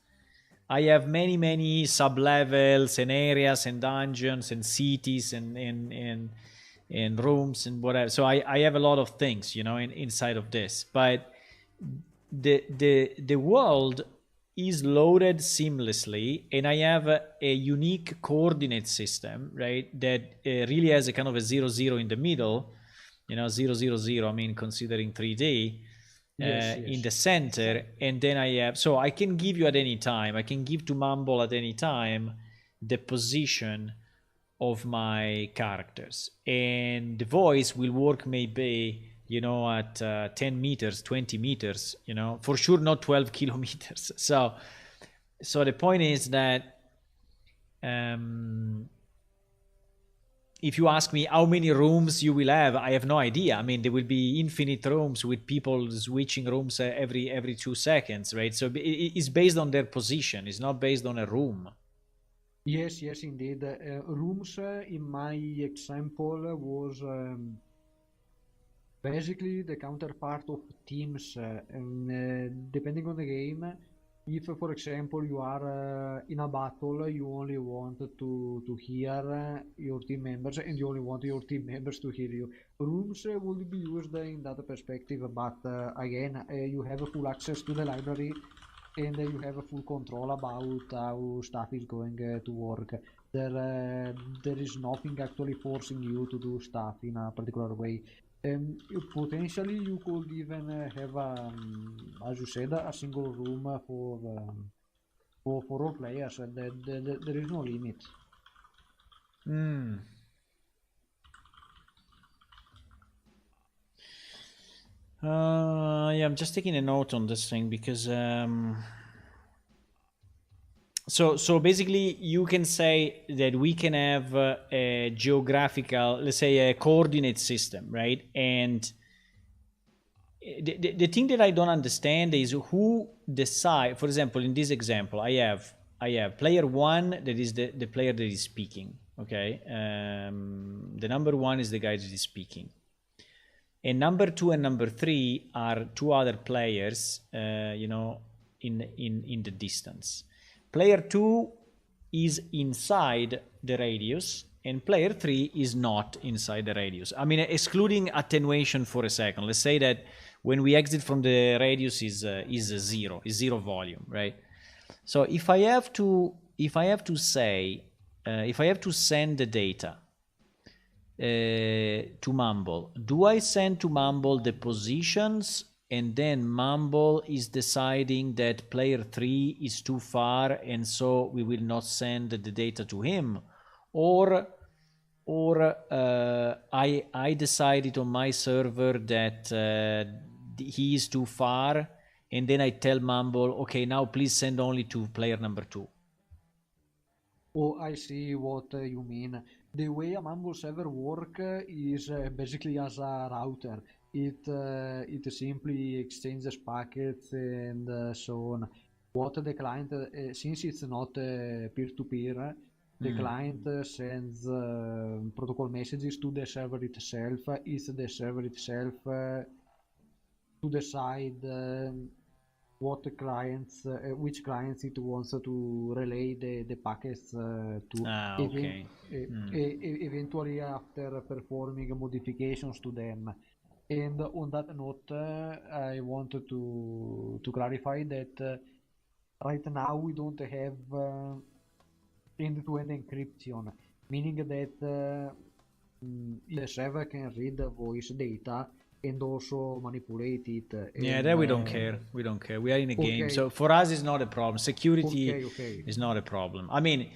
I have many sub levels and areas and dungeons and cities and rooms and whatever. So I have a lot of things, inside of this. But the world is loaded seamlessly, and I have a unique coordinate system, right? That really has a kind of a 0 0 in the middle, 0 0 0. I mean, considering 3D. Yes, In yes. the center, and then I have, so I can give you at any time, I can give to Mumble at any time the position of my characters, and the voice will work maybe at 10 meters, 20 meters, for sure not 12 kilometers. So the point is that if you ask me how many rooms you will have, I have no idea. I mean, there will be infinite rooms with people switching rooms every 2 seconds, right? So it's based on their position. It's not based on a room. Yes, yes, indeed. Rooms, in my example, was basically the counterpart of teams. And depending on the game, if, for example, you are in a battle, you only want to hear your team members, and you only want your team members to hear you. Rooms would be used in that perspective, but again, you have full access to the library, and you have a full control about how stuff is going to work. There is nothing actually forcing you to do stuff in a particular way. Potentially, you could even have, as you said, a single room for all players. There is no limit. Yeah, I'm just taking a note on this thing because so basically you can say that we can have a geographical, let's say a coordinate system, right? And the thing that I don't understand is who decide. For example, in this example, I have player one, that is the player that is speaking. Okay, the number one is the guy that is speaking, and number two and number three are two other players, in the distance. Player two is inside the radius, and player three is not inside the radius. I mean, excluding attenuation for a second. Let's say that when we exit from the radius is zero volume, right? So if I have to say, if I have to send the data to Mumble, do I send to Mumble the positions, and then Mumble is deciding that player 3 is too far and so we will not send the data to him? Or or I decided on my server that he is too far, and then I tell Mumble, okay, now please send only to player number 2. Oh, I see what you mean. The way a Mumble server work is basically as a router. It simply exchanges packets and so on. What the client, since it's not peer-to-peer, the client sends protocol messages to the server itself. It's the server itself to decide what clients, which clients it wants to relay the packets to. Ah, Even, okay. eventually after performing modifications to them. And on that note, I wanted to clarify that right now we don't have end-to-end encryption, meaning that the server can read the voice data and also manipulate it. Yeah, And that we don't care. We don't care. We are in a game, okay, so for us, it's not a problem. Security okay. is not a problem. I mean,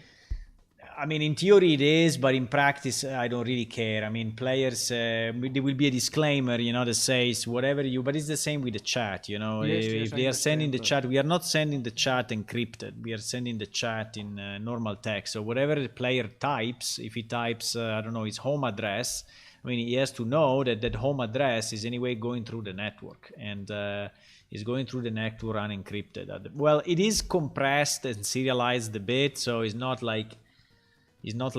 in theory it is, but in practice, I don't really care. I mean, players, there will be a disclaimer, that says whatever you. But it's the same with the chat, Yes, If yes, I they are sending the understand. chat, we are not sending the chat encrypted. We are sending the chat in normal text. So whatever the player types, if he types, I don't know, his home address, I mean, he has to know that that home address is anyway going through the network and is going through the network unencrypted. Well, it is compressed and serialized a bit, so it's not like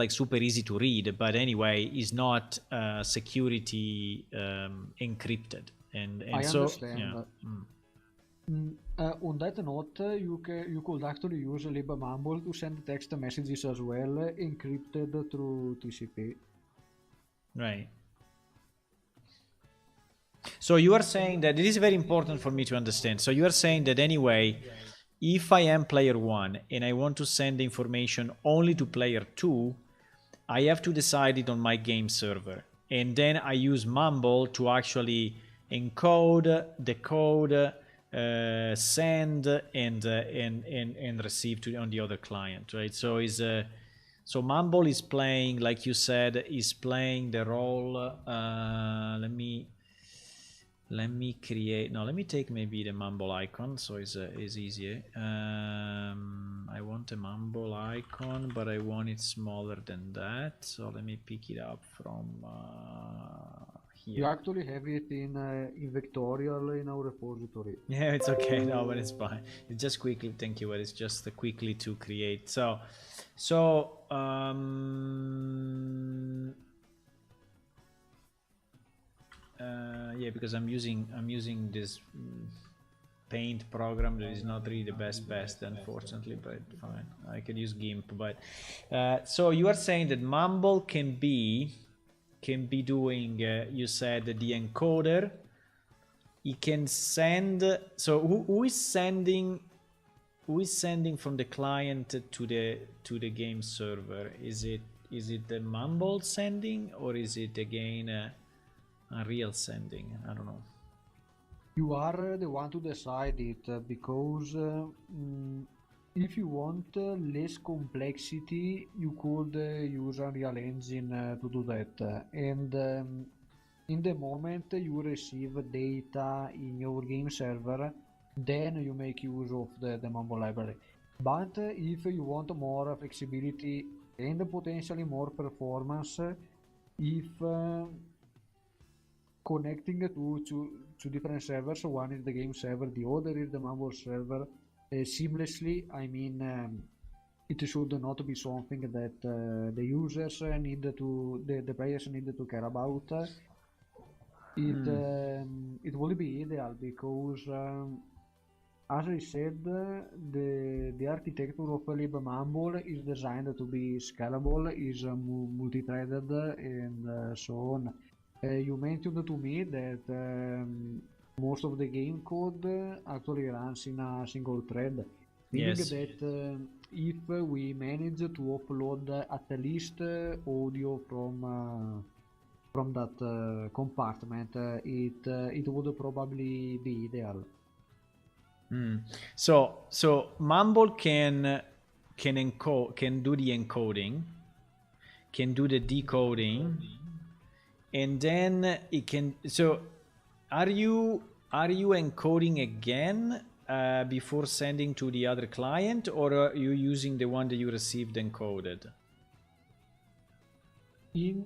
super easy to read, but anyway, it's not security encrypted, and I so understand. yeah. On that note, you could actually use libmumble to send text messages as well, encrypted through TCP. Right. So you are saying that it is very important for me to understand. So you are saying that anyway, if I am player 1 and I want to send information only to player 2, I have to decide it on my game server. And then I use Mumble to actually encode, decode, send, and receive on the other client, right? So Mumble is playing, like you said, is playing the role. Let me create. No, let me take maybe the Mumble icon, so it's easier. I want a Mumble icon, but I want it smaller than that. So let me pick it up from You here. actually have it in vectorial in our repository. Yeah, it's okay. No, but it's fine. It's just quickly. Thank you. But it's just quickly to create. Yeah, because I'm using this paint program that is not really the best, unfortunately, but fine. I can use GIMP. But so you are saying that Mumble can be doing, you said, the encoder. It can send. So who is sending from the client to the game server? Is it the Mumble sending, or is it again a real sending? I don't know. You are the one to decide it because if you want less complexity, you could use Unreal Engine to do that. And in the moment you receive data in your game server, then you make use of the Mambo library. But if you want more flexibility and potentially more performance, if connecting to different servers, one is the game server, the other is the Mambo server, seamlessly, I mean, it should not be something that the users the players need to care about. It will be ideal because, as I said, the architecture of libmumble is designed to be scalable, is multi-threaded, and so on. You mentioned to me that most of the game code actually runs in a single thread, meaning Yes. that if we manage to upload at least audio from that compartment, it would probably be ideal. So Mumble can do the encoding, can do the decoding, and then it can. So, are you encoding again before sending to the other client, or are you using the one that you received encoded?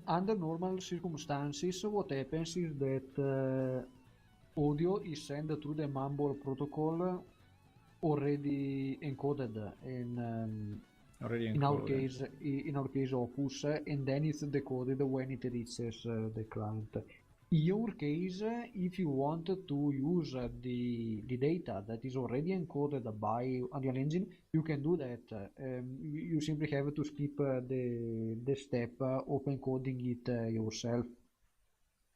Under normal circumstances, what happens is that audio is sent through the Mumble protocol already encoded Already in our encoded. case Opus, and then it's decoded when it reaches the client. In your case, if you want to use the data that is already encoded by Unreal Engine, you can do that. You simply have to skip the step of encoding it yourself.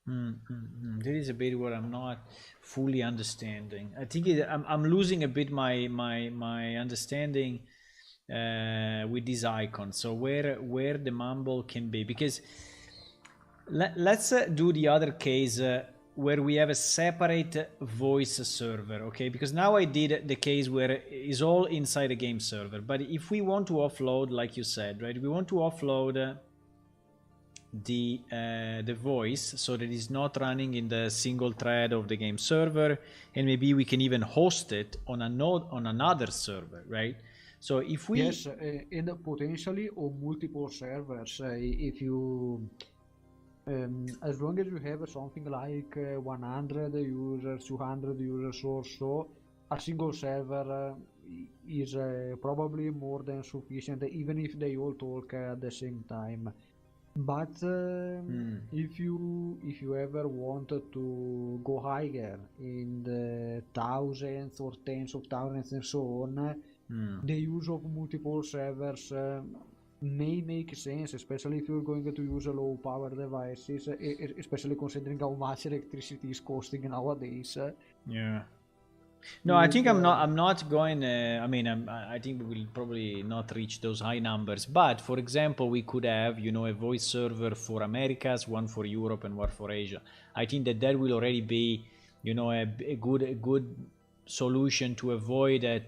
This is a bit what I'm not fully understanding. I think I'm losing a bit my understanding with these icons. So where the mumble can be, because let's do the other case where we have a separate voice server, okay? Because now I did the case where it's all inside a game server. But if we want to offload, like you said, right? We want to offload the voice so that it's not running in the single thread of the game server, and maybe we can even host it on a node on another server, right? So if we Yes, and potentially on multiple servers. If you as long as you have something like 100 users, 200 users or so, a single server is probably more than sufficient, even if they all talk at the same time. But if you ever wanted to go higher in the thousands or tens of thousands and so on, the use of multiple servers may make sense, especially if you're going to use low power devices, especially considering how much electricity is costing nowadays. Yeah. No, I think I'm not going. I mean, I think we will probably not reach those high numbers. But for example, we could have, a voice server for Americas, one for Europe, and one for Asia. I think that will already be, a good solution to avoid that.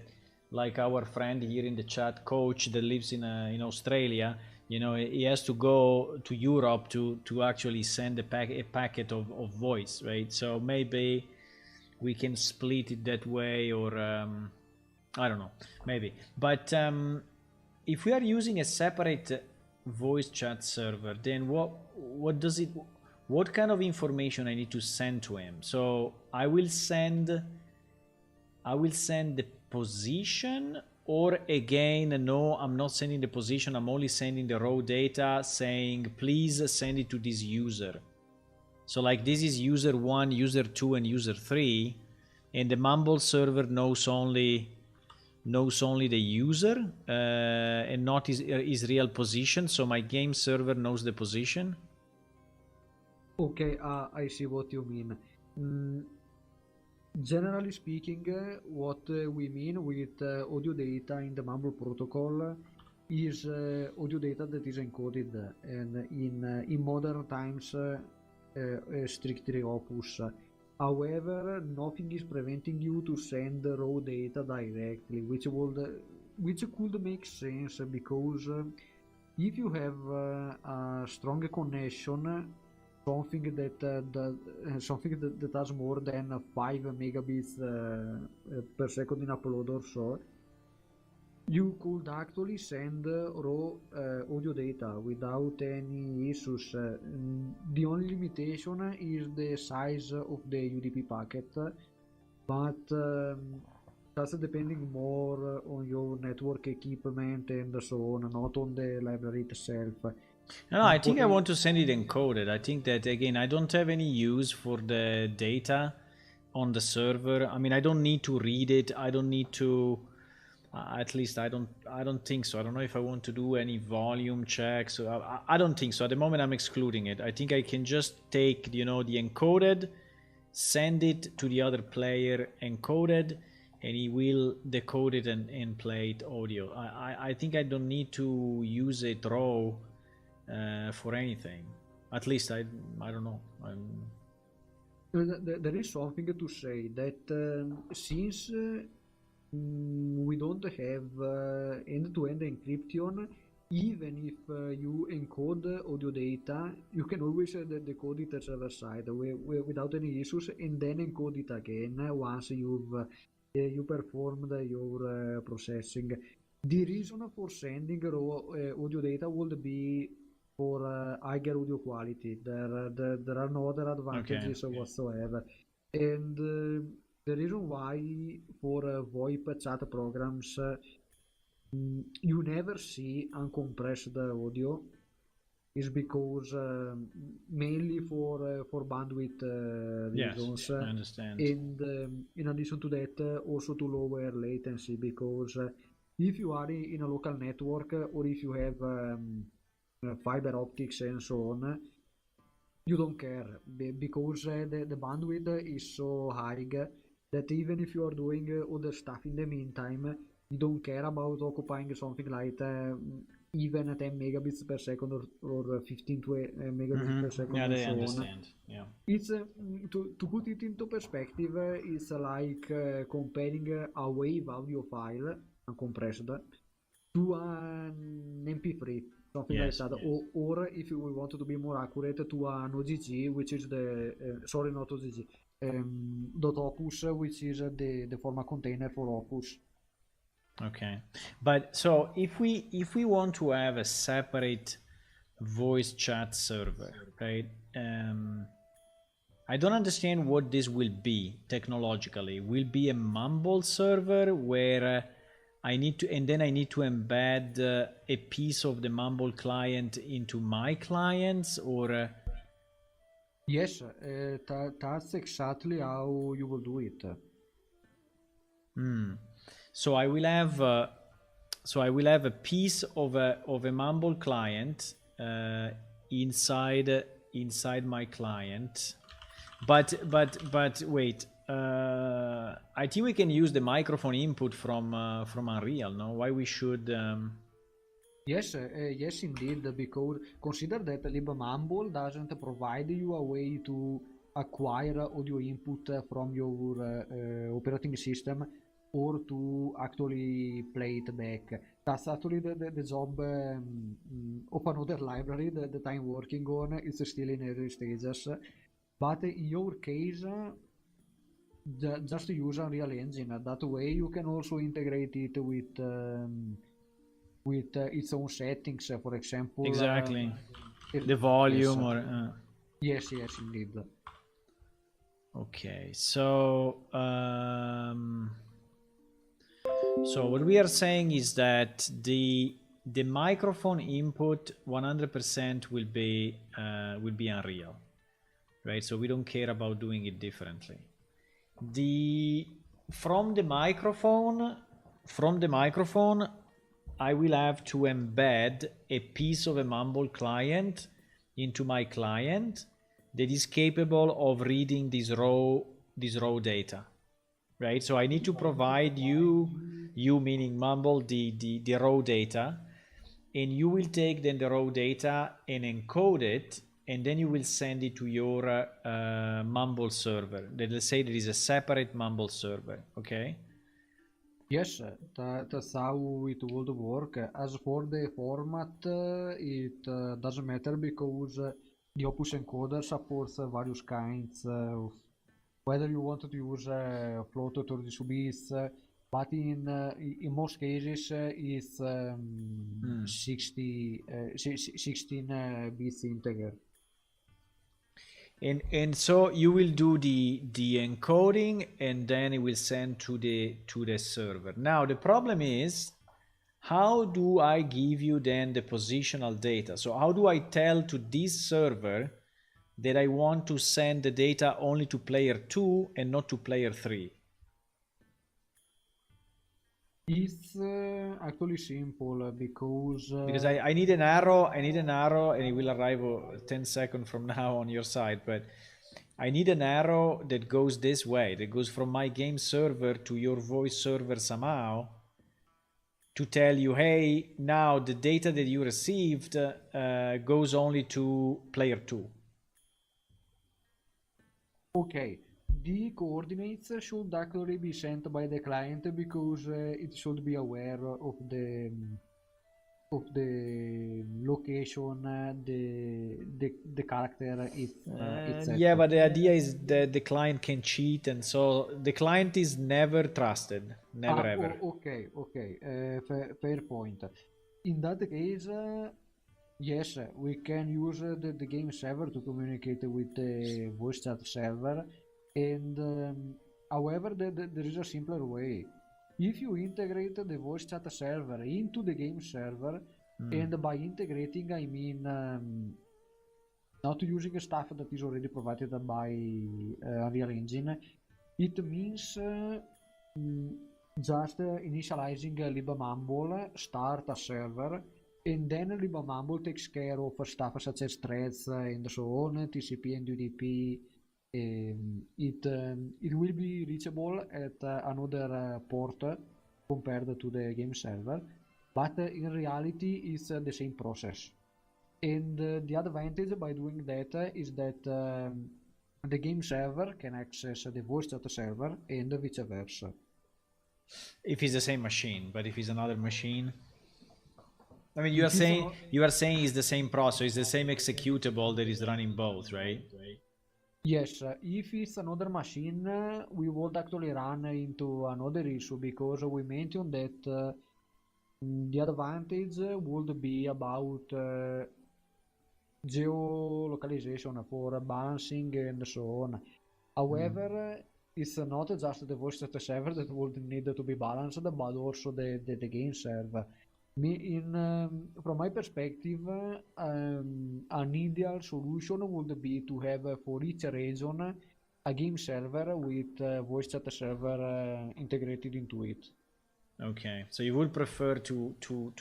Like our friend here in the chat, Coach, that lives in Australia. He has to go to Europe to actually send a packet of voice, right? So maybe we can split it that way, or I don't know, maybe. But if we are using a separate voice chat server, then what kind of information I need to send to him? So I will send the position, or again, no, I'm not sending the position, I'm only sending the raw data saying please send it to this user. So like this is user 1, user 2, and user 3, and the Mumble server knows only the user and not his real position. So my game server knows the position. Okay, I see what you mean. Generally speaking, what we mean with audio data in the Mumble protocol is audio data that is encoded, and in modern times strictly Opus. However, nothing is preventing you to send the raw data directly, which could make sense, because if you have a strong connection, something that has more than 5 megabits per second in upload or so, you could actually send raw audio data without any issues. The only limitation is the size of the UDP packet, but that's depending more on your network equipment and so on, not on the library itself. No, I think I want to send it encoded. I think that, again, I don't have any use for the data on the server. I mean, I don't need to read it. I don't need to, at least I don't think so. I don't know if I want to do any volume checks. I don't think so. At the moment, I'm excluding it. I think I can just take, the encoded, send it to the other player encoded, and he will decode it and play it audio. I think I don't need to use it raw for anything. At least I don't know. There is something to say that since we don't have end-to-end encryption, even if you encode audio data, you can always decode it at server side without any issues, and then encode it again once you performed your processing. The reason for sending raw audio data would be for higher audio quality. There are no other advantages whatsoever. And the reason why for VoIP chat programs you never see uncompressed audio is because mainly for bandwidth reasons. I understand. And in addition to that, also to lower latency, because if you are in a local network or if you have fiber optics and so on, you don't care because the bandwidth is so high that even if you are doing other stuff in the meantime, you don't care about occupying something like even 10 megabits per second or 15 to megabits per second Yeah, and they so understand. on. Yeah. It's to put it into perspective, it's like comparing a wave audio file uncompressed to an MP3, something like that, or if we wanted to be more accurate, to an OGG, which is the sorry, not OGG, .opus, which is the format container for Opus. Okay, but so if we want to have a separate voice chat server, right? I don't understand what this will be technologically. Will be a Mumble server where I need to, and then I need to embed a piece of the Mumble client into my clients, or yes, that's exactly how you will do it. So I will have a piece of a Mumble client inside my client, but wait. I think we can use the microphone input from Unreal. No, why we should? Yes, yes, indeed, because consider that libmumble doesn't provide you a way to acquire audio input from your operating system or to actually play it back. That's actually the job of another library that I'm working on. It's still in early stages. But in your case, just use Unreal Engine. That way you can also integrate it with its own settings, for example. Exactly. The volume yes, or yes, yes, indeed. Okay, so so what we are saying is that the microphone input 100% will be Unreal, right? So we don't care about doing it differently. From the microphone, I will have to embed a piece of a Mumble client into my client that is capable of reading this raw data, right? So I need to provide you meaning Mumble, the raw data, and you will take then the raw data and encode it, and then you will send it to your Mumble server. Let's say there is a separate Mumble server, okay? Yes, that's how it would work. As for the format, it doesn't matter because the Opus encoder supports various kinds of whether you want to use float or 32 bits, but in most cases it's 16 bits integer. And so you will do the encoding, and then it will send to the server. Now the problem is, how do I give you then the positional data? So how do I tell to this server that I want to send the data only to player 2 and not to player 3? It's actually simple because I need an arrow, and it will arrive 10 seconds from now on your side, but I need an arrow that goes this way, that goes from my game server to your voice server somehow, to tell you, hey, now the data that you received goes only to player 2. okay, the coordinates should actually be sent by the client because it should be aware of of the location the character it's set. Yeah, but the idea is that the client can cheat, and so the client is never trusted, never ever. Okay, okay, fair point. In that case, yes, we can use the game server to communicate with the voice chat server, and however, there is a simpler way. If you integrate the voice chat server into the game server, and by integrating, I mean not using stuff that is already provided by Unreal Engine, it means just initializing libmumble, start a server, and then libmumble takes care of stuff such as threads and so on, TCP and UDP. It will be reachable at another port compared to the game server, but in reality it's the same process. And the advantage by doing that is that the game server can access the voice chat server and vice versa. If it's the same machine, but if it's another machine, I mean, If it's not- you are saying it's the same process, it's the same executable that is running both, right? Yes, if it's another machine, we would actually run into another issue because we mentioned that the advantage would be about geolocalization for balancing and so on. However, it's not just the voice chat server that would need to be balanced, but also the game server. From my perspective, an ideal solution would be to have for each region a game server with voice chat server integrated into it. Okay, so you would prefer to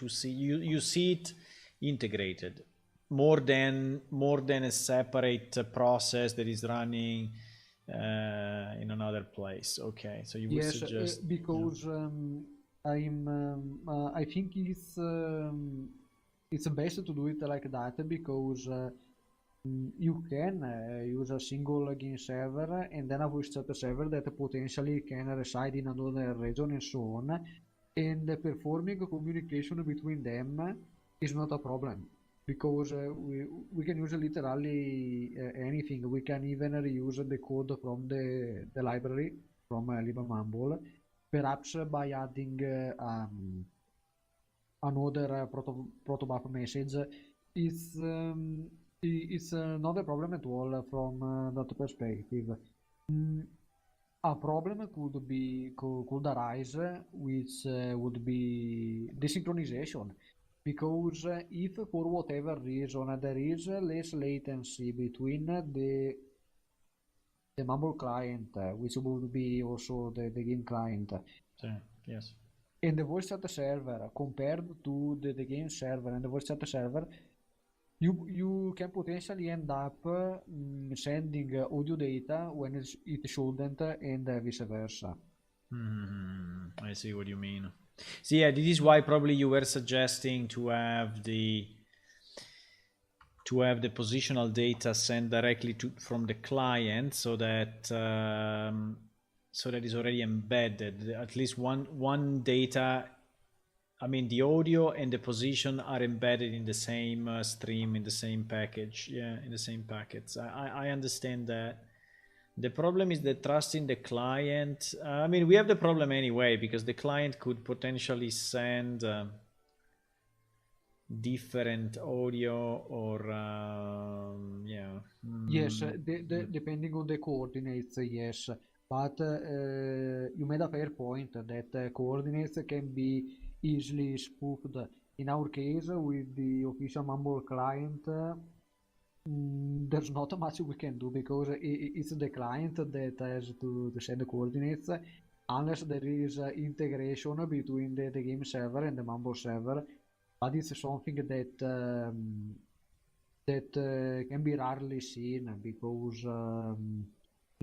see you see it integrated more than a separate process that is running in another place. Okay, so you would Yes, suggest because I think it's best to do it like that because you can use a single game server and then a voice chat server that potentially can reside in another region and so on, and performing communication between them is not a problem because we can use literally anything. We can even reuse the code from the library from libmumble, perhaps by adding another protobuf message. It's not a problem at all from that perspective. A problem could arise, which would be desynchronization, because if for whatever reason there is less latency between the Mumble client, which would be also the game client, yes. and the voice chat server compared to the game server and the voice chat server, you can potentially end up sending audio data when it shouldn't, and vice versa. I see what you mean. So yeah, this is why probably you were suggesting to have the positional data sent directly from the client, so that it's already embedded. At least one data. I mean, the audio and the position are embedded in the same stream, in the same package. Yeah, in the same packets. I understand that. The problem is that trusting the client. I mean, we have the problem anyway because the client could potentially send different audio or yeah. Yes, depending on the coordinates, yes. But you made a fair point that coordinates can be easily spoofed. In our case, with the official Mumble client, there's not much we can do because it's the client that has to send the coordinates, unless there is integration between the game server and the Mumble server. But it's something that can be rarely seen because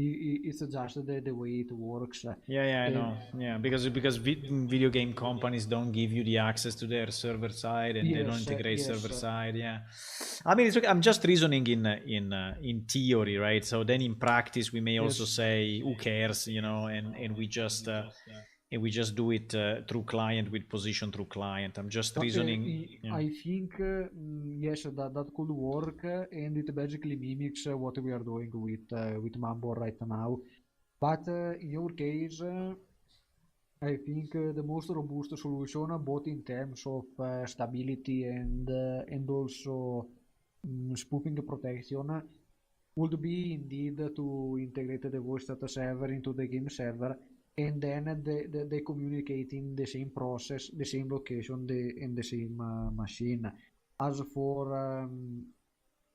it's just the way it works. Yeah, I know. Yeah, because video game companies don't give you the access to their server side, and they don't integrate server side. Yeah, I mean, it's okay. I'm just reasoning in theory, right? So then in practice, we may also say, who cares, and we just and we just do it through client with position through client. I'm just reasoning. I think yes, that could work, and it basically mimics what we are doing with Mambo right now. But in your case, I think the most robust solution, both in terms of stability and also spoofing protection, would be indeed to integrate the voice data server into the game server, and then they communicate in the same process, the same location, in the same machine. As for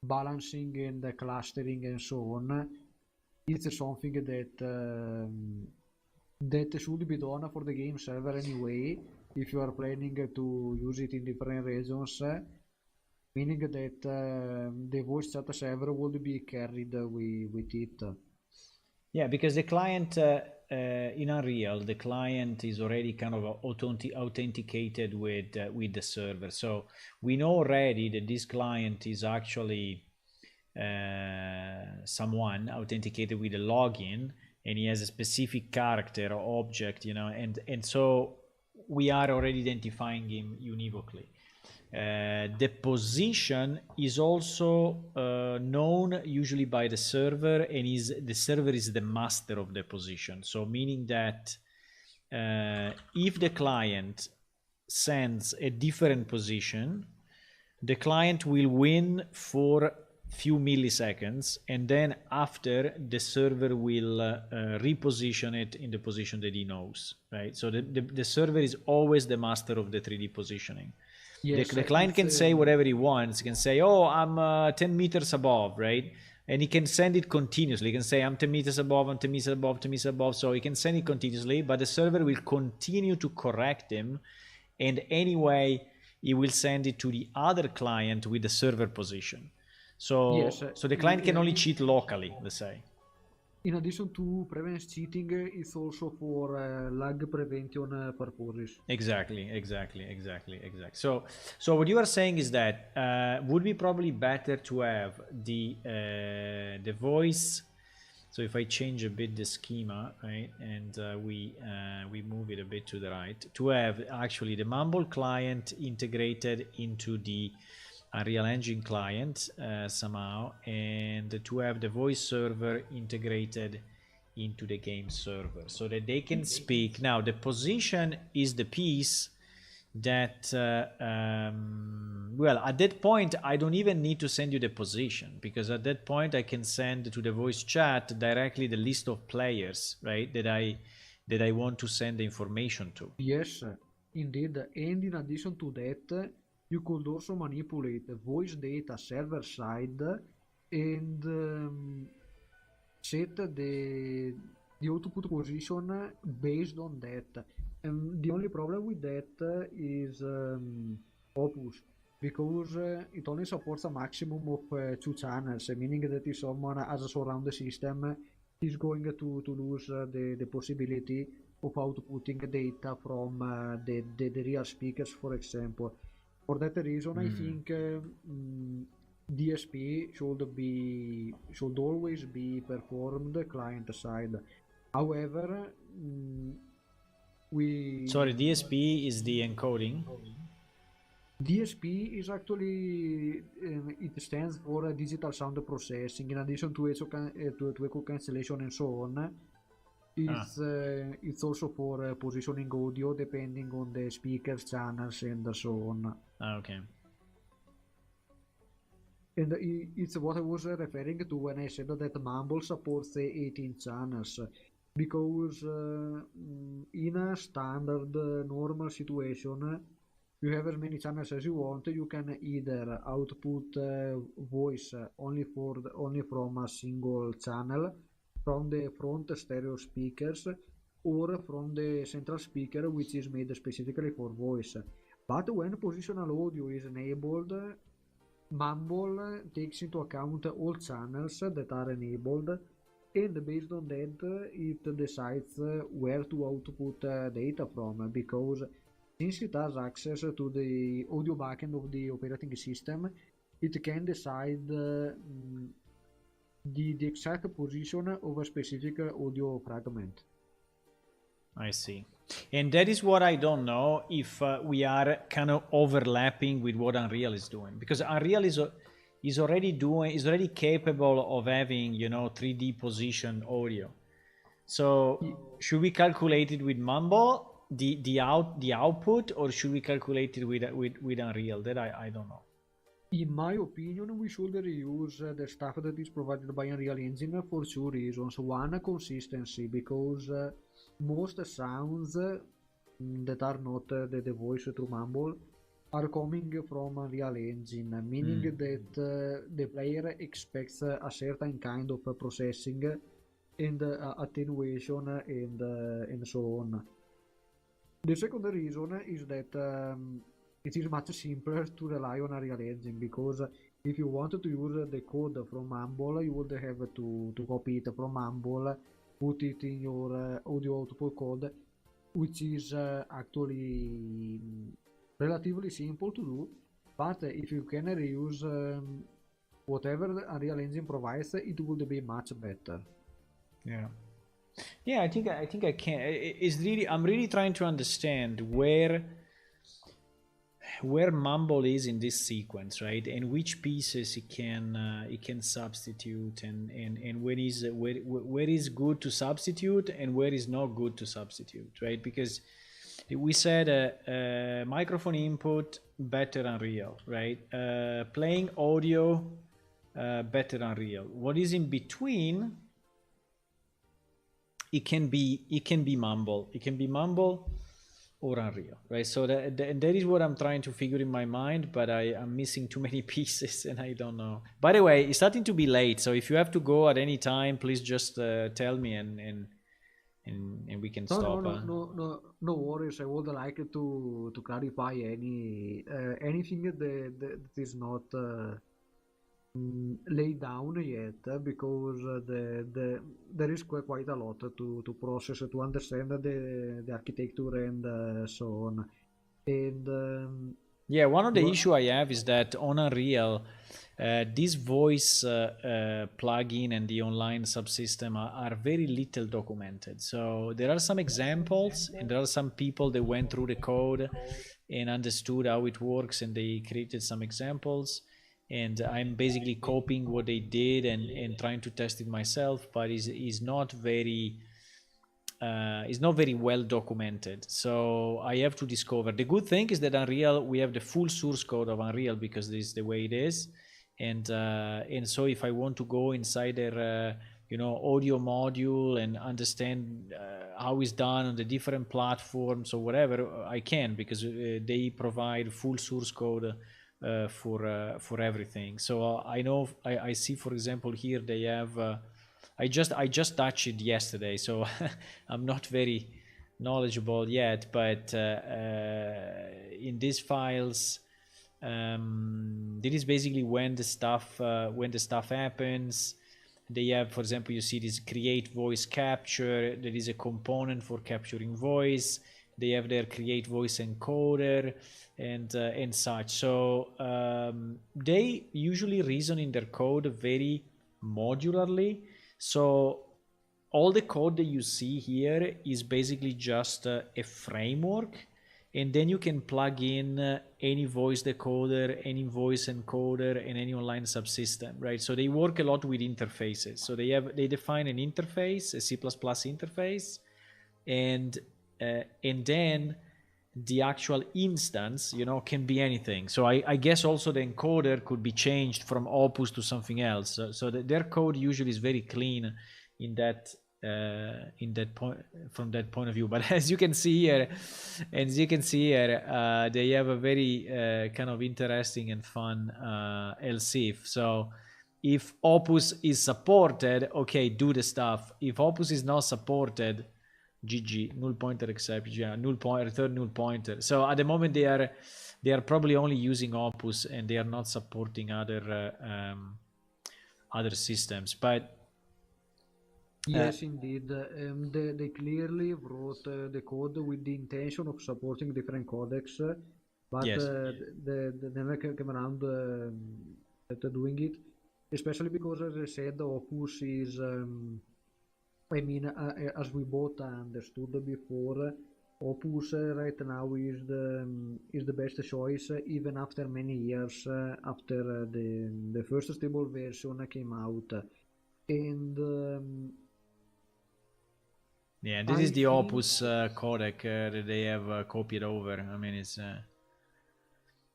balancing and clustering and so on, it's something that should be done for the game server anyway, if you are planning to use it in different regions, meaning that the voice chat server would be carried with it. Yeah, because the client in Unreal, the client is already kind of authenticated with the server. So we know already that this client is actually someone authenticated with a login, and he has a specific character or object, and so we are already identifying him univocally. The position is also known usually by the server, and the server is the master of the position. So meaning that if the client sends a different position, the client will win for few milliseconds, and then after the server will reposition it in the position that he knows, right? So the server is always the master of the 3D positioning. Yes, the client can say whatever he wants. He can say, oh, I'm 10 meters above, right? And he can send it continuously. He can say, I'm 10 meters above, I'm 10 meters above, 10 meters above. So he can send it continuously, but the server will continue to correct him. And anyway, he will send it to the other client with the server position. So, yes, so the client can only cheat locally, let's say. In addition to prevent cheating, it's also for lag prevention purposes. Exactly. So what you are saying is that would be probably better to have the voice. So if I change a bit the schema, right, and we move it a bit to the right, to have actually the Mumble client integrated into the Unreal Engine client somehow, and to have the voice server integrated into the game server so that they can speak. Now the position is the piece that well, at that point I don't even need to send you the position, because at that point I can send to the voice chat directly the list of players, right, that I want to send the information to. Yes, indeed. And in addition to that, you could also manipulate the voice data server side and set the output position based on that. The only problem with that is Opus, because it only supports a maximum of 2 channels, meaning that if someone has a surround system, is going to lose the possibility of outputting data from the real speakers, for example. For that reason, I think DSP should always be performed client side. However, Sorry, DSP is the encoding. DSP is actually it stands for digital sound processing. In addition to echo cancellation and so on, it's also for positioning audio depending on the speakers, channels, and so on. Okay. And it's what I was referring to when I said that Mumble supports 18 channels, because in a standard normal situation, you have as many channels as you want. You can either output voice only from a single channel, from the front stereo speakers, or from the central speaker, which is made specifically for voice. But when positional audio is enabled, Mumble takes into account all channels that are enabled, and based on that it decides where to output data from, because since it has access to the audio backend of the operating system, it can decide the exact position of a specific audio fragment. I see. And that is what I don't know if we are kind of overlapping with what Unreal is doing, because Unreal is already capable of having 3D position audio. So should we calculate it with Mumble, the output, or should we calculate it with Unreal? That I don't know. In my opinion, we should reuse the stuff that is provided by Unreal Engine for two reasons. One, consistency, because most sounds that are not the voice through Mumble are coming from Unreal Engine, meaning that the player expects a certain kind of processing and attenuation and so on. The second reason is that it is much simpler to rely on Unreal Engine, because if you wanted to use the code from Mumble, you would have to copy it from Mumble, put it in your audio output code, which is actually relatively simple to do. But if you can reuse whatever the Unreal Engine provides, it would be much better. Yeah. Yeah, I think I can. It's really, I'm really trying to understand where Mumble is in this sequence, right? And which pieces it can substitute, and where is good to substitute and where is not good to substitute, right? Because we said microphone input better Unreal, right? Playing audio better Unreal. What is in between? It can be Mumble. It can be Mumble or Unreal, right? So that is what I'm trying to figure in my mind, but I'm missing too many pieces and I don't know. By the way, it's starting to be late, so if you have to go at any time, please just tell me and we can stop. No worries. I would like to clarify anything that is not laid down yet, because there is quite a lot to process, to understand the architecture and so on. And yeah, one of the issue I have is that on Unreal, this voice plugin and the online subsystem are very little documented. So there are some examples, and there are some people that went through the code and understood how it works, and they created some examples. And I'm basically copying what they did and trying to test it myself, but is not very well documented. So I have to discover. The good thing is that Unreal, we have the full source code of Unreal because this is the way it is, and so if I want to go inside their audio module and understand how it's done on the different platforms or whatever, I can, because they provide full source code for everything. So I know I see, for example, here they have I just touched it yesterday, so I'm not very knowledgeable yet, but in these files this is basically when the stuff happens. They have, for example, you see this create voice capture. There is a component for capturing voice. They have their create voice encoder and such. So they usually reason in their code very modularly. So all the code that you see here is basically just a framework, and then you can plug in any voice decoder, any voice encoder, and any online subsystem, right? So they work a lot with interfaces. So they define an interface, a C++ interface, and then the actual instance, can be anything. So I guess also the encoder could be changed from Opus to something else. So their code usually is very clean in that point, from that point of view. But as you can see here, they have a very kind of interesting and fun else if. So if Opus is supported, okay, do the stuff. If Opus is not supported, GG, null pointer exception, return null pointer. So at the moment they are probably only using Opus and they are not supporting other systems. But yes, indeed, they clearly wrote the code with the intention of supporting different codecs, but yes, they never came around to doing it, especially because, as I said, Opus is. I mean, as we both understood before, Opus right now is the best choice, even after many years after the first stable version came out. And Yeah, this I is the think Opus codec that they have copied over. I mean, it's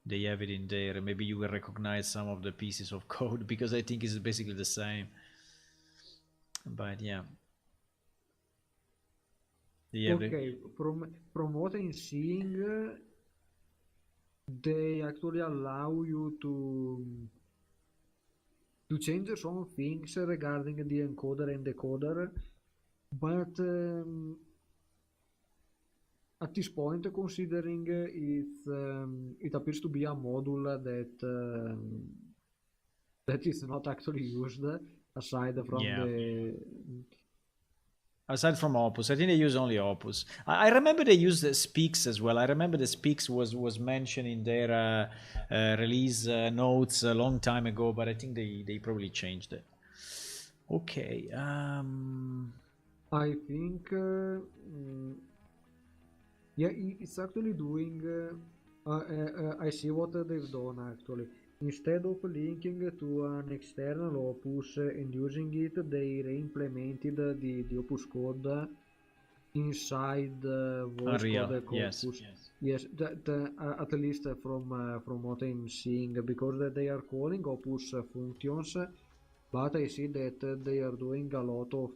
they have it in there. Maybe you will recognize some of the pieces of code because I think it's basically the same. But yeah, they have the, okay, from what I'm seeing, they actually allow you to change some things regarding the encoder and decoder, but at this point, considering it appears to be a module that is not actually used aside from yeah. the Aside from Opus, I think they use only Opus. I remember they used the Speaks as well. I remember the Speaks was mentioned in their release notes a long time ago, but I think they probably changed it. Okay. I think yeah, it's actually doing. I see what they've done actually. Instead of linking to an external Opus and using it, they re-implemented the Opus code inside voice Unreal. codec Yes. Opus. Yes, at least from what I'm seeing, because they are calling Opus functions, but I see that they are doing a lot of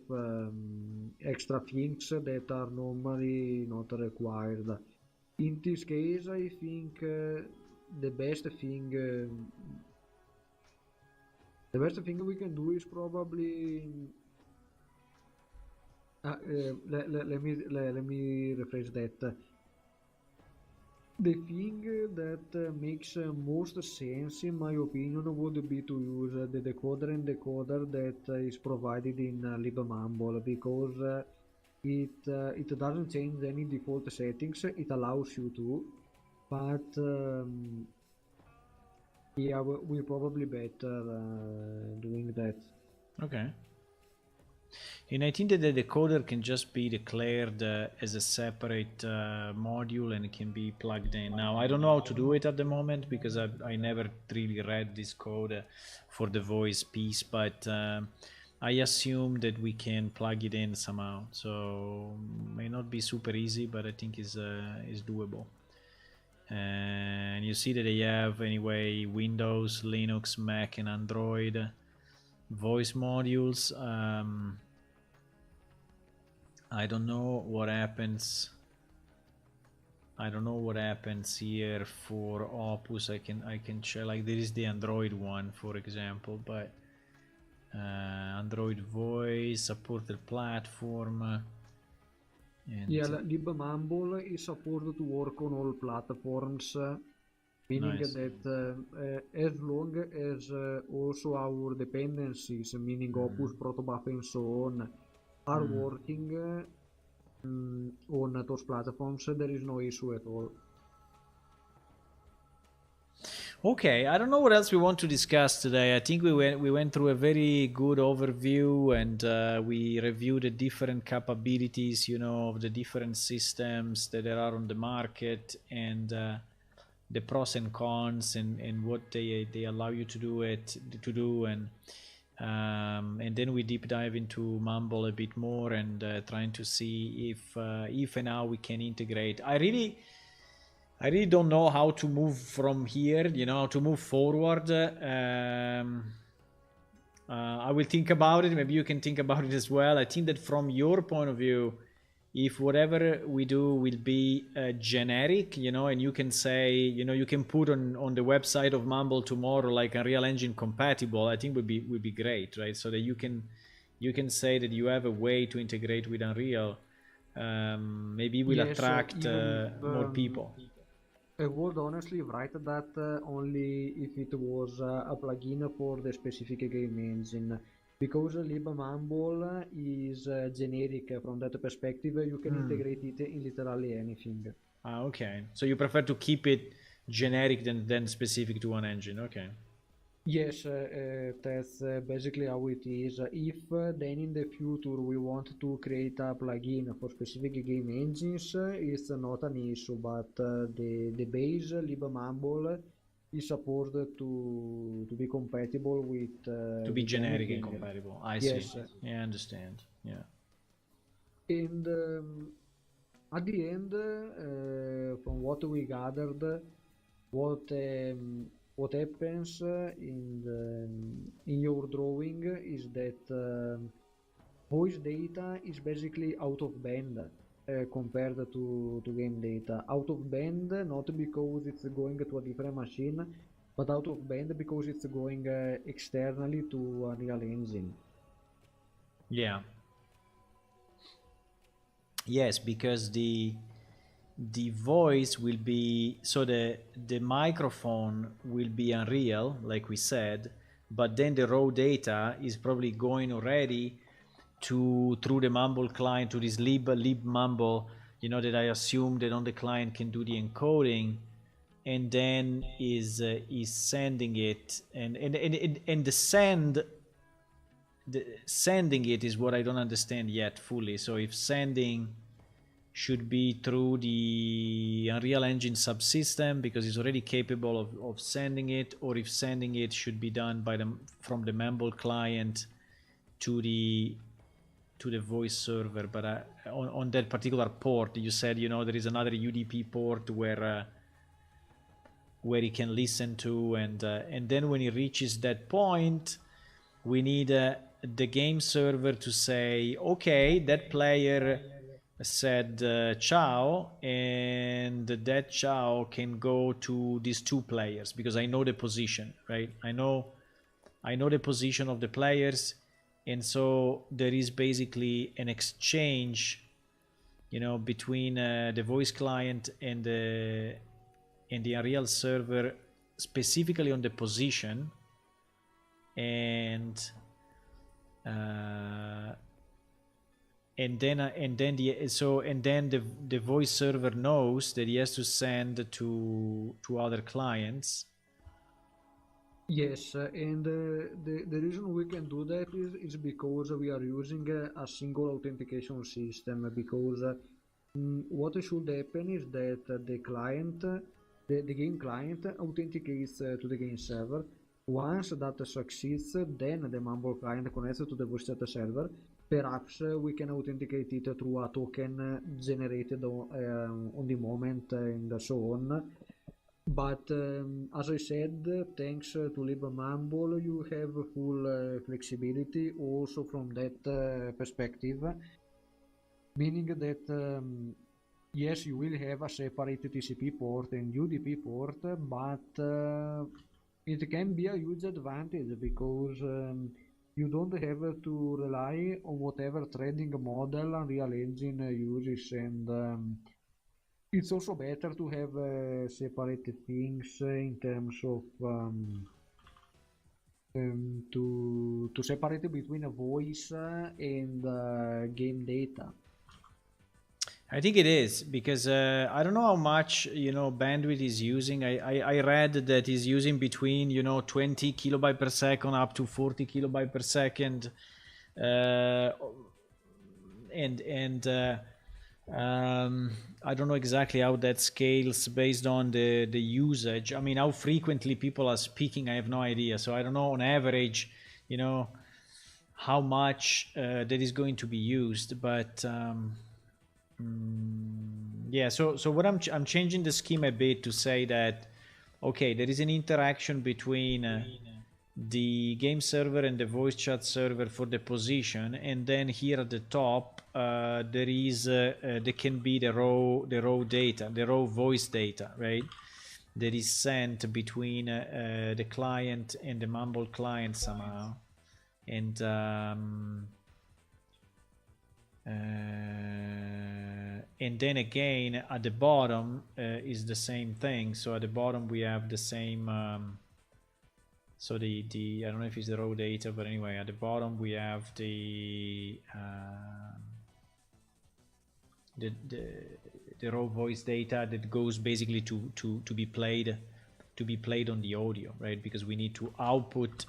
extra things that are normally not required. In this case, I think the best thing we can do is probably let me rephrase that. The thing that makes most sense, in my opinion, would be to use the decoder and decoder that is provided in libmumble, because it doesn't change any default settings. It allows you to, but yeah, we're probably better doing that. Okay. And I think that the decoder can just be declared as a separate module and it can be plugged in. Now, I don't know how to do it at the moment because I never really read this code for the voice piece, but I assume that we can plug it in somehow. So may not be super easy, but I think is doable. And you see that they have anyway Windows, Linux, Mac, and Android voice modules. I don't know what happens. I don't know what happens here for Opus. I can check. Like there is the Android one, for example, but Android voice supported platform. And Yeah, libmumble is supported to work on all platforms, meaning nice. that as long as also our dependencies, meaning Opus, Protobuf, and so on, are working on those platforms, there is no issue at all. Okay, I don't know what else we want to discuss today. I think we went through a very good overview and we reviewed the different capabilities, you know, of the different systems that there are on the market and the pros and cons and what they allow you to do and then we deep dive into Mumble a bit more and trying to see if and how we can integrate. I really don't know how to move from here, you know, how to move forward. I will think about it. Maybe you can think about it as well. I think that from your point of view, if whatever we do will be generic, you know, and you can say, you know, you can put on the website of Mumble tomorrow like Unreal Engine compatible, I think would be great, right? So that you can say that you have a way to integrate with Unreal. Maybe it will Yes, attract even if more people. I would honestly write that only if it was a plugin for the specific game engine, because libmumble is generic from that perspective. You can integrate it in literally anything. Okay. So you prefer to keep it generic than specific to one engine. Okay. Yes, that's basically how it is. If then in the future we want to create a plugin for specific game engines, it's not an issue, but the base libmumble is supposed to be compatible To be with generic and anything. compatible. I see. Yes, Yeah, I understand. Yeah. and at the end, from what we gathered, what happens in your drawing is that voice data is basically out of band compared to game data. Out of band not because it's going to a different machine, but out of band because it's going externally to a real engine. Yeah. Yes, because the voice will be, so the microphone will be Unreal, like we said, but then the raw data is probably going already to through the Mumble client to this lib mumble, that I assume that on the client can do the encoding, and then is sending it, and the sending it is what I don't understand yet fully. So if sending should be through the Unreal Engine subsystem because it's already capable of sending it, or if sending it should be done from the Mumble client to the voice server. But on that particular port, you said there is another UDP port where he can listen to, and then when he reaches that point, we need the game server to say, okay, that player said ciao, and that ciao can go to these two players because I know the position, right? I know the position of the players, and so there is basically an exchange, between the voice client and the Unreal server, specifically on the position, and uh, then the voice server knows that he has to send to other clients. Yes, and the reason we can do that is because we are using a single authentication system. Because what should happen is that the client, the game client, authenticates to the game server. Once that succeeds, then the Mumble client connects to the voice chat server. Perhaps we can authenticate it through a token generated on the moment and so on. But as I said, thanks to libmumble, you have full flexibility also from that perspective, meaning that yes, you will have a separate TCP port and UDP port, but it can be a huge advantage because you don't have to rely on whatever threading model Unreal Engine uses, and it's also better to have separate things in terms of to separate between a voice and game data. I think it is because I don't know how much bandwidth he's using. I read that he's using between 20 kilobyte per second up to 40 kilobyte per second, uh, and I don't know exactly how that scales based on the usage. I mean, how frequently people are speaking, I have no idea. So I don't know on average, you know, how much that is going to be used, but. Yeah, so what I'm changing the scheme a bit to say that okay, there is an interaction between the game server and the voice chat server for the position, and then here at the top there can be the raw data, the raw voice data, right? That is sent between the client and the Mumble client somehow, and and then again at the bottom is the same thing. So at the bottom we have the same so the I don't know if it's the raw data, but anyway, at the bottom we have the raw voice data that goes basically to be played to be played on the audio, right? Because we need to output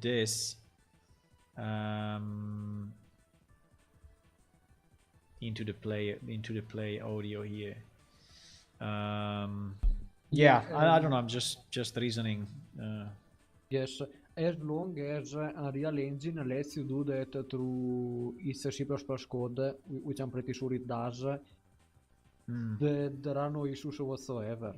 this into the play audio here. Yeah, I don't know. I'm just reasoning. Yes, as long as Unreal Engine lets you do that through its C++ code, which I'm pretty sure it does, there are no issues whatsoever.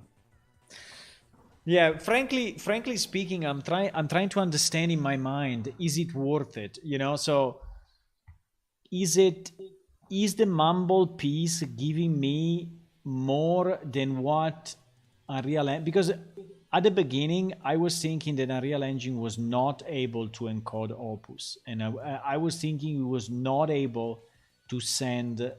Yeah, frankly speaking, I'm trying to understand in my mind, is it worth it? You know, so is the mumble piece giving me more than what because at the beginning I was thinking that Unreal Engine was not able to encode Opus, and I was thinking it was not able to send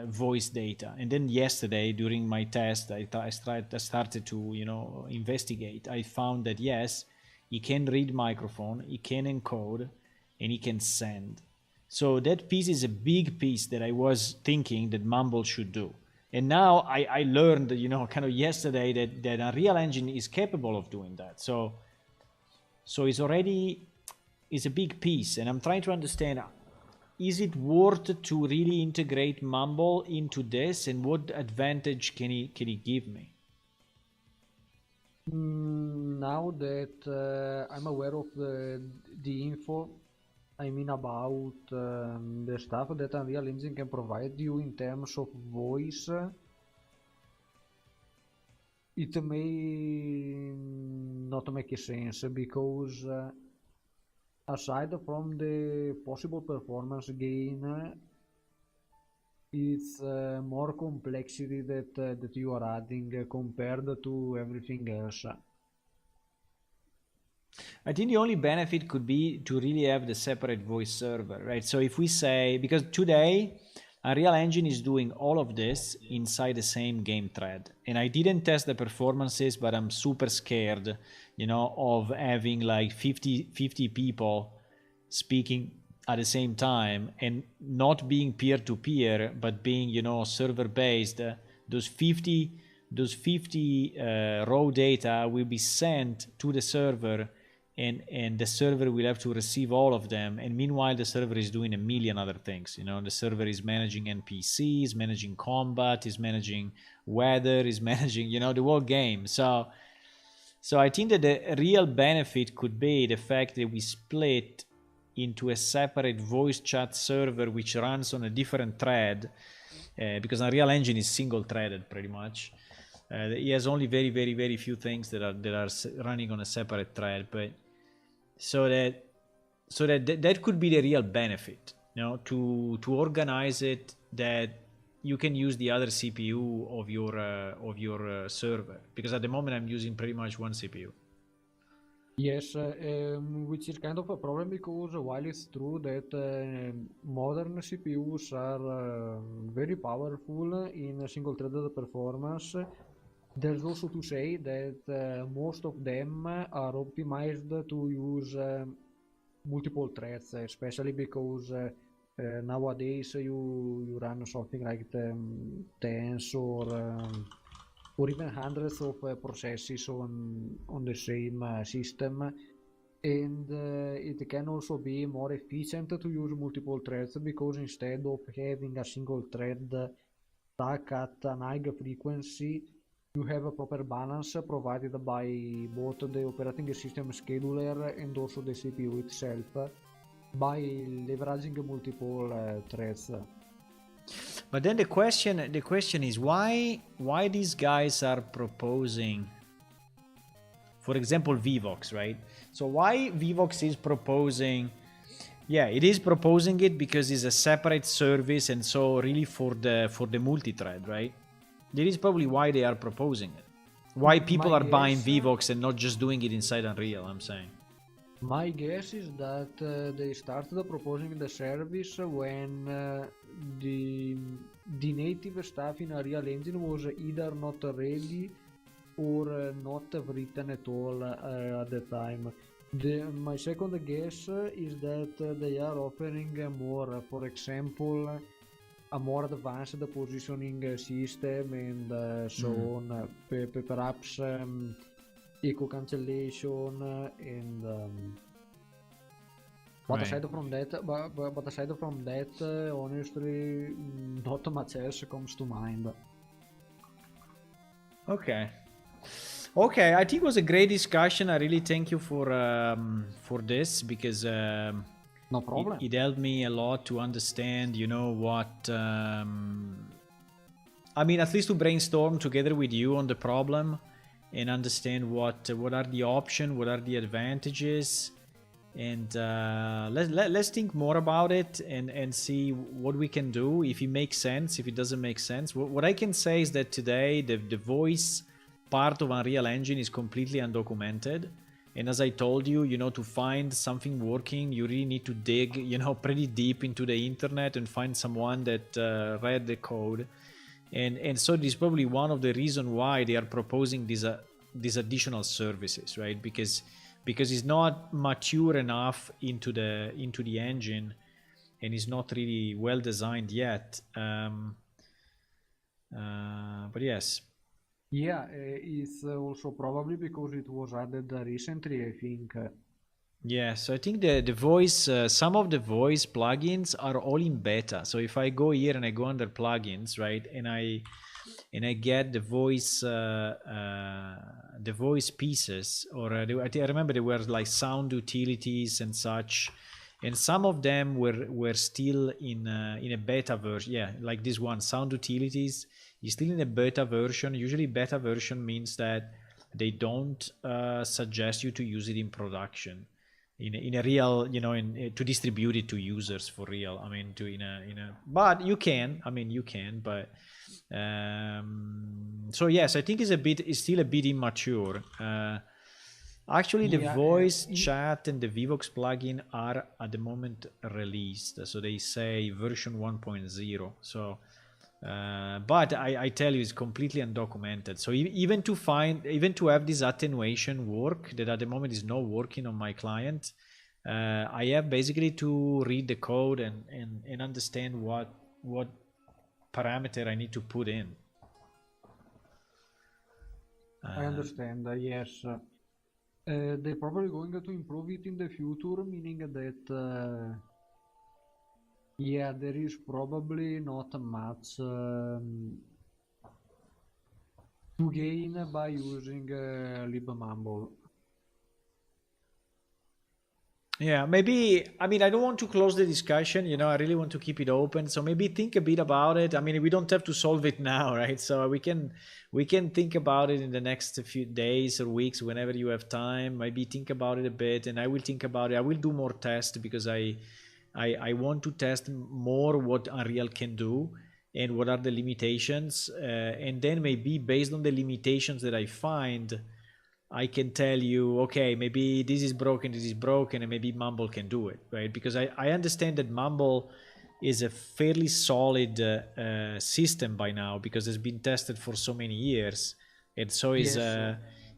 voice data. And then yesterday during my test, I started to investigate. I found that yes, it can read microphone, it can encode, and it can send. So that piece is a big piece that I was thinking that Mumble should do. And now I learned, kind of yesterday that Unreal Engine is capable of doing that. So it's a big piece. And I'm trying to understand, is it worth to really integrate Mumble into this? And what advantage can it give me? Now that I'm aware of the info, I mean about the stuff that Unreal Engine can provide you in terms of voice, it may not make sense because aside from the possible performance gain, it's more complexity that you are adding compared to everything else. I think the only benefit could be to really have the separate voice server, right? So if we say, because today Unreal Engine is doing all of this inside the same game thread, and I didn't test the performances, but I'm super scared, of having like 50 people speaking at the same time and not being peer-to-peer, but being, server-based. Those 50 raw data will be sent to the server, and the server will have to receive all of them. And meanwhile, the server is doing a million other things. The server is managing NPCs, managing combat, is managing weather, is managing, the whole game. So I think that the real benefit could be the fact that we split into a separate voice chat server which runs on a different thread, because Unreal Engine is single-threaded pretty much. It has only very, very, very few things that are running on a separate thread, but so that could be the real benefit, to organize it that you can use the other CPU of your server, because at the moment I'm using pretty much one CPU. Yes, which is kind of a problem because while it's true that modern CPUs are very powerful in single-threaded performance, there's also to say that most of them are optimized to use multiple threads, especially because nowadays you run something like tens or even hundreds of processes on the same system, and it can also be more efficient to use multiple threads because instead of having a single thread stuck at an high frequency, you have a proper balance provided by both the operating system scheduler and also the CPU itself by leveraging multiple threads. But then the question is why these guys are proposing, for example, Vivox, right? So why Vivox is proposing? Yeah, it is proposing it because it's a separate service, and so really for the multi-thread, right? That is probably why they are proposing it. Why people are buying Vivox and not just doing it inside Unreal, I'm saying. My guess is that they started proposing the service when the native stuff in Unreal Engine was either not ready or not written at all at the time. My second guess is that they are offering more. For example, a more advanced positioning system and so on. Perhaps echo cancellation and but Right. aside from that, but aside from that, honestly, not much else comes to mind. Okay. Okay, I think it was a great discussion. I really thank you for this, because No problem. it helped me a lot to understand, what I mean, at least to brainstorm together with you on the problem and understand what are the options, what are the advantages, and let's think more about it and see what we can do, if it makes sense, if it doesn't make sense. What I can say is that today the voice part of Unreal Engine is completely undocumented, and as I told you, to find something working, you really need to dig, pretty deep into the internet and find someone that read the code. And so this is probably one of the reasons why they are proposing these additional services, right? Because it's not mature enough into the engine, and it's not really well designed yet. But yes. Yeah, it's also probably because it was added recently, I think. Yeah, so I think the voice, some of the voice plugins are all in beta. So if I go here and I go under plugins, right, and I get the voice pieces, or I remember there were like sound utilities and such, and some of them were still in a beta version. Yeah, like this one, sound utilities, is still in a beta version. Usually, beta version means that they don't suggest you to use it in production, in a real, to distribute it to users for real. I mean, but you can. I mean, you can, but so yes, I think it's still a bit immature. Actually, the Yeah, voice chat and the Vivox plugin are at the moment released, so they say version 1.0. So but I tell you, it's completely undocumented. So even to have this attenuation work, that at the moment is not working on my client, I have basically to read the code and understand what parameter I need to put in. I understand. Yes. They're probably going to improve it in the future, meaning that yeah, there is probably not much to gain by using libmumble. Yeah, maybe. I mean, I don't want to close the discussion. I really want to keep it open. So maybe think a bit about it. I mean, we don't have to solve it now, right? So we can think about it in the next few days or weeks, whenever you have time. Maybe think about it a bit, and I will think about it. I will do more tests, because I want to test more what Unreal can do and what are the limitations, and then maybe based on the limitations that I find, I can tell you, okay, maybe this is broken, and maybe Mumble can do it, right? Because I understand that Mumble is a fairly solid system by now, because it's been tested for so many years, and so Yes.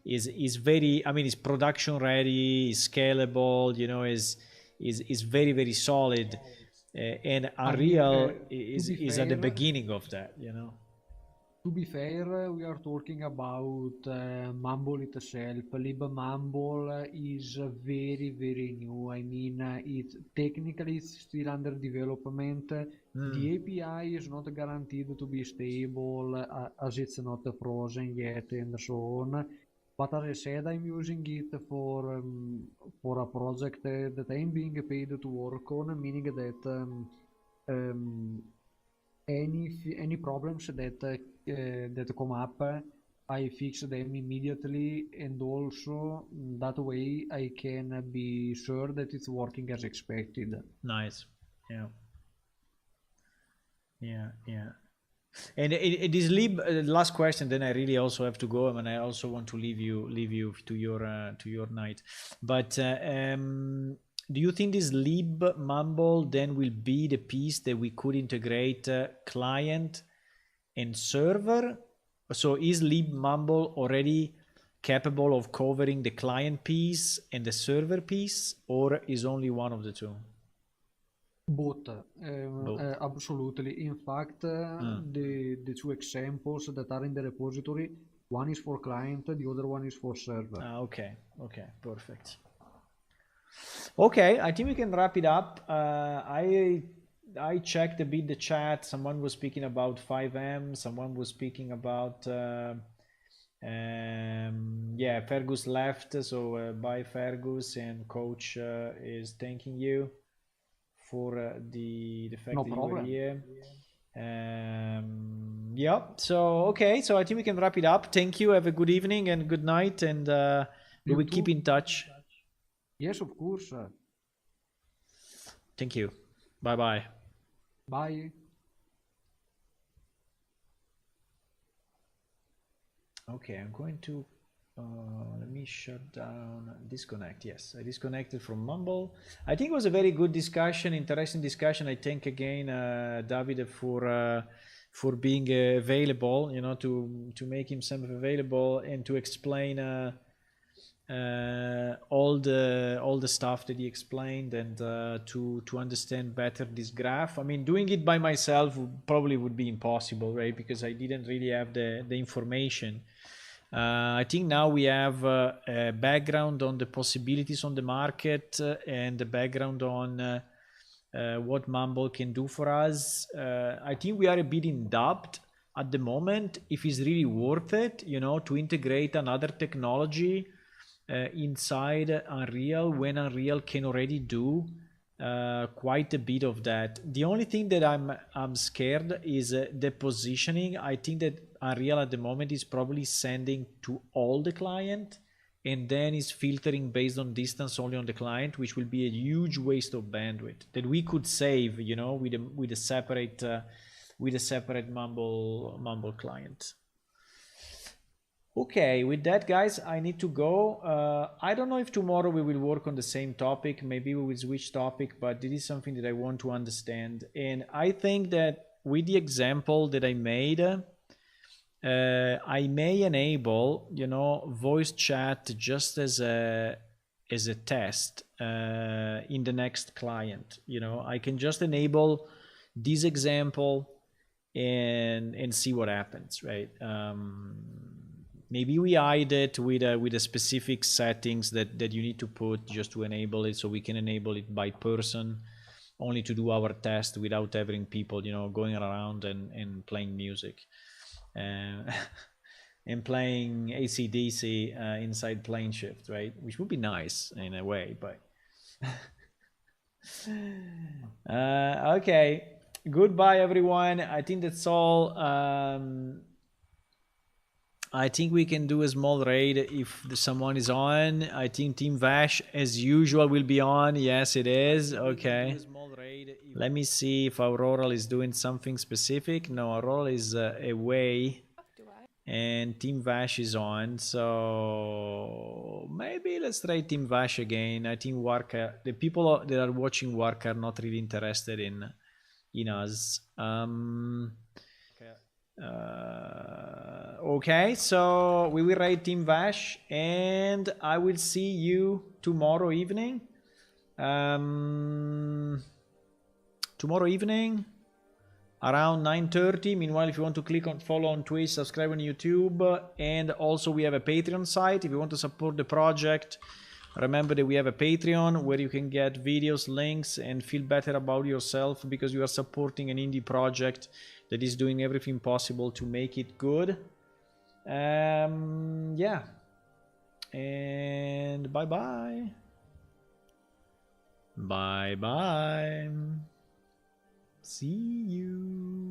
is very. I mean, it's production ready, is scalable, is very very solid, and I mean, Unreal to be is at the fair, beginning of that. we are talking about Mumble itself. libmumble is very, very new. I mean, it's still under development. Mm. The API is not guaranteed to be stable as it's not frozen yet and so on. But as I said, I'm using it for a project that I'm being paid to work on, meaning that um, any problems that come up, I fix them immediately, and also that way I can be sure that it's working as expected. Nice. Yeah. Yeah. Yeah. And it is lib. Last question, then I really also have to go, and I also want to leave you to your night. But do you think this lib mumble then will be the piece that we could integrate client and server? So is lib mumble already capable of covering the client piece and the server piece, or is only one of the two? Both, Both. absolutely. In fact, Mm. the two examples that are in the repository, one is for client, the other one is for server. Okay, okay, perfect. Okay, I think we can wrap it up. I checked a bit the chat. Someone was speaking about 5M. Someone was speaking about yeah, Fergus left. So bye, Fergus, and Coach is thanking you for the fact No that you were problem. here. Yeah. So okay. So I think we can wrap it up. Thank you. Have a good evening and good night, and we You will keep too? in touch. Yes, of course. Thank you. Bye bye. Bye. Okay, I'm going to let me shut down, disconnect. Yes, I disconnected from Mumble. I think it was a very good discussion, interesting discussion. I thank again Davide for being available, you know, to make himself available and to explain all the stuff that he explained and to understand better this graph. I mean, doing it by myself probably would be impossible, right? Because I didn't really have the information. I think now we have a background on the possibilities on the market and the background on what Mumble can do for us. I think we are a bit in doubt at the moment if it's really worth it, you know, to integrate another technology inside Unreal when Unreal can already do quite a bit of that. The only thing that I'm scared is the positioning. I think that Unreal at the moment is probably sending to all the client and then is filtering based on distance only on the client, which will be a huge waste of bandwidth that we could save, you know, with a separate Mumble client. Okay, with that, guys, I need to go. I don't know if tomorrow we will work on the same topic. Maybe we will switch topic, but this is something that I want to understand. And I think that with the example that I made, I may enable, you know, voice chat just as a test in the next client. You know, I can just enable this example and see what happens, right? Maybe we hide it with a specific settings that you need to put just to enable it, so we can enable it by person only to do our test without having people, you know, going around and playing music uh, and playing ACDC inside plane shift, right? Which would be nice in a way, but okay. Goodbye, everyone. I think that's all. I think we can do a small raid if someone is on. I think Team Vash, as usual, will be on. Yes, it is. Okay. Let me see if Aurora is doing something specific. No, Aurora is away. And Team Vash is on. So maybe let's try Team Vash again. I think Warka, the people that are watching Warka are not really interested in us. Okay, so we will rate Team Vash, and I will see you tomorrow evening. Um, Tomorrow evening around 9:30. Meanwhile, if you want to click on follow on Twitch, subscribe on YouTube, and also we have a Patreon site. If you want to support the project, remember that we have a Patreon where you can get videos, links, and feel better about yourself because you are supporting an indie project that is doing everything possible to make it good. Yeah. And bye bye. Bye bye. See you.